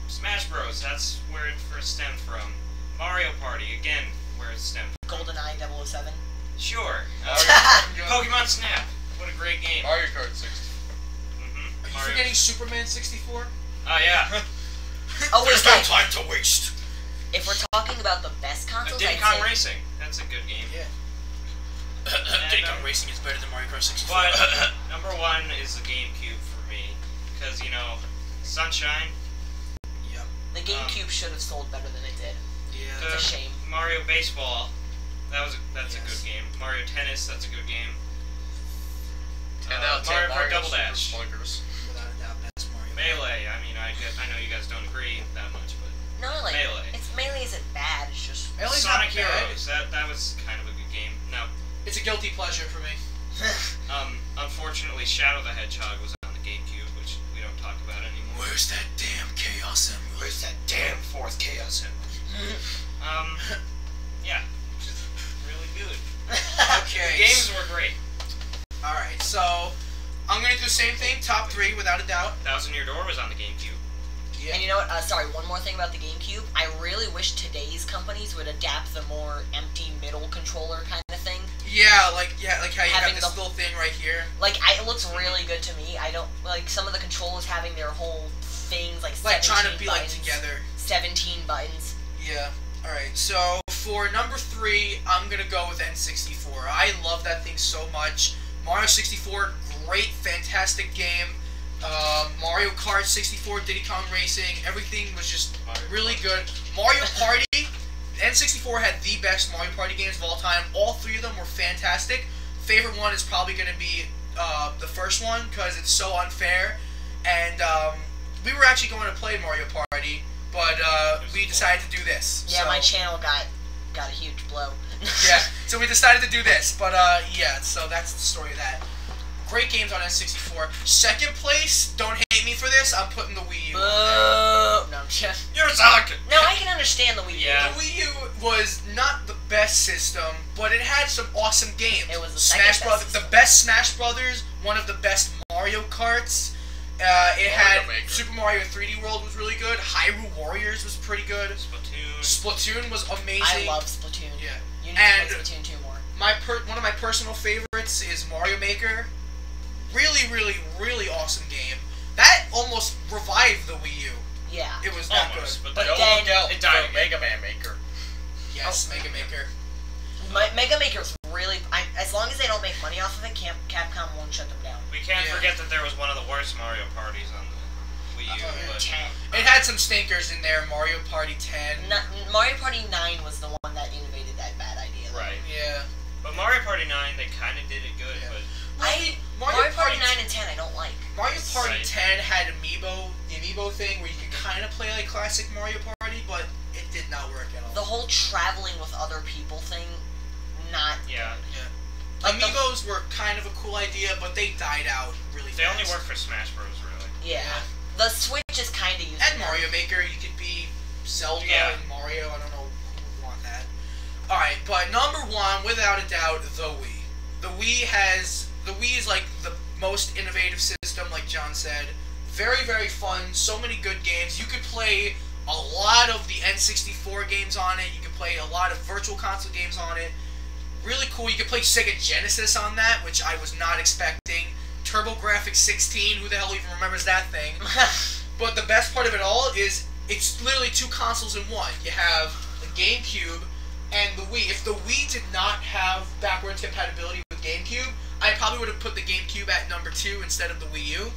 Speaker 4: Smash Bros. That's where it first stemmed from. Mario Party, again, where it stemmed from.
Speaker 1: GoldenEye 007.
Speaker 4: Sure.
Speaker 2: Mario
Speaker 4: Pokemon Snap. What a great game.
Speaker 2: Mario Kart 60.
Speaker 3: Are you
Speaker 4: Mario.
Speaker 3: forgetting Superman 64?
Speaker 4: Oh yeah.
Speaker 1: Oh wait, guys,
Speaker 3: time to waste.
Speaker 1: if we're talking about the best consoles,
Speaker 4: Diddy
Speaker 1: I'd
Speaker 4: Kong
Speaker 1: say
Speaker 4: Racing. That's a good game.
Speaker 3: Yeah.
Speaker 4: And,
Speaker 3: Diddy Kong Racing is better than Mario Kart 64.
Speaker 4: But number 1 is the GameCube for me because you know, Sunshine.
Speaker 3: Yep.
Speaker 1: the GameCube should have sold better than it did.
Speaker 3: Yeah.
Speaker 1: It's a shame.
Speaker 4: Mario Baseball. That's
Speaker 3: Yes.
Speaker 4: a good game. Mario Tennis. That's a good game.
Speaker 2: 10 out of 10
Speaker 4: Mario Kart Double
Speaker 2: Super
Speaker 4: Dash.
Speaker 2: Sluggers.
Speaker 3: Without a doubt, that's Mario.
Speaker 4: Melee. I mean, I know you guys don't agree that much, but
Speaker 1: No, like
Speaker 4: Melee.
Speaker 1: Melee isn't bad. It's just
Speaker 3: Melee's
Speaker 4: Sonic
Speaker 3: not bad.
Speaker 4: Heroes. That was kind of a good game. Now,
Speaker 3: It's a guilty pleasure for me.
Speaker 4: unfortunately, Shadow the Hedgehog was on the GameCube, which we don't talk about anymore.
Speaker 3: Where's that damn Chaos Emerald?
Speaker 4: Where's that damn fourth Chaos Emerald? Yeah, just really good.
Speaker 3: Okay.
Speaker 4: The games were great.
Speaker 3: Alright, so I'm gonna do the same thing, top 3 without a doubt.
Speaker 4: Thousand Year Door was on the GameCube.
Speaker 3: Yeah.
Speaker 1: And you know what? Sorry, one more thing about the GameCube. I really wish today's companies would adapt the more empty middle controller kind of thing.
Speaker 3: Yeah, like how you
Speaker 1: Having
Speaker 3: have this
Speaker 1: the-
Speaker 3: little thing right here.
Speaker 1: Like, it looks really good to me. I don't like some of the controllers having their whole things like 17
Speaker 3: Like trying to be
Speaker 1: buttons,
Speaker 3: like together.
Speaker 1: 17 buttons.
Speaker 3: Yeah. Alright, so for number 3, I'm gonna go with N64. I love that thing so much. Mario 64, great, fantastic game. Mario Kart 64, Diddy Kong Racing, everything was just really good. Mario Party, N64 had the best Mario Party games of all time. All 3 of them were fantastic. Favorite one is probably going to be the first one because it's so unfair. And we were actually going to play Mario Party, but we decided to do this.
Speaker 1: Yeah,
Speaker 3: so,
Speaker 1: my channel got a huge blow.
Speaker 3: yeah, so we decided to do this. But yeah, so that's the story of that. Great games on N64. Second place, don't hate me for this, I'm putting the Wii U on there.
Speaker 1: No, I'm just.
Speaker 4: You're a sucker!
Speaker 1: No, I can understand the Wii U.
Speaker 4: Yeah.
Speaker 3: The Wii U was not the best system, but it had some awesome games.
Speaker 1: It was the
Speaker 3: Smash
Speaker 1: second best
Speaker 3: Brothers, the
Speaker 1: system.
Speaker 3: best Smash Brothers, one of the best Mario Karts. It had
Speaker 2: Maker.
Speaker 3: Super Mario 3D World was really good. Hyrule Warriors was pretty good.
Speaker 4: Splatoon.
Speaker 3: Splatoon was amazing.
Speaker 1: I love Splatoon.
Speaker 3: Yeah.
Speaker 1: You need
Speaker 3: And
Speaker 1: to play Splatoon 2 more.
Speaker 3: one of my personal favorites is Mario Maker. Really, really, really awesome game. That almost revived the Wii U.
Speaker 1: Yeah.
Speaker 3: It was that
Speaker 4: Almost,
Speaker 3: good.
Speaker 4: but
Speaker 2: Don't
Speaker 1: then
Speaker 2: look out
Speaker 4: it died
Speaker 2: for Mega Man Maker.
Speaker 3: Yes, Mega Maker.
Speaker 1: Mega Maker's really. As long as they don't make money off of it, Capcom won't shut them down.
Speaker 4: We can't
Speaker 3: Yeah.
Speaker 4: forget that there was one of the worst Mario parties on the Wii U. But
Speaker 1: 10.
Speaker 3: It had some stinkers in there. Mario Party 10.
Speaker 1: Mario Party 9 was the one that innovated that bad idea.
Speaker 4: right.
Speaker 3: Yeah.
Speaker 4: But Mario Party 9, they kind of did it good,
Speaker 3: Yeah.
Speaker 4: but
Speaker 1: Mario Party 9 and 10 I don't like.
Speaker 3: Mario Party
Speaker 4: Right.
Speaker 3: 10 had the amiibo thing where you could kind of play like classic Mario Party, but it did not work at all.
Speaker 1: The whole traveling with other people thing, not.
Speaker 4: yeah.
Speaker 1: Like
Speaker 3: Amiibos were kind of a cool idea, but they died out really
Speaker 4: They
Speaker 3: fast.
Speaker 4: only work for Smash Bros, really.
Speaker 1: Yeah. The Switch is kind of using
Speaker 3: And
Speaker 1: them.
Speaker 3: Mario Maker, you could be Zelda
Speaker 4: Yeah.
Speaker 3: and Mario. I don't know who would want that. Alright, but number one, without a doubt, the Wii. The Wii is like the most innovative system, like John said. Very, very fun. So many good games. You could play a lot of the N64 games on it. You could play a lot of Virtual Console games on it. Really cool. You could play Sega Genesis on that, which I was not expecting. TurboGrafx 16, who the hell even remembers that thing? But the best part of it all is it's literally two consoles in one. You have the GameCube and the Wii. If the Wii did not have backwards compatibility with GameCube, I probably would have put the GameCube at number 2 instead of the Wii U.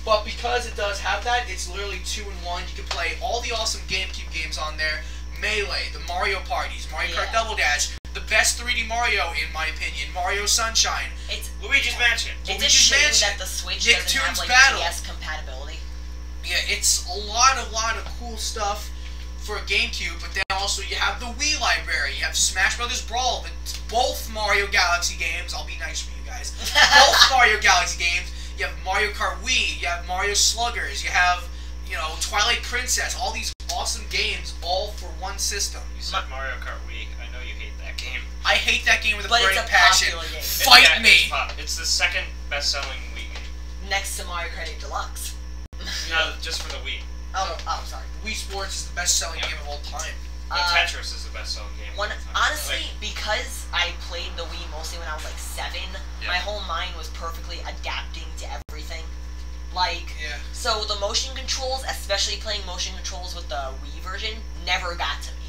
Speaker 3: But because it does have that, it's literally 2 in 1. You can play all the awesome GameCube games on there. Melee, the Mario Parties, Mario Kart Double Dash, the best 3D Mario in my opinion, Mario Sunshine.
Speaker 1: It's
Speaker 4: Luigi's Mansion.
Speaker 1: a
Speaker 3: Luigi's
Speaker 1: shame
Speaker 3: Mansion,
Speaker 1: that the Switch doesn't have
Speaker 3: Nicktoons
Speaker 1: like
Speaker 3: Battle.
Speaker 1: DS compatibility.
Speaker 3: Yeah, it's a lot of cool stuff for GameCube, but then also you have the Wii library. You have Smash Brothers Brawl, both Mario Galaxy games. I'll be nice for you guys. Both Mario Galaxy games. You have Mario Kart Wii. You have Mario Sluggers. You have, Twilight Princess. All these awesome games, all for one system.
Speaker 4: You said Mario Kart Wii. I know you hate that game.
Speaker 3: I hate that game with a
Speaker 1: But
Speaker 3: burning
Speaker 1: it's a
Speaker 3: passion.
Speaker 1: popular game.
Speaker 3: Fight me!
Speaker 4: It's the second best-selling Wii game.
Speaker 1: Next to Mario Kart 8 Deluxe.
Speaker 4: No, just for the Wii.
Speaker 1: Oh, sorry.
Speaker 3: Wii Sports is the best-selling game of all time.
Speaker 4: But Tetris is the best-selling game.
Speaker 1: Honestly, because I played the Wii mostly when I was like 7,
Speaker 4: Yeah.
Speaker 1: my whole mind was perfectly adapting to everything.
Speaker 3: Yeah.
Speaker 1: So the motion controls, especially playing motion controls with the Wii version, never got to me.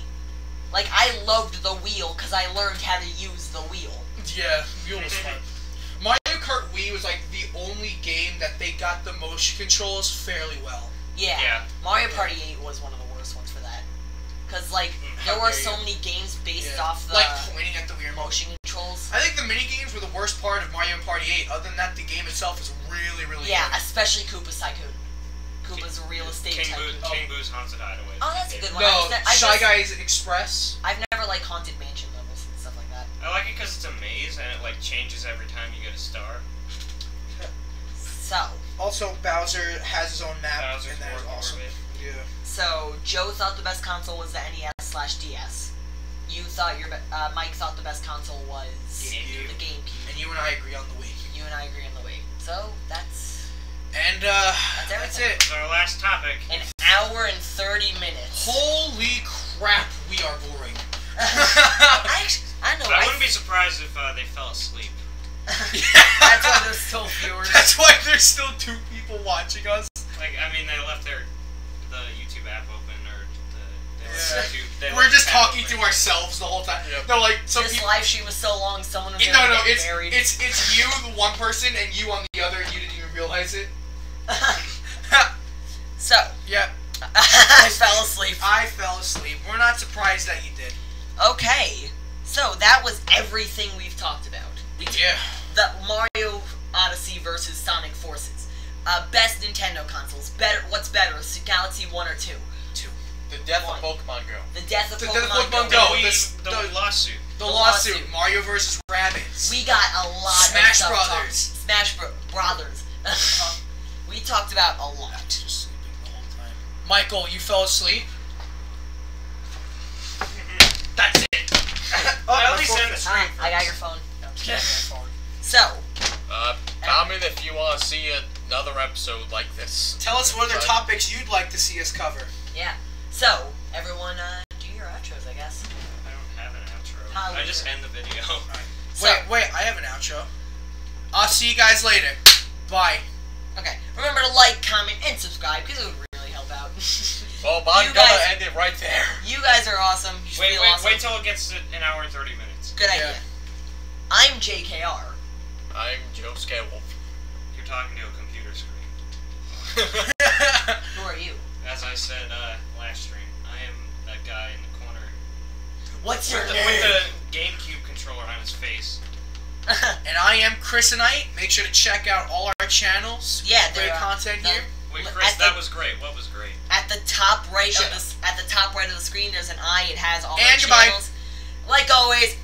Speaker 1: Like, I loved the wheel because I learned how to use the wheel.
Speaker 3: Yeah, Wheel was fun. Mario Kart Wii was like the only game that they got the motion controls fairly well.
Speaker 1: Yeah. Mario Party 8 was one of the worst ones for that. Because, there were so many games based off the
Speaker 3: pointing at the weird
Speaker 1: motion controls.
Speaker 3: I think the mini games were the worst part of Mario Party 8. Other than that, the game itself is really, really
Speaker 1: Yeah,
Speaker 3: good.
Speaker 1: especially Koopa's Tycoon. Koopa's Real Estate Tycoon.
Speaker 4: King Boo's Haunted Hideaway.
Speaker 1: Oh, that's a good one.
Speaker 3: No, Shy Guys Express.
Speaker 1: I've never liked Haunted Mansion levels and stuff like that.
Speaker 4: I like it because it's a maze and it changes every time you get a star.
Speaker 1: So,
Speaker 3: Also, Bowser has his own map,
Speaker 4: Bowser's
Speaker 3: and that is
Speaker 4: more
Speaker 3: awesome.
Speaker 4: morbid.
Speaker 3: Yeah.
Speaker 1: So Joe thought the best console was the NES/DS. You thought Mike thought the best console was
Speaker 3: GameCube.
Speaker 1: the GameCube.
Speaker 3: And you and I agree on the Wii.
Speaker 1: You and I agree on the Wii. So that's
Speaker 3: That's
Speaker 1: everything.
Speaker 3: it.
Speaker 4: That's our last topic.
Speaker 1: An hour and 30 minutes.
Speaker 3: Holy crap, we are boring.
Speaker 1: I know.
Speaker 4: But I wouldn't be surprised if they fell asleep.
Speaker 1: That's why there's still viewers.
Speaker 3: That's why there's still 2 people watching us.
Speaker 4: They left the YouTube app open, or
Speaker 3: Yeah. We're just talking to ourselves the whole time.
Speaker 2: Yep.
Speaker 3: No, some
Speaker 1: This
Speaker 3: people.
Speaker 1: live stream was so long, someone was
Speaker 3: No,
Speaker 1: gonna get
Speaker 3: it's
Speaker 1: married.
Speaker 3: it's you, the one person, and you on the other, and you didn't even realize it.
Speaker 1: So,
Speaker 3: Yeah,
Speaker 1: I fell asleep.
Speaker 3: I fell asleep. We're not surprised that you did.
Speaker 1: Okay, so that was everything we've talked about.
Speaker 3: Yeah.
Speaker 1: The Mario Odyssey versus Sonic Forces. Best Nintendo consoles. What's better, Galaxy 1 or 2?
Speaker 3: 2.
Speaker 2: The death
Speaker 1: One.
Speaker 2: of Pokemon Go.
Speaker 1: The death of
Speaker 3: The death of
Speaker 1: Pokemon
Speaker 3: Pokemon
Speaker 1: Go.
Speaker 3: Go.
Speaker 4: The lawsuit.
Speaker 3: The
Speaker 1: The
Speaker 3: lawsuit.
Speaker 1: lawsuit.
Speaker 3: Mario versus Rabbids.
Speaker 1: We got a lot
Speaker 3: Smash
Speaker 1: of stuff
Speaker 3: Brothers.
Speaker 1: Smash Brothers. We talked about a lot.
Speaker 3: Just sleeping the whole time. Michael, you fell asleep? That's it.
Speaker 4: At least in the stream.
Speaker 1: I got your phone.
Speaker 3: No, I'm just kidding, my phone.
Speaker 1: So,
Speaker 2: Comment if you want to see another episode like this.
Speaker 3: Tell us what other topics you'd like to see us cover.
Speaker 1: yeah. So, everyone, do your outros, I guess.
Speaker 4: I don't have an outro.
Speaker 1: How
Speaker 4: I just end the video.
Speaker 1: So,
Speaker 3: wait, I have an outro. I'll see you guys later. Bye.
Speaker 1: Okay, remember to like, comment, and subscribe, because it would really help out.
Speaker 2: Well, I'm gonna end it right there.
Speaker 1: You guys are awesome. You
Speaker 4: Wait,
Speaker 1: feel
Speaker 4: wait,
Speaker 1: awesome.
Speaker 4: wait till it gets to an hour and 30 minutes.
Speaker 1: Good idea. I'm JKR.
Speaker 2: I'm Joeyscalewolf.
Speaker 4: You're talking to a computer screen.
Speaker 1: Who are you?
Speaker 4: As I said last stream, I am that guy in the corner
Speaker 1: What's your
Speaker 4: with
Speaker 1: name?
Speaker 4: the GameCube controller on his face.
Speaker 3: And I am Christinite. Make sure to check out all our channels.
Speaker 1: Yeah,
Speaker 3: great
Speaker 1: there
Speaker 3: content here.
Speaker 4: Wait, Chris, that was great. What was great?
Speaker 1: At the top right
Speaker 3: Shut
Speaker 1: of the screen, there's an eye. It has all our
Speaker 3: And goodbye.
Speaker 1: channels. Like always,